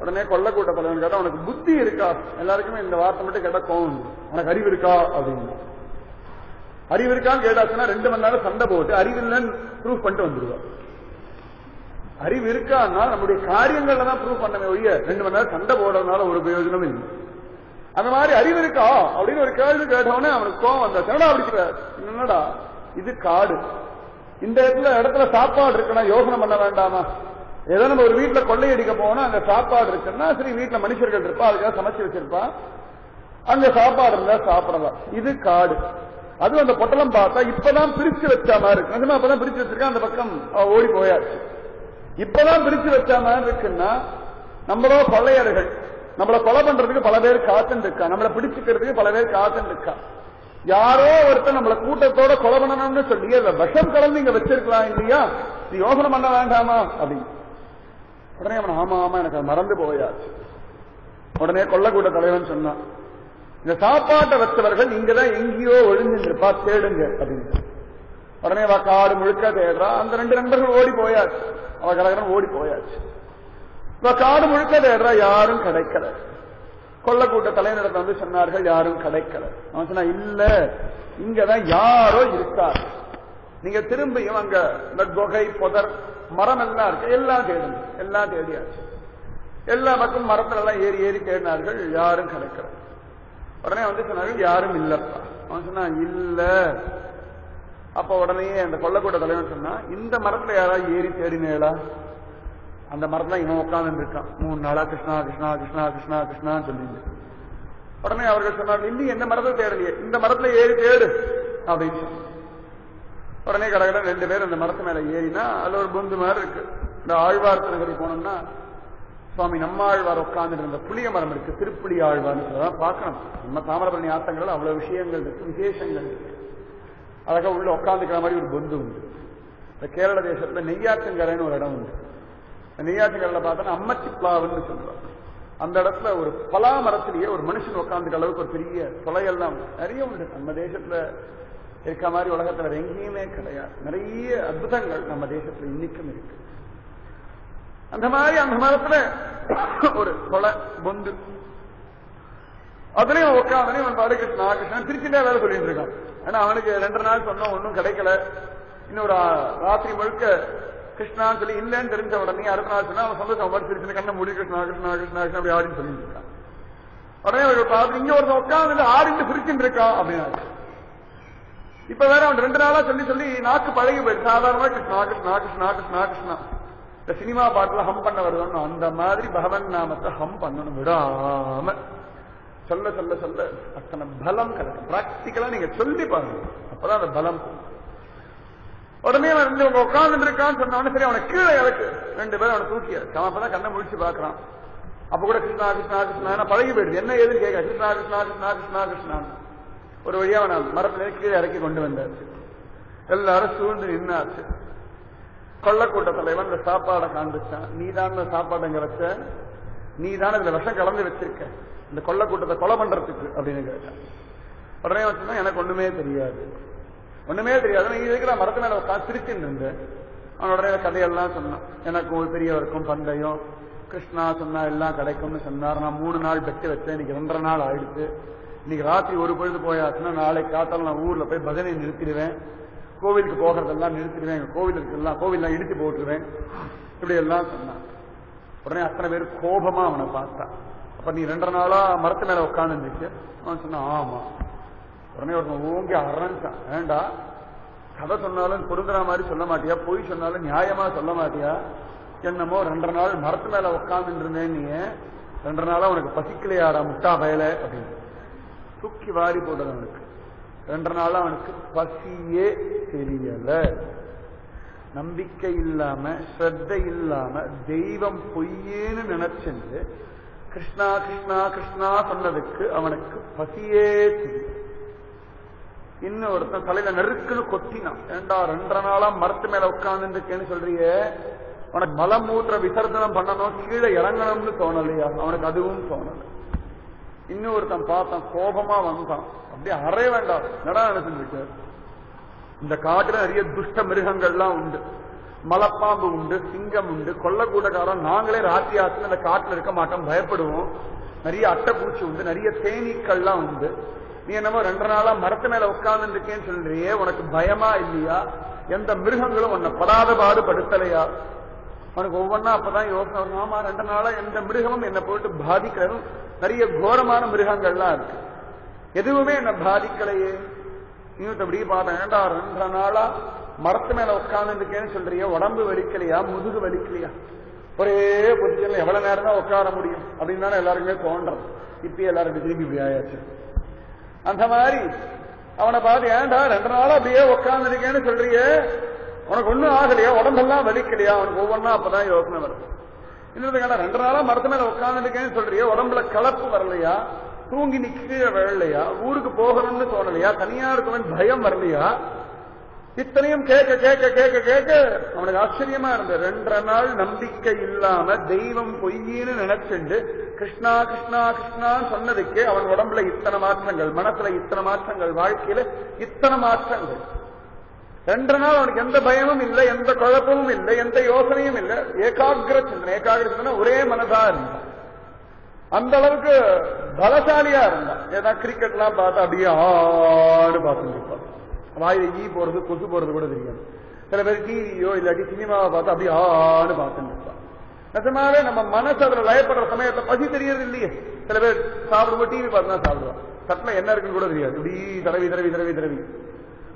உடனே கொள்ளக்கூட்ட தலைவன் கேட்டா, உனக்கு புத்தி இருக்கா? எல்லாருக்குமே இந்த வார்த்தை மட்டும் கேட்டா கோவம், உனக்கு அறிவு இருக்கா அப்படின்னு. அறிவு இருக்கான்னு கேட்டாச்சுன்னா 2 மணி நேரம் சண்டை போட்டு அறிவில்லைன்னு ப்ரூவ் பண்ணிட்டு வந்துடுவார். அறிவு இருக்கான்னா நம்முடைய காரியங்கள்ல தான் ப்ரூவ் பண்ணவே ஒழிய 2 மணி நேரம் சண்டை போடுறதுனால ஒரு பிரயோஜனமும் இல்லை. அந்த மாதிரி அறிவு இருக்கா அப்படின்னு ஒரு கேள்வி கேட்டவனே அவனுக்கு கோவம் வந்தா, என்னடா அப்படிங்கிற, என்னடா இது காடு, இந்த இடத்துல சாப்பாடு இருக்குன்னா யோசனை பண்ண வேண்டாமா? ஏதோ நம்ம ஒரு வீட்டுல கொள்ளையடிக்க போனா அங்க சாப்பாடு இருக்குன்னா சரி, வீட்டுல மனுஷர்கள் இருப்பா, அதுக்காக சமைச்சு வச்சிருப்பா, அங்க சாப்பாடு இருந்தா சாப்பிடலாம். இது காடு. அது அந்த பொட்டலம் பார்த்தா இப்பதான் பிரிச்சு வச்ச மாதிரி இருக்கு. நிஜமா அப்பதான் பிரிச்சு வச்சிருக்கா, அந்த பக்கம் ஓடி போயாச்சு. இப்பதான் பிரிச்சு வச்ச மாதிரி இருக்குன்னா நம்மளோ கொள்ளையர்கள், நம்மளை கொலை பண்றதுக்கு பல பேர் காத்துன்னு இருக்கா, நம்மளை பிடிச்சுக்கிறதுக்கு பல பேர் காத்துன்னு இருக்கா. யாரோ ஒருத்தர் நம்மளை கூட்டத்தோட கொலை பண்ணணும்னு சொல்லி அதை விஷம் கலந்து இங்க வச்சிருக்கலாம் இல்லையா, நீ யோசனை பண்ண வேண்டாமா அப்படின்னு. உடனே அவன் ஆமா ஆமா எனக்கு அது மறந்து போயாச்சு. உடனே கொள்ளக்கூட்ட தலைவன் சொன்னான், இந்த சாப்பாட்டை வச்சவர்கள் இங்கதான் எங்கேயோ ஒழிஞ்சிருப்பா, தேடுங்க அப்படின்னு. உடனே காடு முழுக்க தேடுறா. அந்த 2 நண்பர்கள் ஓடி போயாச்சு, அவ கடகடன் ஓடி போயாச்சு. காடு முழுக்க தேடுறா, யாரும் கிடைக்கல. கொள்ளக்கூட்ட தலைவனிடத்தை வந்து சொன்னார்கள், யாரும் கிடைக்கல. அவன் சொன்னா, இல்ல இங்கதான் யாரோ இருக்காரு, நீங்க திரும்பியும் அங்க இந்த குகை புதர் மரம் எல்லாம் இருக்கு, எல்லாம் தேடுங்க. எல்லாம் தேடியாச்சு. எல்லா பக்கம் மரத்துல எல்லாம் ஏறி ஏறி தேடினார்கள், யாரும் கிடைக்கல. உடனே வந்து சொன்னார்கள், யாரும் இல்லப்பா. அவன் சொன்னா, இல்ல. அப்ப உடனே அந்த கொள்ளக்கூட்ட தலைவன் சொன்னா, இந்த மரத்துல யாராவது ஏறி தேடினேளா? அந்த மரத்துல இவன் உட்கார்ந்து இருக்கான் 3 நாளா, கிருஷ்ணா கிருஷ்ணா கிருஷ்ணா கிருஷ்ணா கிருஷ்ணான்னு சொல்லிட்டு. உடனே அவர்கள் சொன்னார்கள், இல்லையே எந்த மரத்தை தேடலையே, இந்த மரத்துல ஏறி தேடு அப்படின்னு சொல்லி. உடனே கடகடன் 2 பேர் அந்த மரத்து மேல ஏறினா அதுல ஒரு பொந்து மாதிரி இருக்கு. இந்த ஆழ்வார் திருநகரி போனோம்னா சுவாமி நம்மாழ்வார் உட்கார்ந்து இருந்த புளிய மரம் இருக்கு, திருப்புளி ஆழ்வார்னு சொல்லலாம். பார்க்கணும், நம்ம தாமிரபரணி ஆத்தங்கள் அவ்வளவு விஷயங்கள் இருக்கு, விசேஷங்கள் இருக்கு. அழகா உள்ள உட்காந்துக்கிற மாதிரி ஒரு பொந்து உண்டு. இந்த கேரள தேசத்துல நெய்யாற்றங்கரைன்னு ஒரு இடம் உண்டு. நெய்யாற்றங்கரையில பார்த்தோன்னா அம்மச்சிப்ளாவுன்னு சொல்லுவாங்க. அந்த இடத்துல ஒரு பலா மரத்திலேயே ஒரு மனுஷன் உட்காந்துக்க அளவுக்கு ஒரு பெரிய தொலையெல்லாம் நிறைய உண்டு. நம்ம தேசத்துல இருக்க மாதிரி உலகத்துல வேற எங்கேயுமே கிடையாது. நிறைய அற்புதங்கள் நம்ம தேசத்துல இன்னைக்கும் இருக்கு. அந்த மாதிரி அந்த மரத்துல ஒரு கொலை பொந்து, அதுலயும் உட்காந்து அவன் பாடு கிருஷ்ணா கிருஷ்ணன் திருச்சிலே வேலை சொல்லிட்டு இருக்கான். ஆனா அவனுக்கு 2 நாள் சொன்னோம், ஒன்னும் கிடைக்கல. இன்னொரு ராத்திரி முழுக்க கிருஷ்ணான்னு சொல்லி இல்லைன்னு தெரிஞ்ச உடனே அடுத்த நாள் சொன்னா அவன் சந்தோஷம் மாதிரி திருச்சி கண்ண மூடி கிருஷ்ணா கிருஷ்ணா கிருஷ்ணா கிருஷ்ணா அப்படி ஆடின்னு சொல்லிட்டு இருக்கான். உடனே அவர்கள் பார்த்து இங்க ஒருத்தன் உட்காந்து ஆடிட்டு பிரிச்சுட்டு இருக்கான் அப்படின்னா. இப்ப வேற அவன் 2 நாளா சொல்லி சொல்லி நாக்கு பழகி போயிடுச்சு. சாதாரணமா கிருஷ்ணா கிருஷ்ணா கிருஷ்ணா கிருஷ்ணா கிருஷ்ணா இந்த சினிமா பாட்டுல ஹம் பண்ண வருதுன்னு அந்த மாதிரி பகவன் நாமத்தை ஹம் பண்ணணும் விடாம சொல்ல சொல்ல சொல்ல அத்தனை பலம் கிடைக்கும். பிராக்டிக்கலா நீங்க சொல்லி பாருங்க, அப்பதான் அந்த பலம். உடனே அவன் உட்கார்ந்து இருக்கான்னு சொன்ன சரி அவனை கீழே இறக்கு. 2 பேரும் அவனை தூக்கியாச்சு. அவன் அப்பதான் கண்ணை முடிச்சு பாக்குறான். அப்ப கூட கிருஷ்ணா கிருஷ்ணா கிருஷ்ணா பழகி போயிடுது. என்ன ஏதுன்னு கேட்க கிருஷ்ணா கிருஷ்ணா கிருஷ்ணா கிருஷ்ணா கிருஷ்ணா. ஒரு வழியா அவனை மரத்துல கீழே இறக்கி கொண்டு வந்தாச்சு. எல்லாரும் சூழ்ந்து நின்னாச்சு. கொள்ளக்கூட்ட தலைவன் இந்த சாப்பாடை காண்பிச்சான். நீதான் சாப்பாடு அங்க வச்ச, நீதான் இதுல விஷம் கலந்து வச்சிருக்க இந்த கொள்ளக்கூட்டத்தை கொலை பண்றதுக்கு அப்படின்னு கேட்டான். உடனே வச்சுன்னா எனக்கு ஒண்ணுமே தெரியாது, ஒண்ணுமே தெரியாது. நீ இருக்கிற மரத்து மேல சிரிச்சுட்டு இருந்த. அவன் உடனே கதையெல்லாம் சொன்னான். எனக்கும் பெரியவருக்கும் பந்தயம், கிருஷ்ணா சொன்னா எல்லாம் கிடைக்கும்னு சொன்னார். நான் 3 நாள் பெட்டு வச்சேன், இன்னைக்கு 2.5 நாள் ஆயிடுச்சு. இன்னைக்கு ராத்திரி ஒரு பொழுது போயாச்சுன்னா நாளைக்கு காத்தால நான் ஊர்ல போய் பஜனை நிறுத்திடுவேன், கோவிலுக்கு போகிறதெல்லாம் நிறுத்திடுவேன், எங்க கோவில் இருக்குல்லாம் கோவில்லாம் இடிச்சு போட்டுருவேன், இப்படி எல்லாம் சொன்னான். உடனே அத்தனை பேர் கோபமா அவனை பார்த்தா. அப்ப நீ 2.5 நாளா மரத்து மேல உட்காந்துருச்சு? அவன் சொன்னான் ஆமா. உடனே ஒருத்தன் ஓங்கி அரஞ்சான், வேண்டா கதை சொன்னாலும் பொருந்துற மாதிரி சொல்ல மாட்டியா, பொய் சொன்னாலும் நியாயமா சொல்ல மாட்டியா, என்னமோ 2.5 நாள் மரத்து மேல உட்கார்ந்து இருந்தேன், நீ 2 நாளா உனக்கு பசிக்கலையாடா முட்டா பயல அப்படின்னு தூக்கி வாரி போட்டது. அவனுக்கு 2 நாளா அவனுக்கு பசியே தெரியல. நம்பிக்கை இல்லாம ஸ்ரத்தை இல்லாம தெய்வம் பொய்யேன்னு நினைச்சு கிருஷ்ணா கிருஷ்ணா கிருஷ்ணா சொன்னதுக்கு அவனுக்கு பசியே தெரியும். இன்னும் ஒருத்தன் தலையில நெருக்குன்னு கொத்தினான், ஏண்டா 2.5 நாளா மரத்து மேல உட்கார்ந்துருக்கேன்னு சொல்றிய, உனக்கு மலமூத்திர விசர்ஜனம் பண்ணணும், கீழே இறங்கணும்னு தோணலையா? அவனுக்கு அதுவும் தோணல. இன்னும் ஒருத்தன் பார்த்தான், கோபமா வந்தான், அப்படியே அறைய வேண்டாம் நடா நினைச்சுட்டு. இந்த காட்டுல நிறைய துஷ்ட மிருகங்கள்லாம் உண்டு, மலைப்பாம்பு உண்டு, சிங்கம் உண்டு, கொல்லக்கூடக்காரன். நாங்களே ராத்திரி ஆச்சு அந்த காட்டுல இருக்க மாட்டோம், பயப்படுவோம். நிறைய அட்டைப்பூச்சி உண்டு, நிறைய தேனீக்கள்லாம் உண்டு. நீ என்னமோ 2 நாளா மரத்து மேல உட்கார்ந்து இருக்கேன்னு சொல்றியே, உனக்கு பயமா இல்லையா? எந்த மிருகங்களும் உன்னை படாத பாடு படுத்தலையா? அவனுக்கு ஒவ்வொன்னா அப்பதான் யோசனை வரும், ஆமா 2 நாளா எந்த மிருகமும் என்னை போட்டு பாதிக்கிறதும் நிறைய கோரமான மிருகங்கள்லாம் இருக்கு, எதுவுமே என்ன பாதிக்கலையே. இன்னும் அப்படியே பார்த்தேன், ஏண்டா 2 நாளா மரத்து மேல உட்கார்ந்து இருக்கேன்னு சொல்றிய, உடம்பு வலிக்கலையா, முதுகு வலிக்கலையா? ஒரே பொசிஷன்ல எவ்வளவு நேரம் தான் உட்கார முடியும் அப்படின்னு தானே எல்லாருக்குமே தோன்றது. இப்பயே எல்லாரும் திரும்பி இப்படி ஆயாச்சு. அந்த மாதிரி அவனை பார்த்து, ஏண்டா 2 நாளா அப்படியே உட்கார்ந்து இருக்கேன்னு சொல்றிய, உனக்கு ஒண்ணும் ஆகலையா, உடம்பெல்லாம் வலிக்கலையா? அவனுக்கு ஒவ்வொன்னா அப்பதான் யோசனை வருது. இன்னொரு கேட்டா, 2 நாளா மரத்து மேல உட்கார்ந்து இருக்கேன்னு சொல்றிய, உடம்புல கலப்பு வரலையா, தூங்கி நிக்க வரலையா, ஊருக்கு போகணும்னு தோணலையா, தனியா இருக்கவன் பயம் வரலையா? இத்தனையும் கேட்க கேட்க கேட்க கேட்க அவனுக்கு ஆச்சரியமா இருந்த. 2 நாள் நம்பிக்கை இல்லாம தெய்வம் பொய்யின்னு நினைச்சுண்டு கிருஷ்ணா கிருஷ்ணா கிருஷ்ணான்னு சொன்னதுக்கே அவன் உடம்புல இத்தனை மாற்றங்கள், மனசுல இத்தனை மாற்றங்கள், வாழ்க்கையில இத்தனை மாற்றங்கள். 2 நாள் அவனுக்கு எந்த பயமும் இல்லை, எந்த குழப்பமும் இல்லை, எந்த யோசனையும் இல்லை. ஏகாகிர சிந்தனை, ஏகாகிர சிந்தனை, ஒரே மனதா இருந்தான். அந்த அளவுக்கு பலசாலியா இருந்தான். ஏதாவது கிரிக்கெட் எல்லாம் பார்த்தா அப்படியே ஆடு பார்த்துட்டு இருப்பான், வாயில ஈ போறது கொசு போறது கூட தெரியாது. சில பேர் டிவியோ இல்லாட்டி சினிமாவை பார்த்து அப்படியே ஆடு பார்த்துட்டு இருப்பான். நிஜமாவே நம்ம மனசு அதுல லயப்படுற சமயத்துல பசி தெரியறது இல்லையே. சில பேர் சாப்பிடும்போது டிவி பார்த்து தான் சாப்பிடுவான், தட்டில் என்ன இருக்குன்னு கூட தெரியாது, இப்படி தடவி தடவி தடவி தடவி.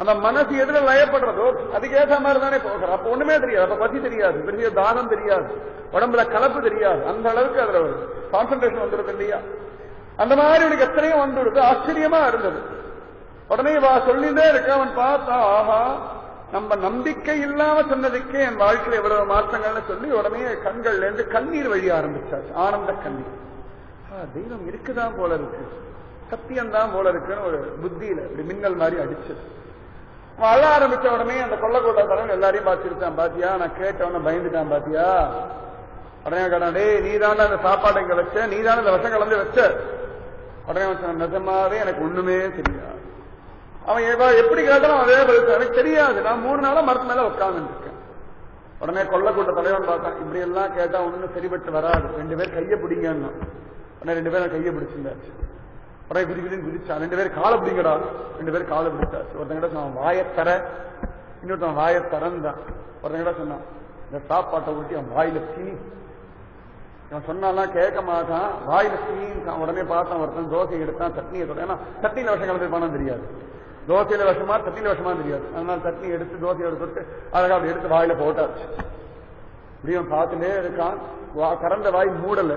அந்த மனசு எதுல லயப்படுறதோ அதுக்கேற்ற மாதிரி தானே போகிற. அப்ப ஒண்ணுமே தெரியாது, அப்ப பசி தெரியாது, பெரிய தாகம் தெரியாது, உடம்புல கலப்பு தெரியாது. அந்த அளவுக்கு அதுல கான்சன்ட்ரேஷன் வந்துடுது இல்லையா? அந்த மாதிரி உனக்கு எத்தனையோ வந்துடுது. ஆச்சரியமா இருந்தது. உடனே சொல்லிட்டே இருக்க. அவன் பார்த்தா, ஆஹா, நம்ம நம்பிக்கை இல்லாம சொன்னதுக்கே என் வாழ்க்கையில எவ்வளவு மாற்றங்கள்னு சொல்லி உடனே கண்கள்ல இருந்து கண்ணீர் வழிய ஆரம்பிச்சாச்சு, ஆனந்த கண்ணீர். தெய்வம் இருக்குதான் போல இருக்கு, சத்தியம்தான் போல இருக்குன்னு ஒரு புத்தியில இப்படி மின்னல் மாதிரி அடிச்சது. அழ ஆரம்பிச்ச உடனே அந்த கொல்லக்கூட்டக்காரன் எல்லாரையும் பார்த்துருக்கான், பாத்தியா நான் கேட்டவன பயந்துட்டான் பாத்தியா. உடனே கேட்டான், டே நீதான அந்த சாப்பாடு இங்க வச்ச, நீதான இந்த விஷம் கலந்து வச்ச. உடனே அவன் நிஜமாவே எனக்கு ஒண்ணுமே தெரியாது. அவன் எப்படி கேட்டாலும் அதே பதில், எனக்கு தெரியாது, நான் 3 நாளா மரத்து மேல உட்கார்ந்து இருக்கேன். உடனே கொல்லக்கூட்ட தலைவன் பார்த்தான், இப்படி எல்லாம் கேட்டா ஒண்ணு சரிபட்டு வராது, 2 பேர் கையை பிடிங்கன்னா. உடனே 2 பேரும் கையை பிடிச்சிருந்தாச்சு. உடனே குதிக்குதுன்னு குதிச்சான். 2 பேர் காலை பிடிங்கடா, 2 பேர் காலை பிடிச்சாச்சு. ஒருத்தன் கிட்ட சொன்னான் வாயத்தர, இன்னொருத்தன் வாயத்தரன் தான். ஒருத்தன் கிட்ட சொன்னான் இந்த சாப்பாட்டை ஊட்டி அவன் வாயில தீனி. அவன் சொன்னாலாம் கேட்க மாட்டான், வாயில தீனின்னு. உடனே பார்த்தான் ஒருத்தன் தோசை எடுத்தான், சட்னியை தொட. ஏன்னா சட்னியில விஷம் கலந்து பணம் தெரியாது, தோசையில விஷமா சட்னியில விஷமா தெரியாது. அதனால சட்னி எடுத்து தோசையோட தொட்டு அழகா அப்படி எடுத்து வாயில போட்டாச்சு. இப்படியும் பார்த்துட்டே இருக்கான், கறந்த வாய் மூடல.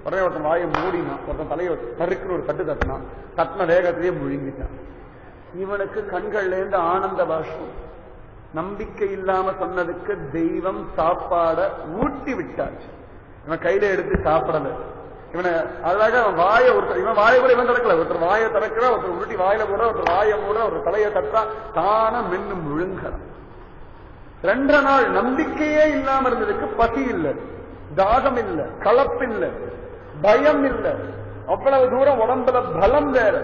உடனே ஒருத்தன் வாயை மூடினான், ஒருத்தன் தலையை நறுக்குன்னு ஒரு தட்டு தட்டினான், தட்டின வேகத்திலேயே முழுங்கிட்டான். இவனுக்கு கண்கள்ல இருந்து ஆனந்த பாஷ்பம். நம்பிக்கை இல்லாம சொன்னதுக்கு தெய்வம் சாப்பாட ஊட்டி விட்டாச்சு. இவன் கையில எடுத்து சாப்பிடல. இவனை அழகாக அவன் வாயை ஒருத்தர், இவன் வாயை கூட இவன் திறக்கல, ஒருத்தர் வாயை திறக்கிற, ஒருத்தர் உருட்டி வாயில போட, ஒருத்தர் வாயை மூட, ஒருத்தர் தலையை தட்டா, தான மென்னு முழுங்கலாம். 2 நாள் நம்பிக்கையே இல்லாம இருந்ததுக்கு பசி இல்லை, தாகம் இல்லை, கலப்பு இல்லை, பயம் இல்லை. அவ்வளவு தூரம் உடம்புல பலம் வேற.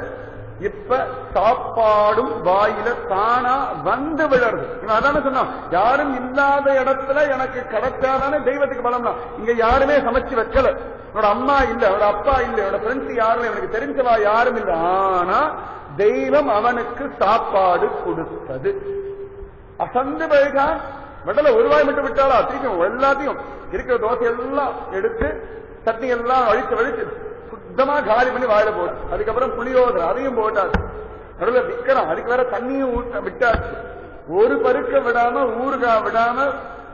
இப்ப சாப்பாடும் வாயில தானா வந்து விழறது. அதான சொன்னா, யாரும் இல்லாத இடத்துல எனக்கு கிடைச்சாதானே தெய்வத்துக்கு பலம்னா. இங்க யாருமே சமைச்சு வைக்கல, என்னோட அம்மா இல்ல, என்னோட அப்பா இல்ல, என்னோட ஃப்ரெண்ட்ஸ் யாரும், எனக்கு தெரிஞ்சவா யாரும் இல்ல. ஆனா தெய்வம் அவனுக்கு சாப்பாடு கொடுத்தது. அசந்து போயிட்டான். விடல ஒரு வாய் மட்டும் விட்டாலா, திருப்பி எல்லாத்தையும் இருக்கிற தோசை எல்லாம் எடுத்து சட்னி எல்லாம் வழிச்சு வழிச்சு சுத்தமா காலி பண்ணி வாயில போட்டு, அதுக்கப்புறம் புளியோதரை அதையும் போட்டாச்சு. நடுவில் விற்கிறான், அதுக்கு வேற தண்ணியும் விட்டாச்சு. ஒரு பருக்க விடாம, ஊறுகாய் விடாம,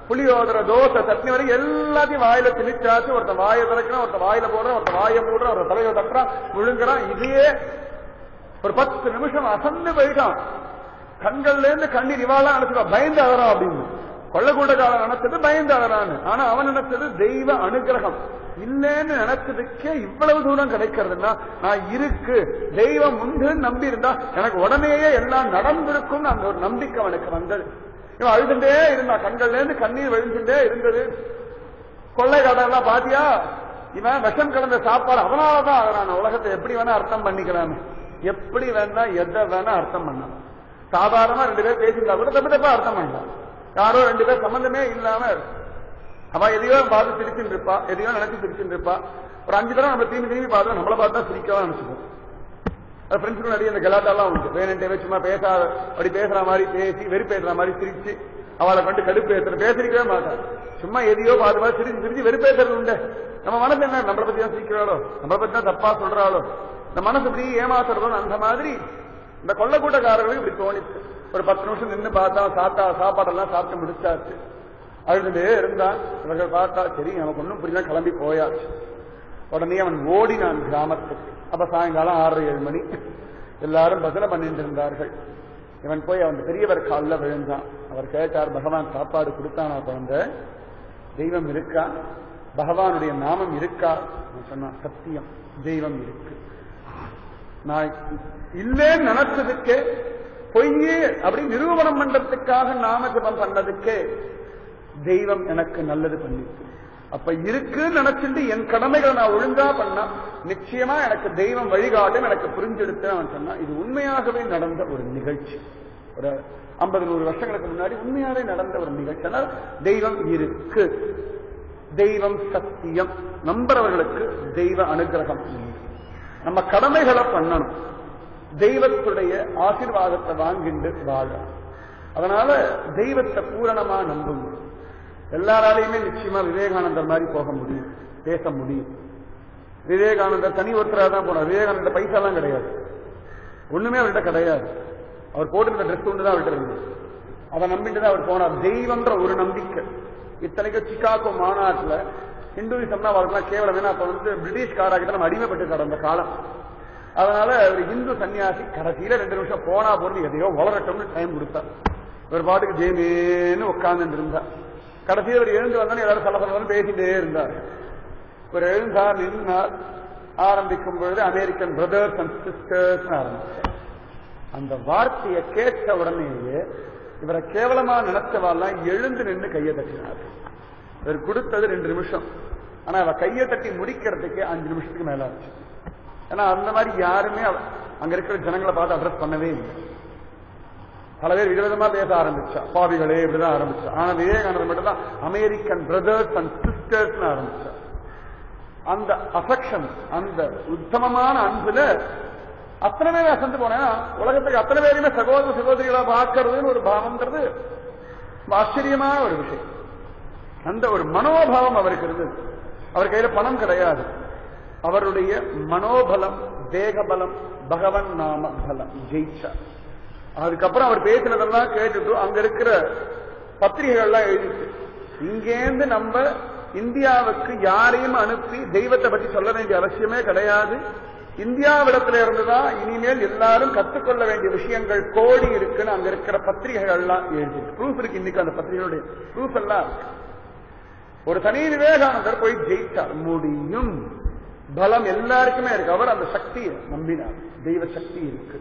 புளியோதரை தோசை சட்னி வரைக்கும் எல்லாத்தையும் வாயில திணிச்சாச்சு. ஒருத்த வாயை திறக்கிறான், ஒருத்த வாயில போடுறான், ஒருத்த வாயை போடுறான், ஒரு தலையை தட்டுறான், முழுங்குறான். இதையே ஒரு 10 நிமிஷம் அசந்து போயிட்டான். கண்கள்ல இருந்து கண்ணீர் இவாளா நினைச்சுக்கா, பயந்து அகறான் அப்படின்னு. கொள்ளக்கூடக்காரன் நினைச்சது பயந்து அகறான்னு. ஆனா அவன் நினைச்சது தெய்வ அனுகிரகம். இல்லன்னு நினைச்சதுக்கே இவ்வளவு தூரம் கிடைக்கிறதுன்னா, நான் இருக்கு, தெய்வம் உண்டு நம்பி இருந்தா எனக்கு உடனேயே எல்லாம் நடந்திருக்கும். அந்த ஒரு நம்பிக்கை அவனுக்கு வந்தது. இவன் அழுதுட்டே இருந்தான், கண்கள்ல இருந்து கண்ணீர் வழிஞ்சுட்டே இருந்தது. கொள்ளைக்காரெல்லாம் பாத்தியா, இவன் விஷம் கலந்த சாப்பாடு அவனாலதான் ஆகிறான். உலகத்தை எப்படி வேணா அர்த்தம் பண்ணிக்கிறான், எப்படி வேணா எதை வேணா அர்த்தம் பண்ணலாம். சாதாரணமா 2 பேர் பேசியிருந்தா கூட தப்பு தப்பா அர்த்தம் பண்ணலாம். யாரோ 2 பேர் சம்பந்தமே இல்லாம அவ எதையோ பார்த்து சிரிச்சுட்டு இருப்பா, எதையோ நினைச்சு சிரிச்சுட்டு இருப்பா. ஒரு 5 தடவை நம்ம திரும்பி பார்த்தா நம்மளை பார்த்தா சிரிக்கவா நினைச்சுப்போம். அது ஃப்ரெண்ட்ஸுக்கு நிறைய இந்த கலாட்டெல்லாம் உண்டு. வேணுன்ட்டே சும்மா அப்படி பேசுற மாதிரி பேசி வெறுப்பேற்றுற மாதிரி சிரிச்சு அவளை கண்டு கடுப்பு பேசிருக்கவே மாட்டான். சும்மா எதையோ பார்த்து சிரிச்சு சிரிச்சு வெறுப்பேற்றுறது உண்டு. நம்ம மனசு என்ன, நம்மளை பத்தி தான் சிரிக்கிறாளோ, நம்மளை பத்தி தான் தப்பா சொல்றாளோ, இந்த மனசு இப்படி ஏமாத்துறதோ, அந்த மாதிரி இந்த கொள்ளக்கூட்டக்காரர்களுக்கு இப்படி தோணிச்சு. ஒரு 10 நிமிஷம் நின்று பார்த்தா, சாப்பாடெல்லாம் சாப்பிட்டு முடிச்சாச்சு. அழுதுட்டே இருந்தான். இவர்கள் பார்த்தா சரி நமக்கு ஒன்றும் புரியல, கிளம்பி போயாச்சு. உடனே அவன் ஓடினான் கிராமத்துக்கு. அப்ப சாயங்காலம் 6-7 மணி, எல்லாரும் பஜனை பண்ணிட்டு இருந்தார்கள். இவன் போய் அவன் பெரியவர் காலில் விழுந்தான். அவர் கேட்டார், பகவான் சாப்பாடு கொடுத்தானா குழந்தை, தெய்வம் இருக்கா, பகவானுடைய நாமம் இருக்கா? சொன்னான், சத்தியம் தெய்வம் இருக்கு. நான் இல்லேன்னு நினைச்சதுக்கு, பொய்யே அப்படி நிரூபணம் பண்றதுக்காக நாம ஜபம் பண்ணதுக்கு தெய்வம் எனக்கு நல்லது பண்ணிருக்கு. அப்ப இருக்குன்னு நினைச்சிட்டு என் கடமைகளை நான் ஒழுங்கா பண்ணா நிச்சயமா எனக்கு தெய்வம் வழிகாட்டும், எனக்கு புரிஞ்செடுத்து அவன் சொன்னான். இது உண்மையாகவே நடந்த ஒரு நிகழ்ச்சி. ஒரு 50-100 வருஷங்களுக்கு முன்னாடி உண்மையாவே நடந்த ஒரு நிகழ்ச்சி. தெய்வம் இருக்கு, தெய்வம் சத்தியம். நம்புறவர்களுக்கு தெய்வ அனுகிரகம். நம்ம கடமைகளை பண்ணணும், தெய்வத்துடைய ஆசீர்வாதத்தை வாங்கிட்டு வாழ. அதனால தெய்வத்தை பூரணமா நம்புங்க. எல்லாராலையுமே நிச்சயமா விவேகானந்தர் மாதிரி போக முடியும், பேச முடியும். விவேகானந்தர் தனி ஒருத்தராக தான் போனார். விவேகானந்தர் பைசா எல்லாம் கிடையாது, ஒண்ணுமே அவர்கிட்ட கிடையாது. அவர் போட்டிருந்த ட்ரெஸ் ஒன்று தான் அவர்கிட்ட இருந்தது. அதை நம்பிட்டு தான் அவர் போனார். தெய்வம்ன்ற ஒரு நம்பிக்கை. இத்தனைக்கு சிகாகோ மாநாட்டில் ஹிந்துவிசம்னா அவருக்குலாம் கேவலம். ஏன்னா அப்ப பிரிட்டிஷ்காராகிட்ட நம்ம அடிமைப்பட்டு கடந்த காலம். அதனால ஒரு இந்து சன்னியாசி கடைசியில 2 நிமிஷம் போனா போறது எதையோ வளரட்டும்னு டைம் கொடுத்தார். ஒரு பாட்டுக்கு ஜெயமேன்னு உட்கார்ந்து இருந்தார். கடைசியில் அவர் எழுந்து வந்தோன்னு எல்லாரும் சலசலன்னு பேசிட்டே இருந்தார். ஒரு எழுந்தார், நின்றார். ஆரம்பிக்கும் பொழுது அமெரிக்கன் பிரதர்ஸ் அண்ட் சிஸ்டர்ஸ் ஆரம்பிச்சார். அந்த வார்த்தையை கேட்ட உடனேயே இவரை கேவலமா நினைச்சவாள்லாம் எழுந்து நின்று கையை தட்டினார். இவர் கொடுத்தது 2 நிமிஷம், ஆனா அவ கையை தட்டி முடிக்கிறதுக்கு 5 நிமிஷத்துக்கு மேல ஆச்சு. ஏன்னா அந்த மாதிரி யாருமே அங்க இருக்கிற ஜனங்களை பார்த்து அட்ரஸ் பண்ணவே இல்லை. பல பேர் விதவிதமா பேச ஆரம்பிச்சா, பாவிகளே இப்படிதான் ஆரம்பிச்சா. ஆனா விவேகானந்தர் மட்டும் தான் அமெரிக்கன் பிரதர்ஸ் அண்ட் சிஸ்டர்ஸ் ஆரம்பிச்சா. அந்த அஃபெக்ஷன், அந்த உத்தமமான அன்புல அத்தனை பேர் அசந்து போனேன்னா உலகத்துக்கு அத்தனை பேருமே சகோதர சகோதரிகளா பார்க்கறதுன்னு ஒரு பாவம்ன்றது ஆச்சரியமான ஒரு விஷயம். அந்த ஒரு மனோபாவம் அவருக்கு இருந்தது. அவர் கையில பணம் கிடையாது, அவருடைய மனோபலம், தேகபலம், பகவன் நாம பலம் ஜெயிச்சா. அதுக்கப்புறம் அவர் பேசினதெல்லாம் கேட்டுட்டு அங்க இருக்கிற பத்திரிகைகள்லாம் எழுதிச்சு, இங்கேருந்து நம்ம இந்தியாவுக்கு யாரையும் அனுப்பி தெய்வத்தை பற்றி சொல்ல வேண்டிய அவசியமே கிடையாது, இந்தியாவிடத்துல இருந்துதான் இனிமேல் எல்லாரும் கற்றுக்கொள்ள வேண்டிய விஷயங்கள் கோடி இருக்குன்னு அங்க இருக்கிற பத்திரிகைகள்லாம் எழுதி ப்ரூஃப் இருக்கு. இன்னைக்கு அந்த பத்திரிகைகளுடைய ப்ரூஃப் எல்லாம் இருக்கு. ஒரு தனி விவேகானந்தர் போய் ஜெயிச்சார். முடியும், பலம் எல்லாருக்குமே இருக்கு. அவர் அந்த சக்தியை நம்பினார். தெய்வ சக்தி இருக்கு.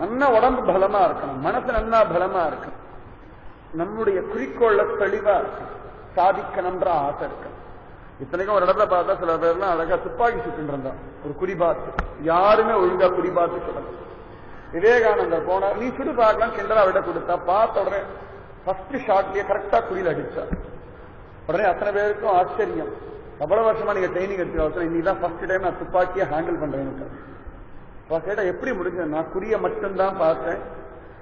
நல்லா உடம்பு பலமா இருக்கணும், மனசு நல்லா பலமா இருக்கணும், நம்முடைய குறிக்கோள தெளிவா இருக்கணும், சாதிக்கணும்ன்ற ஆசை இருக்கணும். இத்தனைக்கும் ஒரு இடத்துல பார்த்தா சில பேர்லாம் அழகா துப்பாக்கி சுட்டு இருந்தான், ஒரு குறிபாத்து. யாருமே ஒழுங்கா குறிபாத்து சொல்லல. விவேகானந்தர் போனார், நீ சுடு பார்க்கலாம் கிண்டலா விட கொடுத்தா, பார்த்த உடனே ஃபர்ஸ்ட் ஷாட்லயே கரெக்டா குறியில் அடிச்சா. உடனே அத்தனை பேருக்கும் ஆச்சரியம். எவ்வளவு வருஷமா நீங்க ட்ரைனிங் எடுத்து இன்னைக்கு ஃபர்ஸ்ட் டைம் நான் துப்பாக்கியை ஹேண்டில் பண்றேன்னு கேட்டா எப்படி முடிஞ்சது? நான் குறிய மட்டும்தான் பார்த்தேன்,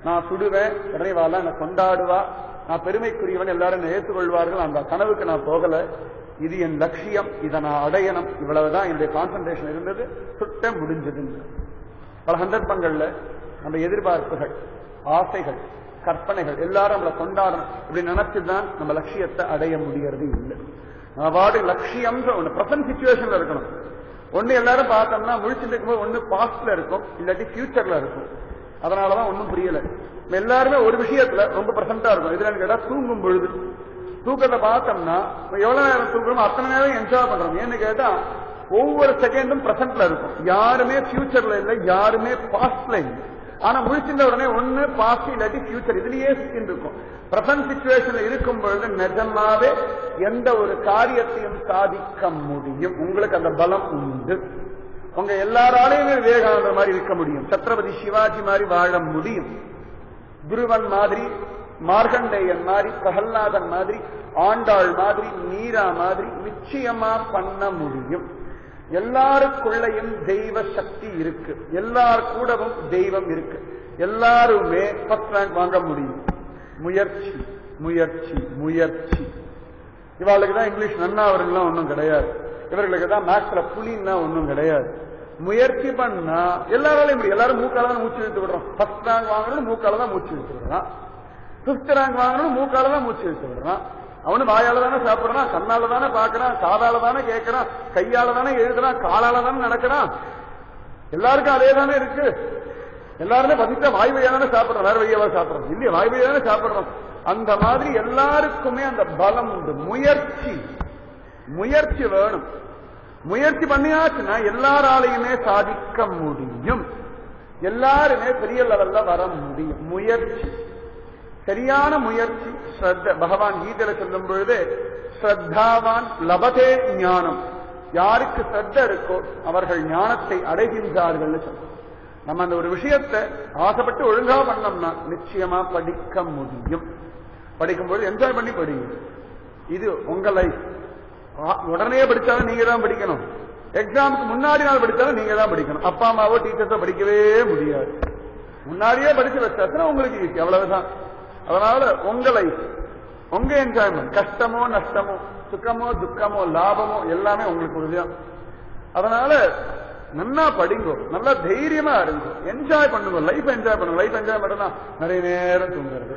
நான் சுடுவேன், உடனே வாழ நான் கொண்டாடுவா, நான் பெருமைக்குரியவன், எல்லாரும் ஏற்றுக்கொள்வார்கள், அந்த கனவுக்கு நான் போகல, இது என் லட்சியம், இதை நான் அடையணும், இவ்வளவுதான் என்னுடைய கான்சன்ட்ரேஷன் இருந்தது, சுட்ட முடிஞ்சது. பல சந்தர்ப்பங்கள்ல நம்ம எதிர்பார்ப்புகள், ஆசைகள், கற்பனைகள் எல்லாரும் நம்மளை கொண்டாடணும் இப்படி நினைச்சுதான் நம்ம லட்சியத்தை அடைய முடியறது இல்லை. அவார்டு லட்சியம் ஒண்ணு பிரசன்ட் சிச்சுவேஷன்ல இருக்கணும். ஒண்ணு எல்லாரும் பார்த்தோம்னா முழிச்சுட்டு இருக்கும்போது ஒண்ணு பாஸ்ட்ல இருக்கும், இல்லாட்டி ஃபியூச்சர்ல இருக்கும். அதனாலதான் ஒன்னும் புரியல. எல்லாருமே ஒரு விஷயத்துல ரொம்ப பிரசன்டா இருக்கும். இதுல கேட்டா தூங்கும் பொழுது தூக்கத்தை பார்த்தோம்னா எவ்வளவு நேரம் தூங்குறோமோ அத்தனை நேரம் என்ஜாய் பண்றோம். ஏன்னு கேட்டா ஒவ்வொரு செகண்டும் பிரசன்ட்ல இருக்கும். யாருமே ஃபியூச்சர்ல இல்லை, யாருமே பாஸ்ட்ல இல்லை. ஆனா முழிச்சிருந்த உடனே ஒண்ணு பாஸ்ட் இல்லாட்டி ஃபியூச்சர், இதுலயே சிக்கின்னு இருக்கும். பிரசன்ட் சிச்சுவேஷன்ல இருக்கும் பொழுது நிஜமாவே எந்த ஒரு காரியத்தையும் சாதிக்க முடியும். உங்களுக்கு அந்த பலம் உண்டு. உங்க எல்லாராலையுமே விவேகானந்தர் மாதிரி இருக்க முடியும், சத்ரபதி சிவாஜி மாதிரி வாழ முடியும், குருவன் மாதிரி, மார்கண்டேயன் மாதிரி, பிரகல்லாதன் மாதிரி, ஆண்டாள் மாதிரி, மீரா மாதிரி நிச்சயமா பண்ண முடியும். எல்லாருக்குள்ளையும் தெய்வ சக்தி இருக்கு, எல்லார் கூடவும் தெய்வம் இருக்கு. எல்லாருமே ஃபர்ஸ்ட் ரேங்க் வாங்க முடியும். முயற்சி முயற்சி முயற்சி. இவளுக்கு தான் இங்கிலீஷ் நன்னா அவர்கள்லாம் ஒன்றும் கிடையாது, இவர்களுக்கு தான் மேக்ஸ்ல புலின்னா ஒன்றும் கிடையாது. முயற்சி பண்ணா எல்லாராலையும் முடியும். எல்லாரும் மூக்கால தான் மூச்சு இழுத்து விடுறோம். ஃபர்ஸ்ட் ரேங்க் வாங்கணும் மூக்கால தான் மூச்சு இழுத்து விடுறான், பிப்த் ரேங்க் வாங்கணும் மூக்கால தான் மூச்சு இழுத்து விடுறான். அவனு வாயால தானே சாப்பிடுறான், கண்ணால தானே பாக்குறான், காதால தானே கேட்கறான், கையால தானே எழுதுறான், காலால தானே நடக்கிறான். எல்லாருக்கும் அதே தானே இருக்கு. எல்லாருமே பதித்த வாய் வழியா தானே சாப்பிடுறோம், வேற வழியாவா சாப்பிடுறோம் இல்லையா? வாய் வழியா தானே சாப்பிடுறோம். அந்த மாதிரி எல்லாருக்குமே அந்த பலம் உண்டு. முயற்சி முயற்சி வேணும். முயற்சி பண்ணியாச்சுன்னா எல்லாராலையுமே சாதிக்க முடியும். எல்லாருமே பெரிய லெவல்ல வர முடியும். முயற்சி, சரியான முயற்சி, ஸ்ரத்த. பகவான் கீதையில சொல்லும் பொழுது ஸ்ரத்தாவான் லபதே ஞானம், யாருக்கு ஸ்ரத்த இருக்கோ அவர்கள் ஞானத்தை அடைகின்றார்கள் சொல்றோம். நம்ம அந்த ஒரு விஷயத்தை ஆசைப்பட்டு ஒழுங்கா பண்ணோம்னா நிச்சயமா படிக்க முடியும். படிக்கும்போது என்ஜாய் பண்ணி படிங்க. இது உங்க லைஃப். உடனே படிச்சாலும் நீங்க தான் படிக்கணும், எக்ஸாமுக்கு முன்னாடி நாள் படிச்சாலும் நீங்க தான் படிக்கணும். அப்பா அம்மாவோ டீச்சர்ஸோ படிக்கவே முடியாது. முன்னாடியே படிச்சு வச்சாச்சுன்னா உங்களுக்கு ஈஸி, அவ்வளவுதான். அதனால உங்க லைஃப், உங்க என்ஜாய்மெண்ட், கஷ்டமோ நஷ்டமோ, சுக்கமோ துக்கமோ லாபமோ எல்லாமே உங்களுக்கு உறுதியா. அதனால நல்லா படிங்கோ, நல்லா தைரியமா இருங்க, என்ஜாய் பண்ணுங்க, லைஃப் என்ஜாய் பண்ணுங்க. லைஃப் என்ஜாய் பண்ணா நிறைய நேரம் தூங்குறது,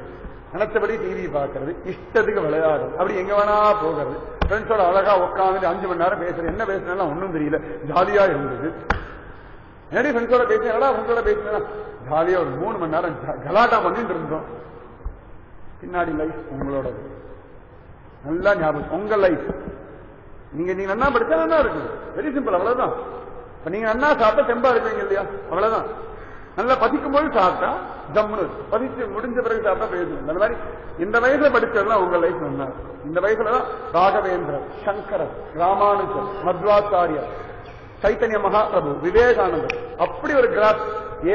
நினைச்சபடி டிவி பார்க்கறது, இஷ்டத்துக்கு விளையாடுறது, அப்படி எங்க வேணா போகிறது, ஃப்ரெண்ட்ஸோட அழகா உட்காந்து 5 மணி நேரம் பேசுறேன். என்ன பேசுனா ஒன்னும் தெரியல, ஜாலியா இருந்தது. நேரடி ஃப்ரெண்ட்ஸோட பேசினா ஃப்ரெண்ட்ஸோட பேசினா ஜாலியா ஒரு 3 மணி நேரம் கலாட்டா பண்ணிட்டு இருந்தோம். பின்னாடி லைஃப் உங்களோட நல்லா ஞாபகம். உங்க லைஃப் நீங்க நல்லா படிச்சா நல்லா இருக்கும். வெரி சிம்பிள், அவ்வளவுதான். இப்ப நீங்க நல்லா சாப்பிட்டா தெம்பா இருக்கீங்க இல்லையா, அவ்வளவுதான். நல்லா பதிக்கும் போது சாப்பிட்டா ஜம்முன்னு, பதிச்சு முடிஞ்ச பிறகு சாப்பிட்டா பேசணும். அந்த மாதிரி இந்த வயசுல படிச்சதுலாம் உங்க லைஃப் நல்லா இருக்கும். இந்த வயசுலதான் ராகவேந்திரர், சங்கரர், ராமானுஜர், மத்வாச்சாரியர், சைத்தன்ய மகாபிரபு, விவேகானந்தர் அப்படி ஒரு கிராஸ்.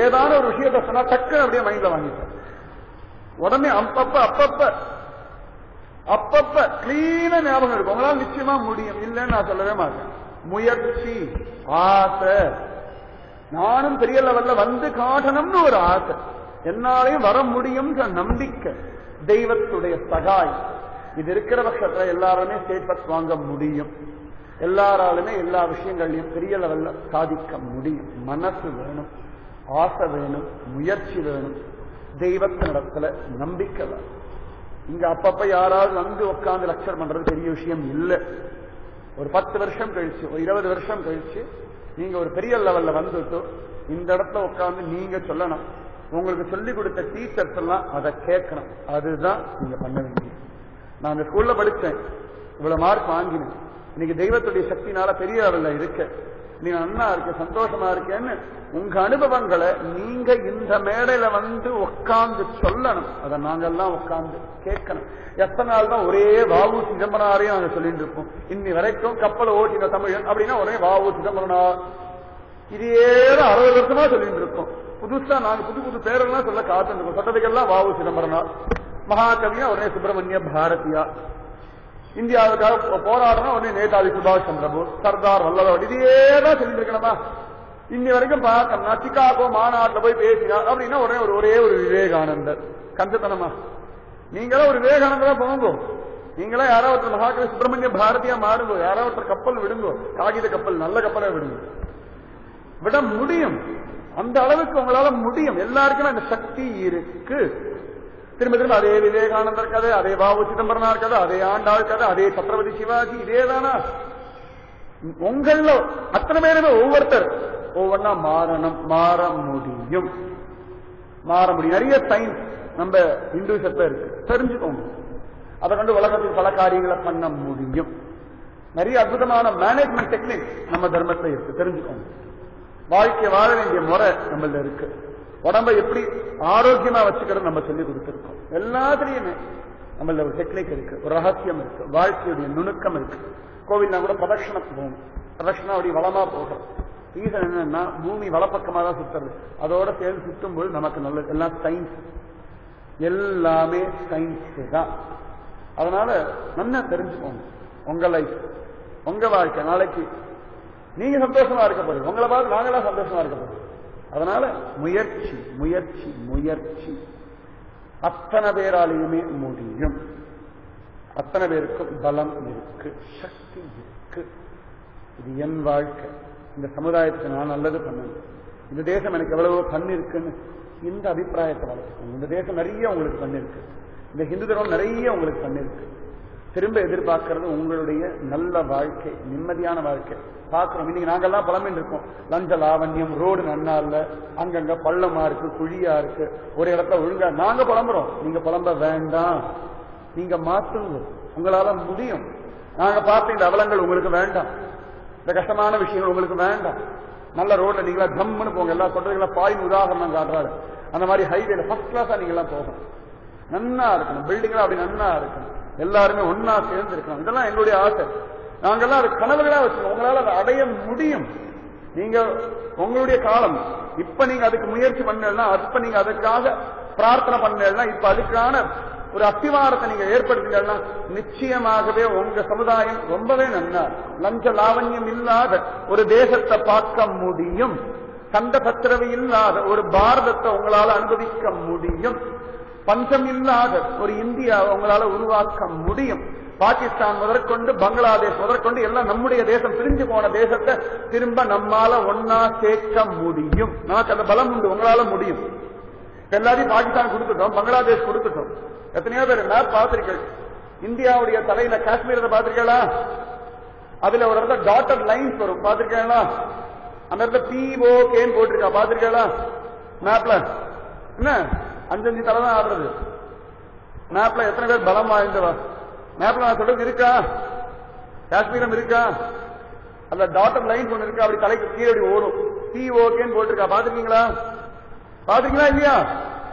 ஏதான ஒரு விஷயத்தை சொன்னா டக்கு அப்படியே மைண்ட்ல வாங்கிட்டார். உடனே அப்பப்ப கிளீனா ஞாபகம் இருக்கும். உங்களால் நிச்சயமா முடியும், இல்லைன்னு நான் சொல்லவே மாட்டேன். முயற்சி, ஆசை, நானும் பெரிய லெவல்ல வந்து காட்டணும்னு ஒரு ஆசை, என்னாலையும் வர முடியும் நம்பிக்கை, தெய்வத்துடைய சகாயம், இது இருக்கிற பட்சத்துல எல்லாருமே ஸ்டேட்டஸ் வாங்க முடியும். எல்லாராலுமே எல்லா விஷயங்களையும் பெரிய லெவல்ல சாதிக்க முடியும். மனசு வேணும், ஆசை வேணும், முயற்சி வேணும், தெய்வத்தினிடத்துல நம்பிக்கை வேணும். இங்க அப்பப்ப யாராவது வந்து உட்கார்ந்து லெக்சர் பண்றது பெரிய விஷயம் இல்லை. ஒரு 10 வருஷம் கழிச்சு, ஒரு 20 வருஷம் கழிச்சு நீங்க ஒரு பெரிய லெவல்ல வந்துட்டு இந்த இடத்துல உட்கார்ந்து நீங்க சொல்லணும். உங்களுக்கு சொல்லிக் கொடுத்த டீச்சர்ஸ் எல்லாம் அதை கேட்கணும். அதுதான் நீங்க பண்ண வேண்டியது. நான் அந்த ஸ்கூல்ல படிச்சேன், இவ்வளவு மார்க் வாங்கினேன், இன்னைக்கு தெய்வத்துடைய சக்தினால பெரிய லெவல்ல இருக்க, நீ நன்னா இருக்க, சந்தோஷமா இருக்கேன்னு உங்க அனுபவங்களை நீங்க இந்த மேடையில வந்து உட்கார்ந்து சொல்லணும். அதை நாங்கெல்லாம் உட்கார்ந்து கேட்கணும். எத்தனை நாள் தான் ஒரே வாவு சிதம்பரனாரையும் நாங்க சொல்லிட்டு இருப்போம். இன்னி வரைக்கும் கப்பலை ஓட்டின தமிழன் அப்படின்னா ஒரே வாவு சிதம்பரனார், இதே 60 வருஷமா சொல்லிட்டு இருக்கோம். புதுசா நாங்க புது புது பேரெல்லாம் சொல்ல காத்துருக்கோம். சொன்னதுக்கெல்லாம் வாவு சிதம்பரனார். மகாகவியா உடனே சுப்பிரமணிய பாரதியா, இந்தியாவுக்காக போராடணும் உடனே நேதாஜி சுபாஷ் சந்திர போஸ், சர்தார் வல்லபாய், இதேதான் சொல்லிட்டு இருக்கணுமா? இன்னி வரைக்கும் பார்க்கணும்னா சிகாகோ மாநாட்டில் போய் பேசினா அப்படின்னா உடனே ஒரே ஒரு விவேகானந்தர். கஞ்சத்தனமா? நீங்களா ஒரு விவேகானந்தரா போங்க. நீங்களா யாராவது ஒருத்தர் மகாகவி சுப்பிரமணிய பாரதியா மாறுங்க. யாராவது ஒருத்தர் கப்பல் விடுங்க, காகித கப்பல், நல்ல கப்பலை விடுங்க. விட முடியும், அந்த அளவுக்கு உங்களால முடியும். எல்லாருக்குமே அந்த சக்தி இருக்கு. திரும்ப திரும்ப அதே விவேகானந்தர் கதை, அதே வாவு சிதம்பரனார் கதை, அதே ஆண்டாள் கதை, அதே சத்ரபதி சிவாஜி, இதேதானா? உங்கள அத்தனை பேருமே ஒவ்வொருத்தர் ஒவ்வொன்னா மாறணும். மாற முடியும், மாற முடியும். நிறைய சயின்ஸ் நம்ம இந்துசத்துல இருக்கு, தெரிஞ்சுக்கோங்க. அதை கண்டு உலகத்தில் பல காரியங்களை பண்ண முடியும். நிறைய அற்புதமான மேனேஜ்மெண்ட் டெக்னிக் நம்ம தர்மத்துல இருக்கு, தெரிஞ்சுக்கோங்க. வாழ்க்கை வாழ வேண்டிய முறை நம்மள இருக்கு. உடம்பை எப்படி ஆரோக்கியமா வச்சுக்கிறது நம்ம சொல்லி கொடுத்திருக்கோம். எல்லாத்துலயுமே நம்மள ஒரு டெக்னிக் இருக்கு, ஒரு ரகசியம் இருக்கு, வாழ்க்கையுடைய நுணுக்கம் இருக்கு. கோவில்னா கூட பிரதட்சணத்துக்கு போகணும், பிரதட்சணம் அப்படி வளமா போகணும். ரீசன் என்னன்னா பூமி வலப்பக்கமா தான் சுத்துறது, அதோட சேர்ந்து சுத்தும் போது நமக்கு நல்லது. எல்லாம் சயின்ஸ், எல்லாமே சயின்ஸ் தான். அதனால நல்லா தெரிஞ்சுக்கோங்க. உங்க லைஃப், உங்க வாழ்க்கை நாளைக்கு நீங்க சந்தோஷமா இருக்க போறீங்க, உங்களை பார்த்து நாங்களாம் சந்தோஷமா இருக்க போறோம். அதனால முயற்சி முயற்சி முயற்சி. அத்தனை பேராலையுமே முடியும். அத்தனை பேருக்கும் பலம் இருக்கு, சக்தி இருக்கு. இது என் வாழ்க்கை, இந்த சமுதாயத்துக்கு நான் நல்லது பண்ணணும், இந்த தேசம் எனக்கு எவ்வளவோ பண்ணிருக்குன்னு இந்த அபிப்பிராயத்தை வளர்த்துக்கணும். இந்த தேசம் நிறைய உங்களுக்கு பண்ணிருக்கு, இந்த ஹிந்து தர்மம் நிறைய உங்களுக்கு பண்ணிருக்கு. திரும்ப எதிர்பார்க்கறது உங்களுடைய நல்ல வாழ்க்கை, நிம்மதியான வாழ்க்கை பார்க்கிறோம். இன்னைக்கு நாங்கெல்லாம் புலம்பின்னு இருக்கோம், லஞ்ச லாவண்யம், ரோடு நன்னா இல்ல, அங்கங்க பள்ளமா இருக்கு, குழியா இருக்கு, ஒரு இடத்துல ஒழுங்கா. நாங்க புலம்புறோம், நீங்க புலம்ப வேண்டாம். நீங்க மாற்றுங்க, உங்களால முடியும். நாங்க பார்த்த இந்த அவலங்கள் உங்களுக்கு வேண்டாம், இந்த கஷ்டமான விஷயங்கள் உங்களுக்கு வேண்டாம். நல்ல ரோட்ல நீங்களா தம்முன்னு போங்க. எல்லாம் சொல்றதுல பாயின் உதாரணம் காட்டுறாரு. அந்த மாதிரி ஹைவேல ஃபர்ஸ்ட் கிளாஸா நீங்க எல்லாம் போகணும், நன்னா இருக்கணும், பில்டிங்லாம் அப்படி நன்னா இருக்கணும், எல்லாருமே ஒன்னா சேர்ந்து இருக்கணும். இதெல்லாம் எங்களுடைய ஆசை. நாங்கெல்லாம் அது கனவுகளா வச்சுக்கோம். உங்களால அதை அடைய முடியும். நீங்க உங்களுடைய காலம் இப்ப நீங்க அதுக்கு முயற்சி பண்ணலாம், அப்ப நீங்க அதுக்காக பிரார்த்தனை பண்ணலாம், இப்ப அதுக்கான ஒரு அத்திவாரத்தை நீங்க ஏற்படுத்தினா நிச்சயமாகவே உங்க சமுதாயம் ரொம்பவே நன்னா லஞ்ச லாவண்யம் இல்லாத ஒரு தேசத்தை பார்க்க முடியும். சண்ட சச்சரவு இல்லாத ஒரு பாரதத்தை உங்களால அனுபவிக்க முடியும். பஞ்சம் இல்லாத ஒரு இந்தியாவை உங்களால உருவாக்க முடியும். பாகிஸ்தான் முதற்கொண்டு பங்களாதேஷ் முதற்கொண்டு எல்லாம் நம்முடைய தேசம், பிரிஞ்சு போன தேசத்தை திரும்ப நம்மால ஒன்னா சேர்க்க முடியும். நமக்கு அந்த பலம் உண்டு, உங்களால முடியும். எல்லாரையும் பாகிஸ்தான் கொடுத்துட்டோம், பங்களாதேஷ் கொடுத்துட்டோம். எத்தனையோ பேர் மேப் பார்த்திருக்கீங்க. இந்தியாவுடைய தலையில காஷ்மீரை பார்த்திருக்கீங்களா? அதுல ஒரு இடத்துல டாட்டட் லைன்ஸ் வரும், பார்த்திருக்கீங்களா? அந்த இடத்துல POKன்னு போட்டிருக்கா, பார்த்திருக்கீங்களா? மேப்ல என்ன 5 தலை தான் ஆடுறது. மேப்ல எத்தனை பேர் பலம் வாய்ந்தவா? மேப்ல நான் சொல்றது இருக்கா? காஷ்மீரம் இருக்கா? அதுல டாட்டட் லைன்ஸ் ஒண்ணு இருக்கா, அப்படி தலைக்கு கீழே ஓடும். POKன்னு போட்டிருக்கா, பாத்துருக்கீங்களா? பாத்துருக்கீங்களா இல்லையா?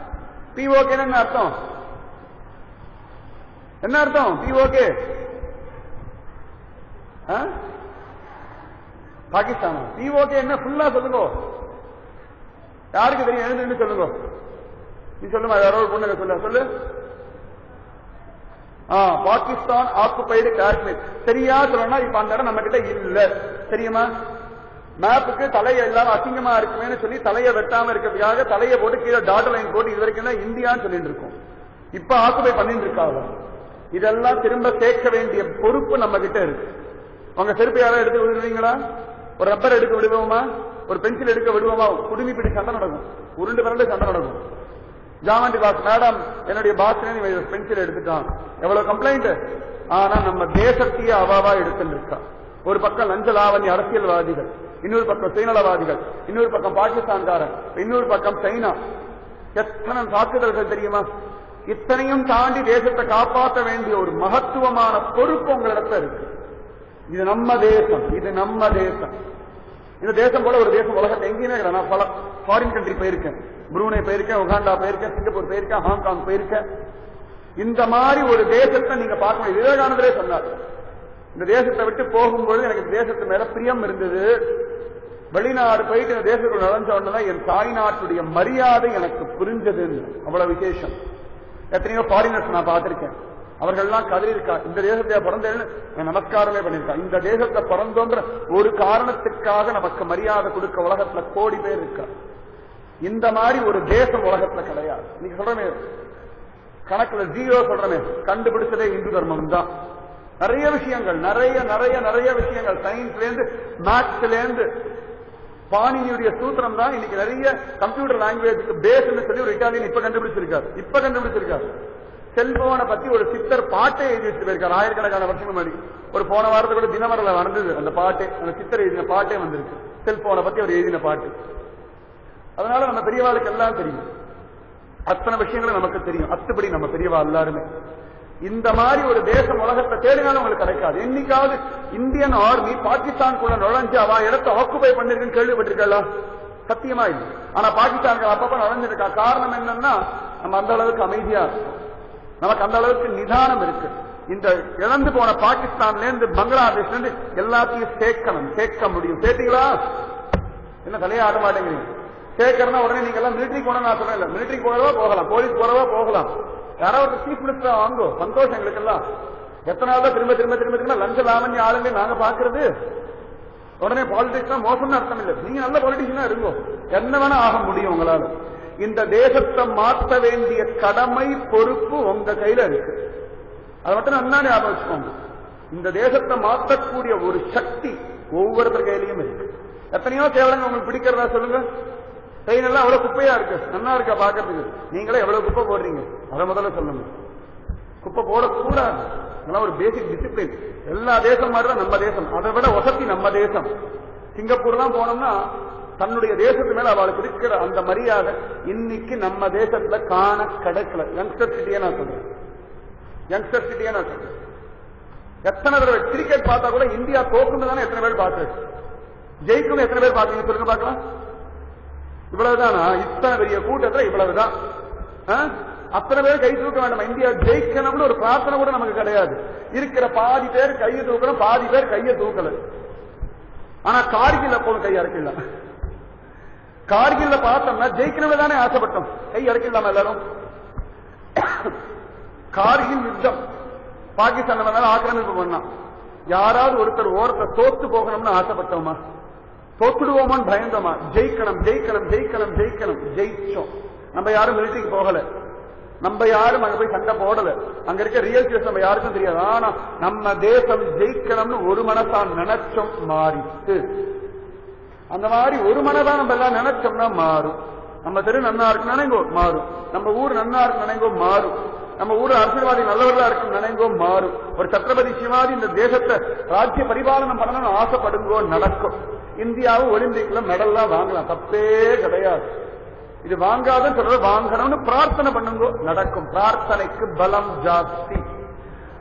POKன்னு என்ன அர்த்தம்? என்ன அர்த்தம் POK? பாகிஸ்தான். POK என்ன ஃபுல்லா சொல்லுங்க, யாருக்கு தெரியும்? எழுந்து சொல்லுங்க. நீ சொல்லுமா, யாரோ பொண்ணு சொல்ல சொல்லு. பாகிஸ்தான் ஆக்குபைடு காஷ்மீர். சரியா சொல்லணும்னா இப்ப அந்த இடம் நம்ம கிட்ட இல்ல, தெரியுமா? மேப்புக்கு தலையை எல்லாரும் அசிங்கமா இருக்குமே சொல்லி தலையை வெட்டாம இருக்கிறதுக்காக தலையை போட்டு கீழே டாட் லைன் போட்டு இது வரைக்கும் தான் இந்தியான்னு சொல்லிட்டு இருக்கோம். இப்ப ஆக்குபை பண்ணிட்டு இருக்காங்க. இதெல்லாம் திரும்ப சேர்க்க வேண்டிய பொறுப்பு நம்ம கிட்ட இருக்கு. உங்க செருப்பு யாரும் எடுத்து விடுவீங்களா? ஒரு ரப்பர் எடுக்க விடுவோமா? ஒரு பென்சில் எடுக்க விடுவோமா? குடுமி பிடி சண்டை நடக்கும், உருண்டு பிறண்டு சண்டை நடக்கும். ஜாமண்டி பாஸ் மேடம் என்னுடைய பாஸ் பென்சில் எடுத்துட்டான், எவ்வளவு கம்ப்ளைண்ட். ஆனா நம்ம தேசத்தையே அவாவா எடுத்துட்டு இருக்கா. ஒரு பக்கம் லஞ்ச லாவண்ய அரசியல்வாதிகள், இன்னொரு பக்கம் சுயநலவாதிகள், இன்னொரு பக்கம் பாகிஸ்தான்காரன், இன்னொரு பக்கம் சைனா. எத்தனை தாக்குதல்கள் தெரியுமா? இத்தனையும் தாண்டி தேசத்தை காப்பாற்ற வேண்டிய ஒரு மகத்துவமான பொறுப்பு உங்களிடத்துல இருக்கு. இது நம்ம தேசம், இது நம்ம தேசம். இந்த தேசம் போல ஒரு தேசம் உலகத்தை எங்கேயுமே கிடையாது. நான் பல ஃபாரின் கண்ட்ரி போயிருக்கேன், புரூனே போயிருக்கேன், உகாண்டா போயிருக்கேன், சிங்கப்பூர் போயிருக்கேன், ஹாங்காங் போயிருக்கேன். இந்த மாதிரி ஒரு தேசத்தை நீங்க பார்க்கணும். விவேகானந்தரே சொன்னார், இந்த தேசத்தை விட்டு போகும்பொழுது எனக்கு தேசத்து மேல பிரியம் இருந்தது. வெளிநாடு போயிட்டு இந்த தேசத்துக்கு நுழைஞ்ச உடனே என் தாய்நாட்டுடைய மரியாதை எனக்கு புரிஞ்சது. அவ்வளவு விசேஷம். எத்தனையோ ஃபாரினர்ஸ் நான் பார்த்திருக்கேன். அவர்கள்லாம் கதறியிருக்கா, இந்த தேசத்தை பிறந்தேன்னு நமஸ்காரமே பண்ணிருக்கா. இந்த தேசத்தை பிறந்தோன்ற ஒரு காரணத்துக்காக நமக்கு மரியாதை கொடுக்க உலகத்துல கோடி பேர் இருக்கா. இந்த மாதிரி ஒரு தேசம் உலகத்துல கிடையாது. நீங்க சொல்றமே கணக்குல ஜீரோ சொல்றமே, கண்டுபிடிச்சதே இந்து தர்மம் தான். நிறைய விஷயங்கள், நிறைய நிறைய நிறைய விஷயங்கள், சயின்ஸ்ல இருந்து மேத்ஸ்ல இருந்து பாணினியுடைய சூத்திரம் தான் இன்னைக்கு நிறைய கம்ப்யூட்டர் லாங்குவேஜுக்கு பேஸ்ன்னு சொல்லி ஒரு இட்டாலியன் இப்ப கண்டுபிடிச்சிருக்காரு. செல்போனை பத்தி ஒரு சித்தர் பாட்டை எழுதி வச்சுட்டு போயிருக்காரு ஆயிரக்கணக்கான வருஷம் முன்னாடி. ஒரு போன வாரத்தை கூட தினமரில் வந்தது அந்த பாட்டு, அந்த சித்தர் எழுதின பாட்டே வந்திருக்கு. செல்போனை பத்தி அவர் எழுதின பாட்டு. அதனால நம்ம பெரியவாளுக்கு எல்லாம் தெரியும், அத்தனை விஷயங்களும் நமக்கு தெரியும். அத்துப்படி நம்ம பெரியவா எல்லாருமே. இந்த மாதிரி ஒரு தேசம் உலகத்தை தேடினாலும் உங்களுக்கு கிடைக்காது. என்னைக்காவது இந்தியன் ஆர்மி பாகிஸ்தானுக்குள்ள நுழைஞ்சு அவ இடத்தை ஆக்குபை பண்ணிருக்குன்னு கேள்விப்பட்டிருக்கா? சத்தியமா இல்லை. ஆனா பாகிஸ்தானுக்கு அப்பப்ப நுழைஞ்சிருக்கா. காரணம் என்னன்னா நம்ம அந்த அளவுக்கு அமைதியா இருக்கும், நமக்கு அந்த அளவுக்கு நிதானம் இருக்கு. இந்த இழந்து போன பாகிஸ்தான்ல இருந்து பங்களாதேஷ்ல இருந்து எல்லாத்தையும் சேர்க்க முடியும். சேர்த்தீங்களா? என்ன தலையா ஆட மாட்டேங்கிறீங்க? சேர்க்கறனா உடனே நீங்க எல்லாம் மிலிட்டரி போன நான் சொல்றேன். இல்ல மிலிட்டரி போறவா போகலாம், போலீஸ் போறவா போகலாம். யாராவது சீஃப் மினிஸ்டரா வாங்கோ, சந்தோஷம் எங்களுக்கு எல்லாம். எத்தனை நாள் தான் திரும்ப திரும்ப திரும்ப திரும்ப லஞ்ச லாவண்ய ஆளுங்க நாங்க பாக்குறது? உடனே பாலிடிக்ஸ் மோசம்னு அர்த்தம் இல்லை. நீங்க நல்ல பாலிட்டிஷனா இருங்கோ, என்ன வேணா ஆக முடியும் உங்களால. இந்த தேசத்தை மாற்ற வேண்டிய கடமை பொறுப்பு உங்க கையில இருக்கு. அதை மட்டும் நல்லா ஞாபகம் வச்சுக்கோங்க. இந்த தேசத்தை மாற்றக்கூடிய ஒரு சக்தி ஒவ்வொருத்தர் கையிலையும் இருக்கு. எத்தனையோ கேவலங்க உங்களுக்கு பிடிக்கிறதா சொல்லுங்க. ட்ரெயின் எல்லாம் அவ்வளவு குப்பையா இருக்கு, நல்லா இருக்கா பாக்கிறதுக்கு? நீங்களே எவ்வளவு குப்பை போடுறீங்க? அதை முதல்ல சொல்லுங்க. குப்பை போடக்கூடாது. இதெல்லாம் ஒரு பேசிக் டிசிப்ளின். எல்லா தேசம் மாதிரிதான் நம்ம தேசம், அதை விட வசதி நம்ம தேசம். சிங்கப்பூர்லாம் போனோம்னா தன்னுடைய தேசத்து மேல அவளுக்கு இருக்கிற அந்த மரியாதை இன்னைக்கு நம்ம தேசத்துல காண கிடைக்கல. யங்ஸ்டர் சிட்டியே நான் சொல்றேன். எத்தனை தடவை கிரிக்கெட் பார்த்தா கூட இந்தியா தோக்குன்னு தானே எத்தனை பேர் பார்க்கறது? ஜெயிக்கும் எத்தனை பேர் பாக்குறீங்க சொல்லுங்க பார்க்கலாம். இவ்வளவுதானா? இத்தனை பெரிய கூட்டத்துல இவ்வளவுதான். அத்தனை பேர் கை தூக்க வேண்டாம். இந்தியா ஜெயிக்கணும்னு ஒரு பிரார்த்தனை கூட நமக்கு கிடையாது. இருக்கிற பாதி பேர் கையை தூக்கணும், பாதி பேர் கையை தூக்கல. ஆனா கார்கில்ல போன கை இறக்கலாம். கார்கில்ல பார்த்தோம்னா ஜெயிக்கணும் தானே ஆசைப்பட்டோம், கை இறக்கலாமா எல்லாரும்? கார்கில் யுத்தம் பாகிஸ்தான் மேல ஆக்கிரமிப்பு பண்ணா, யாராவது ஒருத்தர் ஓரத்தை தோத்து போகணும்னு ஆசைப்பட்டோமா? தோத்துடுவோமான்னு பயந்தோமா? ஜெயிக்கணும் ஜெயிக்கணும் ஜெயிக்கணும் ஜெயிக்கணும். ஜெயிச்சோம். நம்ம யாரும் மிலிட்டரிக்கு போகல, நம்ம யாரும் அங்க போய் சண்டை போடல. அங்க இருக்க ரியல் கேஸ் நம்ம யாருக்கும் தெரியாது. ஆனா நம்ம தேசம் ஜெயிக்கணும்னு ஒரு மனசா நினைச்சோம், மாறிட்டு. அந்த மாதிரி ஒரு மனதா நம்ம எல்லாம் நினைச்சோம்னா மாறும். நம்ம தெரு நன்னா இருக்கு நினைங்கோ மாறும், நம்ம ஊர் நன்னா இருக்கு நினைங்கோ மாறும், நம்ம ஊர் அரசியல்வாதி நல்லவர்களா இருக்கு நினைங்கோ மாறும். ஒரு சத்ரபதி சிவாஜி இந்த தேசத்தை ராஜ்ய பரிபாலனம் பண்ணணும்னு ஆசைப்படுங்கோ நடக்கும். இந்தியாவும் ஒலிம்பிக்ல மெடல்லாம் வாங்கலாம், தப்பே கிடையாது. இது வாங்காத சொல்றது வாங்கணும்னு பிரார்த்தனை பண்ணுங்க, நடக்கும். பிரார்த்தனைக்கு பலம் ஜாஸ்தி.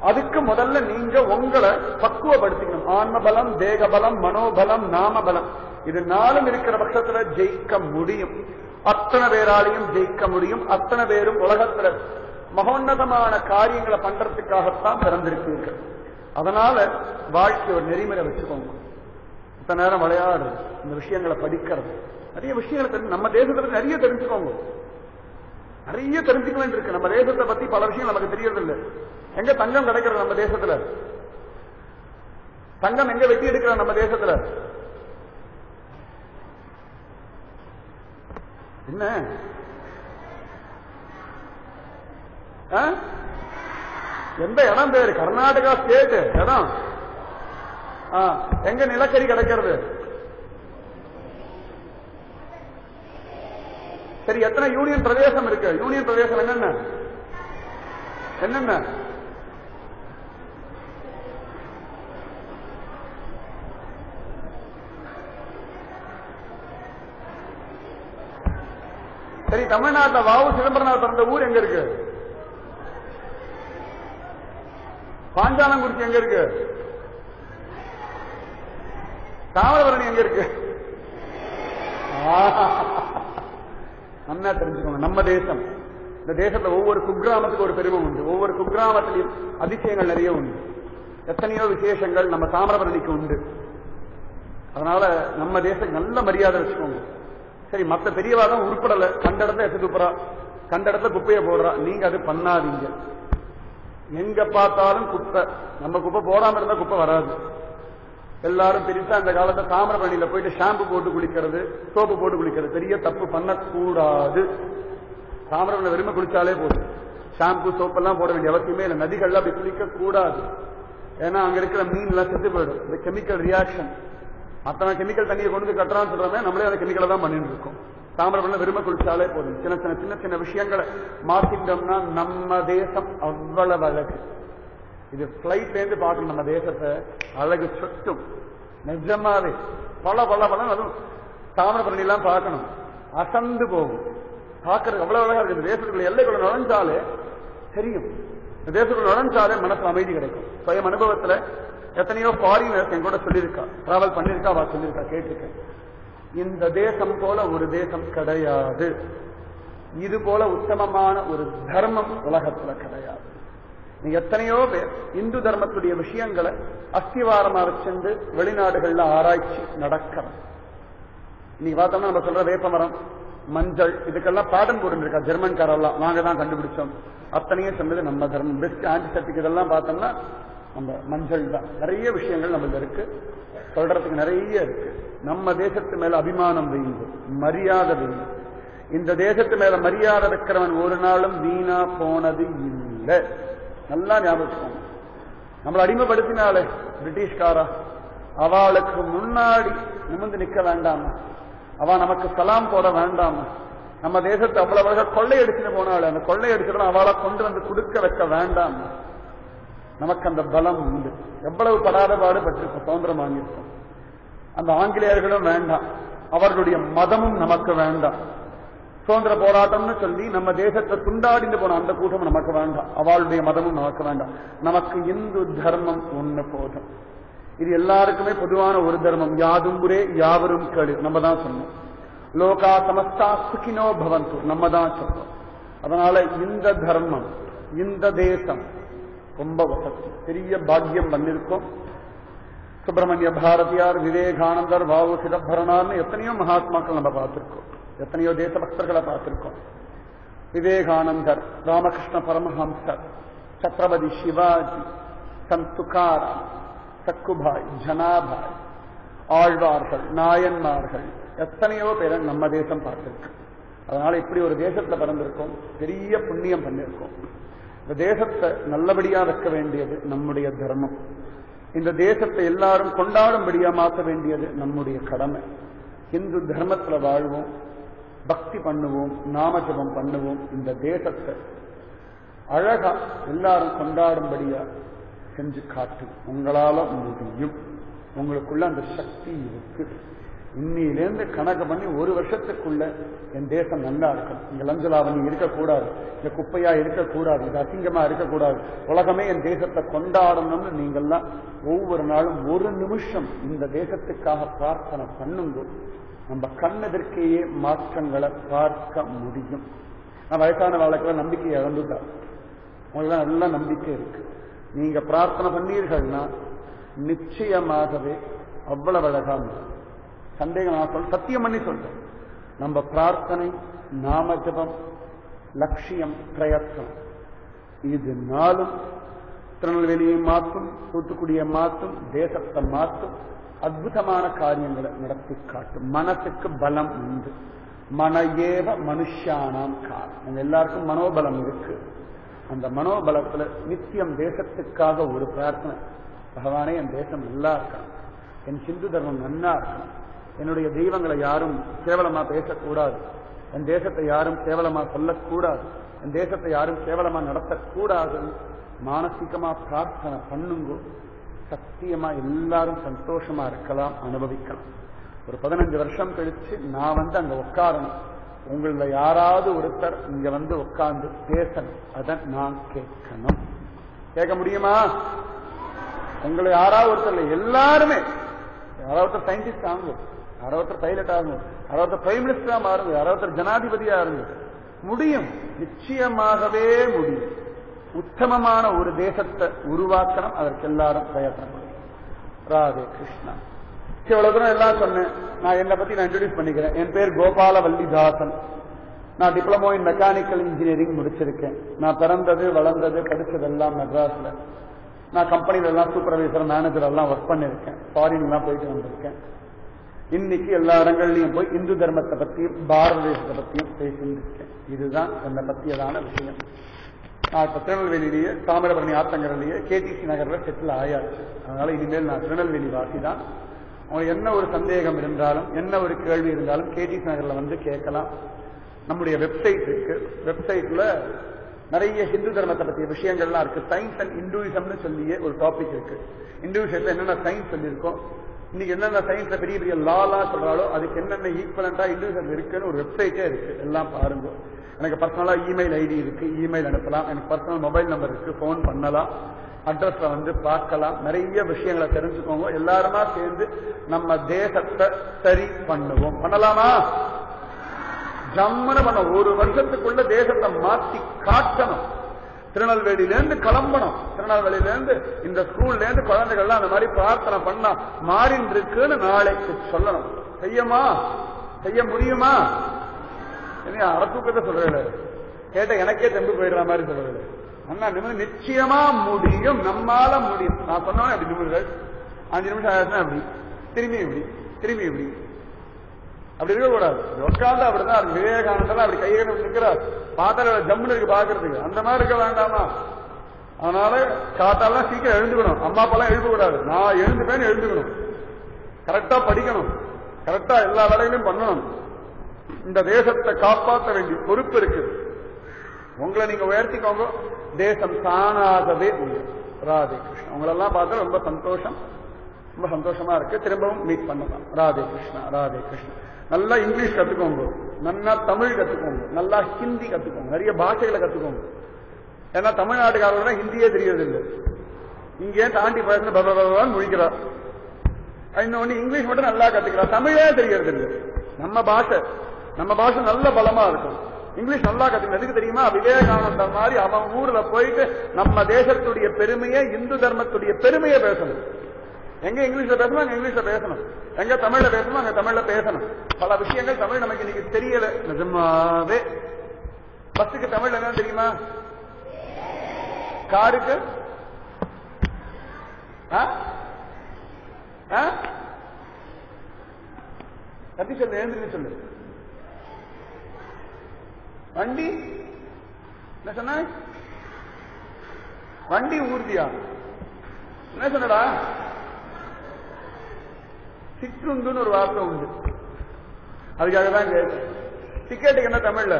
அதுக்கு முதல்ல நீங்க உங்களை பக்குவப்படுத்திக்கணும். ஆன்ம பலம், தேக பலம், மனோபலம், நாம பலம், இது நாளும் இருக்கிற பட்சத்துல ஜெயிக்க முடியும். அத்தனை பேராலையும் ஜெயிக்க முடியும். அத்தனை பேரும் உலகத்துல மகோன்னதமான காரியங்களை பண்றதுக்காகத்தான் பிறந்திருக்கீர்கள். அதனால வாழ்க்கை ஒரு நெறிமுறை வச்சுக்கோங்க. இத்தனை நேரம் விளையாடுறது, இந்த விஷயங்களை படிக்கிறது, நிறைய விஷயங்களை நம்ம தேசத்துல நிறைய தெரிஞ்சுக்கோங்க. நிறைய தெரிஞ்சுக்க வேண்டியிருக்கு. நம்ம தேசத்தை பத்தி பல விஷயம் நமக்கு தெரியறதில்லை. எங்க தங்கம் கிடைக்கிறது நம்ம தேசத்துல? தங்கம் எங்க வெட்டி எடுக்கிற நம்ம தேசத்துல? என்ன எந்த இடம் பேரு? கர்நாடகா ஸ்டேட் இடம். எங்க நிலக்கரி கிடைக்கிறது? சரி, எத்தனை யூனியன் பிரதேசம் இருக்கு? யூனியன் பிரதேசம் என்னென்ன என்னென்ன? சரி, தமிழ்நாட்டில் வாவு சிதம்பரனார் பிறந்த ஊர் எங்க இருக்கு? பாஞ்சாலங்குறிச்சி எங்க இருக்கு? தாமிரபரணி எங்க இருக்கு? நல்லா தெரிஞ்சுக்கோங்க. நம்ம தேசம், இந்த தேசத்துல ஒவ்வொரு குக்கிராமத்துக்கு ஒரு பெருமை உண்டு. ஒவ்வொரு குக்கிராமத்திலையும் அதிசயங்கள் நிறைய உண்டு. எத்தனையோ விசேஷங்கள் நம்ம தாமிரபரணிக்கு உண்டு. அதனால நம்ம தேசம் நல்ல மரியாதை வச்சுக்கோங்க. சரி, மற்ற பெரியவாதான் உருப்படல, கண்ட இடத்துல எட்டு துப்புறா, கண்ட இடத்துல குப்பையை போடுறா, நீங்க அது பண்ணாதீங்க. எங்க பார்த்தாலும் குப்பை. நம்ம குப்பை போடாம இருந்தா குப்பை வராது. எல்லாரும் பெருசா அந்த காலத்துல தாமிரபரணியில போயிட்டு ஷாம்பு போட்டு குளிக்கிறது, சோப்பு போட்டு குளிக்கிறது பெரிய தப்பு பண்ணக்கூடாது. தாமிரபரணியில வெறுமை குளிச்சாலே போதும். ஷாம்பு சோப்பெல்லாம் போட வேண்டிய அவசியமே இல்லை. நதிகள்ல அப்படி குளிக்க கூடாது. ஏன்னா அங்க இருக்கிற மீன் எல்லாம் செத்து போயிடும். இந்த கெமிக்கல் ரியாக்ஷன், அத்தனை கெமிக்கல் தண்ணியை கொண்டு கட்டுறான்னு சொல்றமே, நம்மளே அந்த கெமிக்கலை தான் பண்ணிட்டு இருக்கோம். தாமிரபரணியில வெறுமை குளிச்சாலே போதும். சின்ன சின்ன விஷயங்களை மாத்திட்டோம்னா நம்ம தேசம் அவ்வளவு அழகு. இது பிளைட்ல இருந்து பார்க்கணும் நம்ம தேசத்தை, அழகு சொட்டும் நிஜமாவே. பல பல பல அதுவும் தாமிரபரணி எல்லாம் பார்க்கணும், அசந்து போகும். பார்க்கறது அவ்வளவு அழகா இருக்கு. இந்த தேசத்துக்குள்ள எல்லைக்குள்ள நுழைஞ்சாலே தெரியும். இந்த தேசத்துக்குள்ள நுழைஞ்சாலே மனசுல அமைதி கிடைக்கும். சுயம் அனுபவத்துல எத்தனையோ ஃபாரினர்ஸ் என் கூட சொல்லியிருக்கா, டிராவல் பண்ணிருக்கா, அவ சொல்லியிருக்கா, கேட்டிருக்கேன். இந்த தேசம் போல ஒரு தேசம் கிடையாது, இது போல உத்தமமான ஒரு தர்மம் உலகத்துல கிடையாது. நீங்க எத்தனையோ பேர் இந்து தர்மத்துடைய விஷயங்களை அஸ்திவாரமா வச்சிருந்து வெளிநாடுகள்ல ஆராய்ச்சி நடக்கிறது. இன்னைக்கு பார்த்தோம்னா நம்ம சொல்ற வேப்பமரம், மஞ்சள், இதுக்கெல்லாம் பாடம் போட்டுருக்கா ஜெர்மன்காரெல்லாம். நாங்க தான் கண்டுபிடிச்சோம். அத்தனையும் சொன்னது நம்ம தர்மம். பெஸ்ட் ஆன்டிசெப்டிக் இதெல்லாம் பார்த்தோம்னா நம்ம மஞ்சள் தான். நிறைய விஷயங்கள் நம்மளுக்கு இருக்கு, சொல்றதுக்கு நிறைய இருக்கு. நம்ம தேசத்து மேல அபிமானம் வைங்க, மரியாதை வைங்க. இந்த தேசத்து மேல மரியாதை வைக்கிறவன் ஒரு நாளும் வீணா போனது இல்லை. நல்லா ஞாபகம். நம்மளை அடிமைப்படுத்தினாலே பிரிட்டிஷ்காரா, அவளுக்கு முன்னாடி நிமிர்ந்து நிக்க வேண்டாமா? அவ நமக்கு சலாம் போட வேண்டாமா? நம்ம தேசத்தை அவ்வளவு கொள்ளையடிச்சுட்டு போனாள், அந்த கொள்ளையடிச்சுட்டு அவளை கொண்டு வந்து கொடுக்க வைக்க வேண்டாமா? நமக்கு அந்த பலம் உண்டு. எவ்வளவு படாத பாடுபட்டிருக்கோம், சுதந்திரம் வாங்கியிருக்கோம். அந்த ஆங்கிலேயர்களும் வேண்டாம், அவர்களுடைய மதமும் நமக்கு வேண்டாம். சுதந்திர போராட்டம்னு சொல்லி நம்ம தேசத்தை துண்டாடிந்து போன அந்த கூட்டம் நமக்கு வேண்டாம், அவளுடைய மதமும் நமக்கு வேண்டாம். நமக்கு இந்து தர்மம் ஒண்ணு போதும். இது எல்லாருக்குமே பொதுவான ஒரு தர்மம். யாதும் ஒரே யாவரும் கேளு, நம்ம தான் சொன்னோம். லோகா சமஸ்தா சுகினோ பவந்து, நம்ம தான் சொன்னோம். அதனால இந்த தர்மம், இந்த தேசம் ரொம்ப வசதி, பெரிய பாக்கியம் பண்ணிருக்கோம். சுப்பிரமணிய பாரதியார், விவேகானந்தர், வாவு சிதம்பரனார்னு எத்தனையோ மகாத்மாக்கள் நம்ம பார்த்திருக்கோம், எத்தனையோ தேசபக்தர்களை பார்த்திருக்கோம். விவேகானந்தர், ராமகிருஷ்ண பரமஹம்சர், சத்ரபதி சிவாஜி, சந்த் துகாராம், சக்குபாய், ஜனாபாய், ஆழ்வார்கள், நாயன்மார்கள், எத்தனையோ பேரை நம்ம தேசம் பார்த்திருக்கு. அதனால இப்படி ஒரு தேசத்துல பிறந்திருக்கோம், பெரிய புண்ணியம் பண்ணிருக்கோம். இந்த தேசத்தை நல்லபடியா வைக்க வேண்டியது நம்முடைய தர்மம். இந்த தேசத்தை எல்லாரும் கொண்டாடும்படியா மாற்ற வேண்டியது நம்முடைய கடமை. இந்து தர்மத்துல வாழ்வோம், பக்தி பண்ணுவோம், நாமஜபம் பண்ணுவோம். இந்த தேசத்தை அழகா எல்லாரும் கொண்டாடும்படியா செஞ்சு காட்டு. உங்களால முடியும், உங்களுக்குள்ள அந்த சக்தி இருக்கு. இன்னிலேருந்து கணக்கு பண்ணி ஒரு வருஷத்துக்குள்ள என் தேசம் நல்லா இருக்கணும். இங்க லஞ்சலாவணி இருக்கக்கூடாது, இந்த குப்பையா இருக்கக்கூடாது, இது அசிங்கமா இருக்கக்கூடாது, உலகமே என் தேசத்தை கொண்டாடணும்னு நீங்கள்லாம் ஒவ்வொரு நாளும் ஒரு நிமிஷம் இந்த தேசத்துக்காக பிரார்த்தனை பண்ணுங்க. நம்ம கண்ணெதிர்க்கையே மாற்றங்களை பார்க்க முடியும். நான் வயசான வாழ்க்கையில நம்பிக்கை இழந்துட்டார், உங்களுக்கு நல்ல நம்பிக்கை இருக்கு. நீங்க பிரார்த்தனை பண்ணீர்கள்னா நிச்சயமாகவே அவ்வளவு அழகா சந்தேகம். நான் சத்தியம் பண்ணி சொல்றேன், நம்ம பிரார்த்தனை, நாமஜபம், லட்சியம், பிரயத்னம், இது நாளும் திருநெல்வேலியை மாற்றும், தூத்துக்குடியை மாற்றும், தேசத்தை மாற்றும், அற்புதமான காரியங்களை நடத்தி காட்டும். மனசுக்கு பலம் உண்டு. மனஏவ மனுஷானாம் காரணம். எல்லாருக்கும் மனோபலம் இருக்கு. அந்த மனோபலத்துல நித்தியம் தேசத்துக்காக ஒரு பிரார்த்தனை. பகவானே, என் தேசம் நல்லா இருக்கணும், என் ஹிந்து தர்மம் நல்லா இருக்கணும், என்னுடைய தெய்வங்களை யாரும் கேவலமா பேசக்கூடாது, என் தேசத்தை யாரும் கேவலமா சொல்லக்கூடாது, என் தேசத்தை யாரும் கேவலமா நடத்தக்கூடாது. மானசிகமா பிரார்த்தனை பண்ணுங்க. சத்தியமா எல்லாரும் சந்தோஷமா இருக்கலாம், அனுபவிக்கலாம். ஒரு 15 வருஷம் கழிச்சு நான் அங்க உட்காரணும், உங்கள யாராவது ஒருத்தர் இங்க உட்கார்ந்து பேசணும், அதை நான் கேட்கணும். கேட்க முடியுமா? உங்களை யாராவது ஒருத்தர், எல்லாருமே யாராவது சயின்டிஸ்ட் ஆகும், யாராவது பைலட் ஆகும், யாராவது பிரைம் மினிஸ்டரா மாறுங்க, யாராவது ஜனாதிபதியா இருங்க. முடியும், நிச்சயமாகவே முடியும். உத்தமமான ஒரு தேசத்தை உருவாக்கணும், அதற்கு எல்லாரும் பிரயத்தனம். ராதே கிருஷ்ணா. இவ்வளவு தூரம் எல்லாம் சொன்னேன். நான் என்னை பத்தி நான் இன்ட்ரோடியூஸ் பண்ணிக்கிறேன். என் பேர் கோபாலவல்லிதாசன். நான் டிப்ளமோ இன் மெக்கானிக்கல் இன்ஜினியரிங் முடிச்சிருக்கேன். நான் பிறந்தது வளர்ந்தது படிச்சதெல்லாம் மெட்ராஸ்ல. நான் கம்பெனில எல்லாம் சூப்பர்வைசர் மேனேஜர் எல்லாம் ஒர்க் பண்ணிருக்கேன். ஃபாரின் எல்லாம் போயிட்டு வந்திருக்கேன். இன்னைக்கு எல்லா இடங்கள்லயும் போய் இந்து தர்மத்தை பத்தியும் பாரத தேசத்தை பத்தியும் பேசியிருக்கேன். இதுதான் என்னை பத்தியதான விஷயம். நான் இப்ப திருநெல்வேலியிலேயே தாமிரபரணி ஆத்தங்கரையிலேயே கேடிசி நகர்ல செட்டில் ஆயாச்சு. அதனால இனிமேல் நான் திருநெல்வேலி வாசி தான். உங்களுக்கு என்ன ஒரு சந்தேகம் இருந்தாலும் என்ன ஒரு கேள்வி இருந்தாலும் கேடிசி நகர்ல வந்து கேட்கலாம். நம்முடைய வெப்சைட் இருக்கு. வெப்சைட்ல நிறைய ஹிந்து தர்மத்தை பற்றிய விஷயங்கள்லாம் இருக்கு. சயின்ஸ் அண்ட் இந்துயிசம்னு சொல்லியே ஒரு டாபிக் இருக்கு. இந்துயிசத்துல என்னென்ன சயின்ஸ் சொல்லியிருக்கோம், இன்னைக்கு என்னென்ன சயின்ஸ்ல பெரிய பெரிய லாலாம் சொல்றாலோ அதுக்கு என்னென்ன ஈக்குவலண்டா இந்துயிசம் இருக்குன்னு ஒரு வெப்சைட்டே இருக்கு. எல்லாம் பாருங்க. எனக்கு பர்சனலா இமெயில் ஐடி இருக்கு, இமெயில் அனுப்பலாம். எனக்கு பர்சனல் மொபைல் நம்பர் இருக்கு, போன் பண்ணலாம். அட்ரஸ்ல வந்து பார்க்கலாம். நிறைய விஷயங்களை தெரிஞ்சுக்கோங்க. எல்லாருமா சேர்ந்து நம்ம தேசத்தை சரி பண்ணுவோம். பண்ணலாமா? ஜம்மன பண்ண ஒரு வருஷத்துக்குள்ள தேசத்தை மாற்றி காட்டணும். திருநெல்வேலியிலேருந்து கிளம்பணும். திருநெல்வேலியிலேருந்து இந்த ஸ்கூல்ல இருந்து குழந்தைகள்லாம் அந்த மாதிரி பிரார்த்தனை பண்ணா மாறின் இருக்குன்னு நாளைக்கு சொல்லணும். செய்யுமா? செய்ய முடியுமா? அரசூக்கத்தை சொல்றேன். கேட்ட எனக்கே தெம்பு போயிடுற மாதிரி சொல்றது. அண்ணா நிமிடம் நிச்சயமா முடியும், நம்மால முடியும். நான் சொன்னேன் அப்படி நிமிடங்கள் 5 நிமிஷம் ஆயிடுச்சுன்னா அப்படி திரும்பி இப்படி திரும்பி இப்படி அப்படி இருக்கக்கூடாது. உட்காந்து அப்படிதான் இருக்கு. விவேகானந்தெல்லாம் அப்படி கையை நிற்கிறார். பாத்தால ஜம்முன்னு இருக்கு பாக்குறதுக்கு. அந்த மாதிரி இருக்க வேண்டாமா? அதனால காத்தாலாம் சீக்கிரம் எழுந்துக்கணும். அம்மா அப்பாலாம் எழுதக்கூடாது. நான் எழுந்துப்பேன்னு எழுந்துக்கணும். கரெக்டா படிக்கணும். கரெக்டா எல்லா வேலைகளையும் பண்ணணும். இந்த தேசத்தை காப்பாற்ற வேண்டிய பொறுப்பு இருக்கு. உங்களை நீங்க உயர்த்திக்கோங்க, தேசம் தானாகவே உயரும். ராதே கிருஷ்ணா. உங்களெல்லாம் பார்த்தா ரொம்ப சந்தோஷம், ரொம்ப சந்தோஷமா இருக்கு. திரும்பவும் மீட் பண்ணலாம். ராதே கிருஷ்ணா, ராதே கிருஷ்ணா. நல்லா இங்கிலீஷ் கத்துக்கோங்க, நல்லா தமிழ் கத்துக்கோங்க, நல்லா ஹிந்தி கத்துக்கோங்க, நிறைய பாஷைகளை கத்துக்கோங்க. ஏன்னா தமிழ்நாட்டுக்காரங்க ஹிந்தியே தெரியறது இல்லை. இங்கே தாண்டி போயிருந்து பகவான் முழிக்கிறார். இன்னொன்னு இங்கிலீஷ் மட்டும் நல்லா கத்துக்கிறார், தமிழே தெரியறது இல்லை. நம்ம பாஷை நல்ல பலமா இருக்கும். இங்கிலீஷ் நல்லா கத்துக்கணும். எதுக்கு தெரியுமா? விவேகானந்தர் மாதிரி அவன் ஊர்ல போயிட்டு நம்ம தேசத்துடைய பெருமையை, இந்து தர்மத்துடைய பெருமையை பேசணும். எங்க இங்கிலீஷ்ல பேசணும் அங்க இங்கிலீஷ்ல பேசணும், எங்க தமிழ்ல பேசணும் அங்க தமிழ்ல பேசணும். பல விஷயங்கள் தமிழ் நமக்கு இன்னைக்கு தெரியல. நிஜமாவே பஸ்ஸுக்கு தமிழ் என்ன தெரியுமா? காருக்கு கத்தி சொல்லு, எழுந்திரிச்சு சொல்லு. வண்டி என்ன சொன்ன? வண்டி ஊர்தியா? என்ன சொன்னடா? சிற்றுந்துன்னு ஒரு வார்த்தை உண்டு. அதுக்காக தான் டிக்கெட்டுக்கு என்ன தமிழ்ல?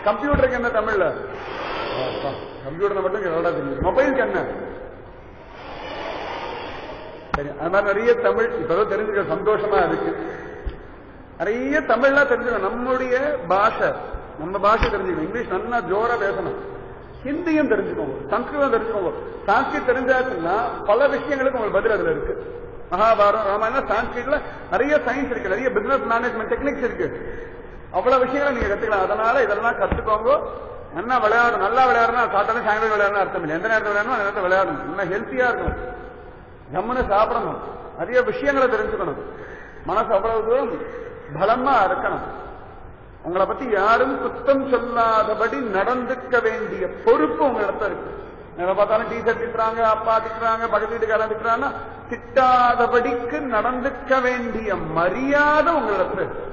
கம்ப்யூட்டருக்கு என்ன தமிழ்ல? கம்ப்யூட்டர் மட்டும் தெரியும். மொபைலுக்கு என்ன? சரி, அது மாதிரி நிறைய தமிழ் இப்பதான் தெரிஞ்சுக்க சந்தோஷமா இருக்கு. நிறைய தமிழ்லாம் தெரிஞ்சுக்கணும். நம்முடைய பாஷை, நம்ம பாஷை தெரிஞ்சுக்கணும். இங்கிலீஷ் நல்லா ஜோரா பேசணும். ஹிந்தியும் தெரிஞ்சுக்கோங்க, சம்ஸ்கிருதம் தெரிஞ்சுக்கோங்க. சான்ஸ்கிரிட் தெரிஞ்சாச்சுன்னா பல விஷயங்களுக்கு உங்களுக்கு பதில் அதுல இருக்கு. மகாபாரதம், ராமாயணம், சான்ஸ்கிரிட்ல நிறைய சயின்ஸ் இருக்கு, நிறைய பிசினஸ் மேனேஜ்மெண்ட் டெக்னிக்ஸ் இருக்கு. அவ்வளவு விஷயங்களை நீங்க கத்துக்கலாம். அதனால இதெல்லாம் கத்துக்கோங்க. என்ன விளையாடணும், நல்லா விளையாடணும். காட்டாலும் சாயங்காலம் விளையாடணும் அர்த்தம் இல்லை. எந்த நேரத்தில் விளையாடணும் அந்த நேரத்தில் விளையாடணும். இன்னும் ஹெல்த்தியா இருக்கணும், ஜம்முன்னு சாப்பிடணும், நிறைய விஷயங்களை தெரிஞ்சுக்கணும். மனசு அவ்வளவு தூரம் பலமா இருக்கணும். உங்களை பத்தி யாரும் குத்தம் சொல்லாதபடி நடந்துக்க வேண்டிய பொறுப்பு உங்களிடத்துல இருக்கு. நீங்க பார்த்தாலும் டீச்சர் திட்டுறாங்க, அப்பா திட்டுறாங்க, பக்கத்து வீட்டுக்காரன் திட்டுறாங்கன்னா திட்டாதபடிக்கு நடந்துக்க வேண்டிய மரியாதை உங்களிடத்துல இருக்கு.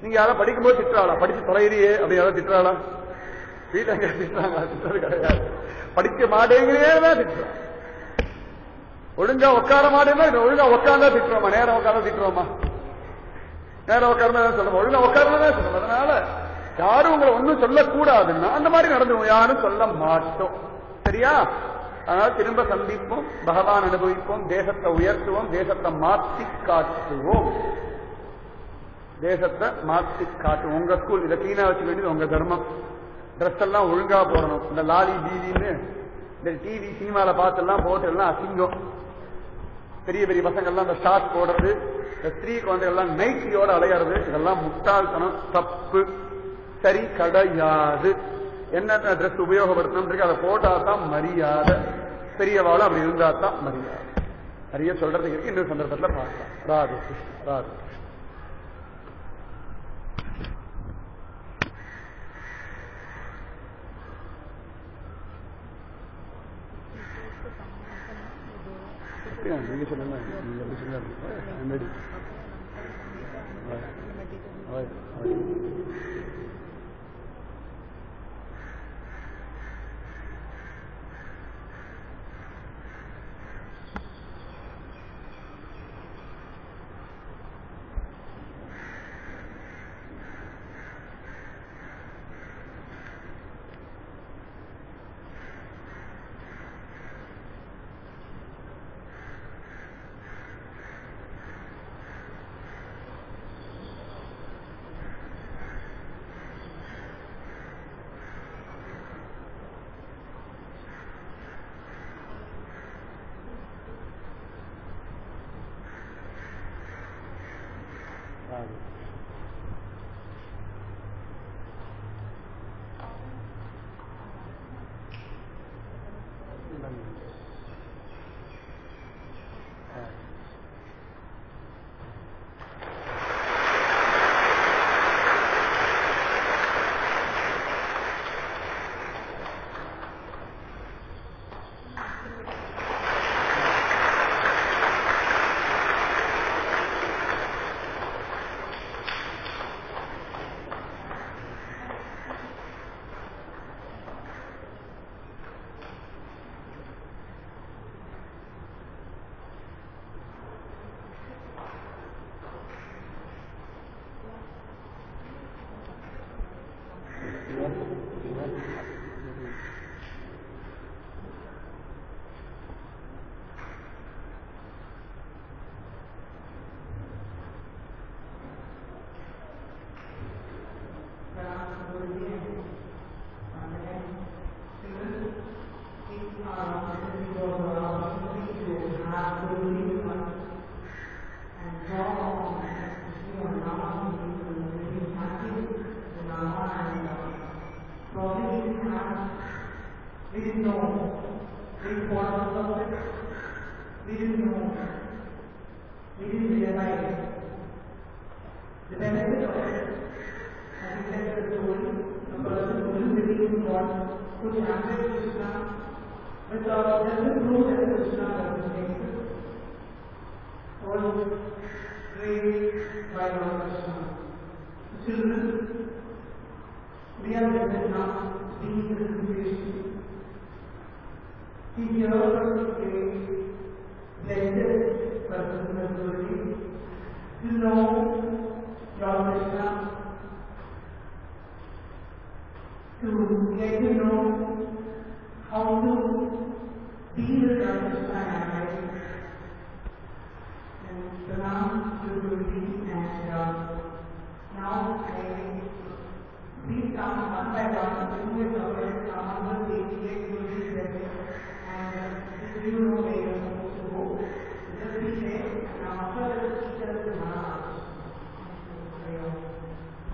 நீங்க யாராவது படிக்கும்போது திட்டுறாளா? படிச்சு தொலைறியே அப்படி யாராவது திட்டுறாளா? வீட்டை திட்டுறாங்க? திட்டுறது கிடையாது. படிக்க மாட்டேங்கிறேதான் திட்டுறாங்க. ஒழுங்கா உட்கார மாட்டேன்னா ஒழுங்கா உட்கார்ந்தா திட்டுறோமா? நேரம் உட்கார்ந்தா திட்டுறோமா? நேரம் உட்கார்ந்தா சொல்லுவோம், ஒழுங்கா உட்கார்ந்தா சொல்லுவோம். அதனால யாரும் உங்களை ஒன்னும் சொல்லக்கூடாதுன்னா அந்த மாதிரி நடந்துவோம். யாரும் சொல்ல மாட்டோம். சரியா? அதனால திரும்ப சந்திப்போம், பகவான் அனுபவிப்போம், தேசத்தை உயர்த்துவோம், தேசத்தை மாற்றி காட்டுவோம். தேசத்தை மாற்றி காட்டுவோம். உங்க ஸ்கூல் இதை கிளீனா வச்சுக்க வேண்டியது உங்க தர்மம். ட்ரெஸ் எல்லாம் ஒழுங்கா போடணும். இந்த லாலி பீலின்னு இந்த டிவி சினிமால பார்த்து எல்லாம் போட்டு எல்லாம் அசிங்கம். பெரிய பெரிய பசங்கள்லாம் அந்த ஷார்ட் போடுறது, இந்த ஸ்திரீ குழந்தைகள்லாம் நைட்டியோட அலையிறது, இதெல்லாம் முட்டாள்தனம், தப்பு, சரி கிடையாது. என்னென்ன ட்ரெஸ் உபயோகப்படுத்தணும் அதை போட்டா தான் மரியாதை, பெரியவாளும் அப்படி இருந்தா தான் மரியாதை. நிறைய சொல்றதுக்கு இருக்கு, இன்னொரு சந்தர்ப்பத்தில் பார்க்கலாம். ராதே கிருஷ்ண, ராதே கிருஷ்ண. நீங்க சொல்லுங்க, நீங்க எப்படி சொல்லுங்க.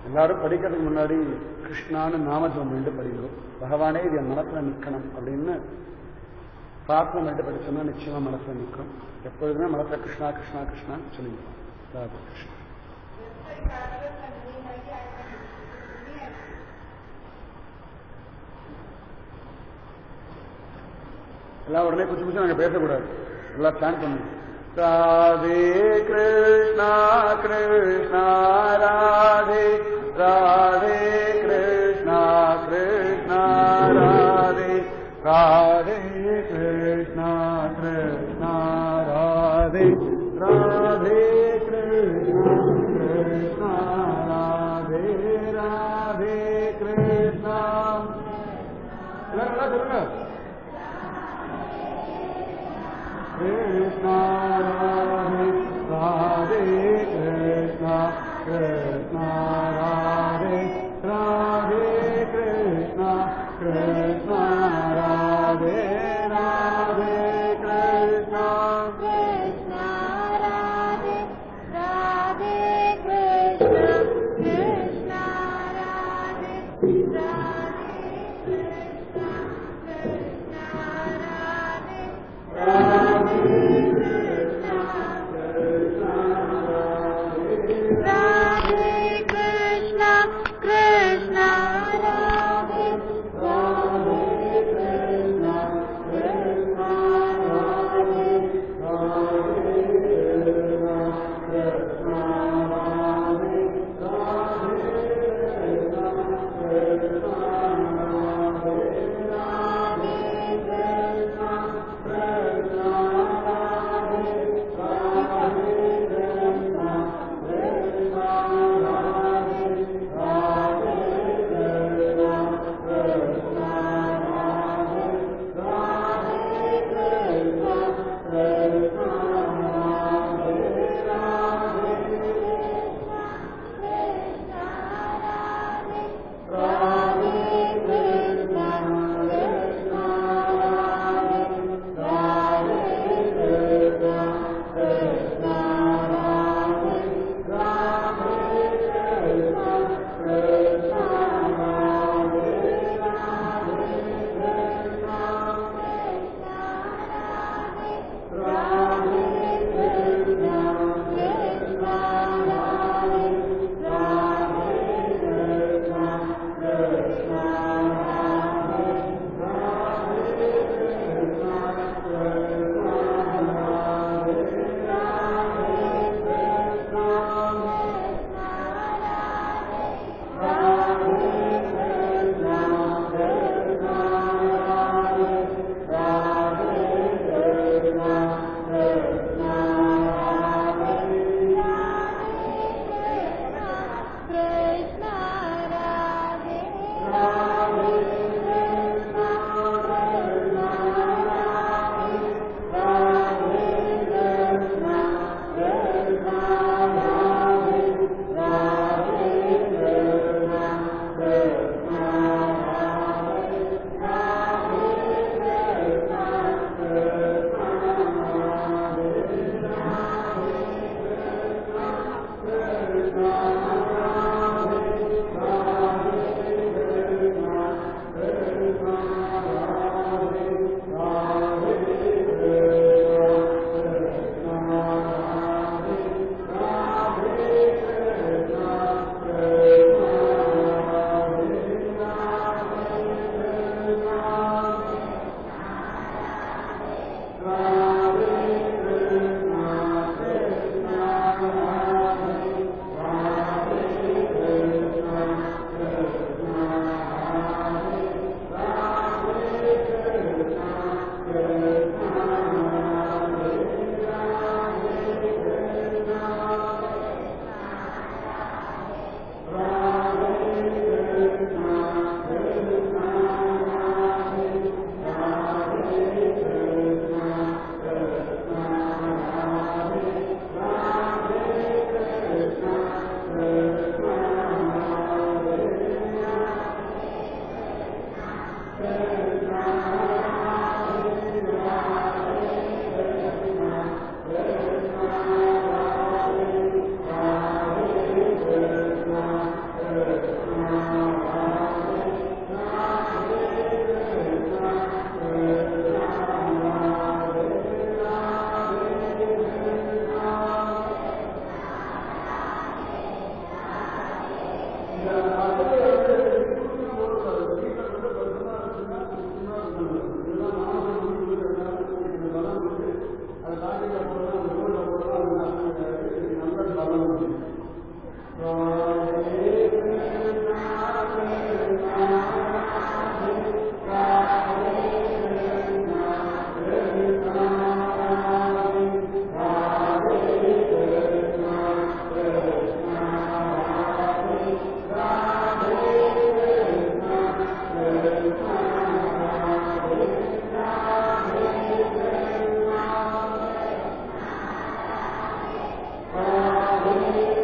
எல்லாரும் படிக்கிறதுக்கு முன்னாடி கிருஷ்ணான்னு நாமஜபம் பண்ணிட்டு படிக்கிறோம். பகவானே இது என் மனசுல நிக்கணும் அப்படின்னு பிரார்த்தனை பண்ணிட்டு படிச்சோம்னா நிச்சயமா மனசுல நிற்கும். எப்பொழுதுமே மனசுல கிருஷ்ணா கிருஷ்ணா கிருஷ்ணான்னு சொல்லிடுவோம். ராதே கிருஷ்ணா. எல்லாம் உடனே குச்சி குச்சி நாங்க பேசக்கூடாது, எல்லாம் பிளான் பண்ணுவோம். ராதே கிருஷ்ணா கிருஷ்ணா ராதே ராதே கிருஷ்ணா கிருஷ்ணா ராதே ராதே கிருஷ்ணா கிருஷ்ணா ராதே ராதே கிருஷ்ணா கிருஷ்ணா ராதே ராதே கிருஷ்ணா. எல்லாம் சொல்லுங்க. Krishna Radhe Radhe Krishna Krishna Radhe Radhe Krishna Krishna Radhe Radhe Krishna Krishna Thank you.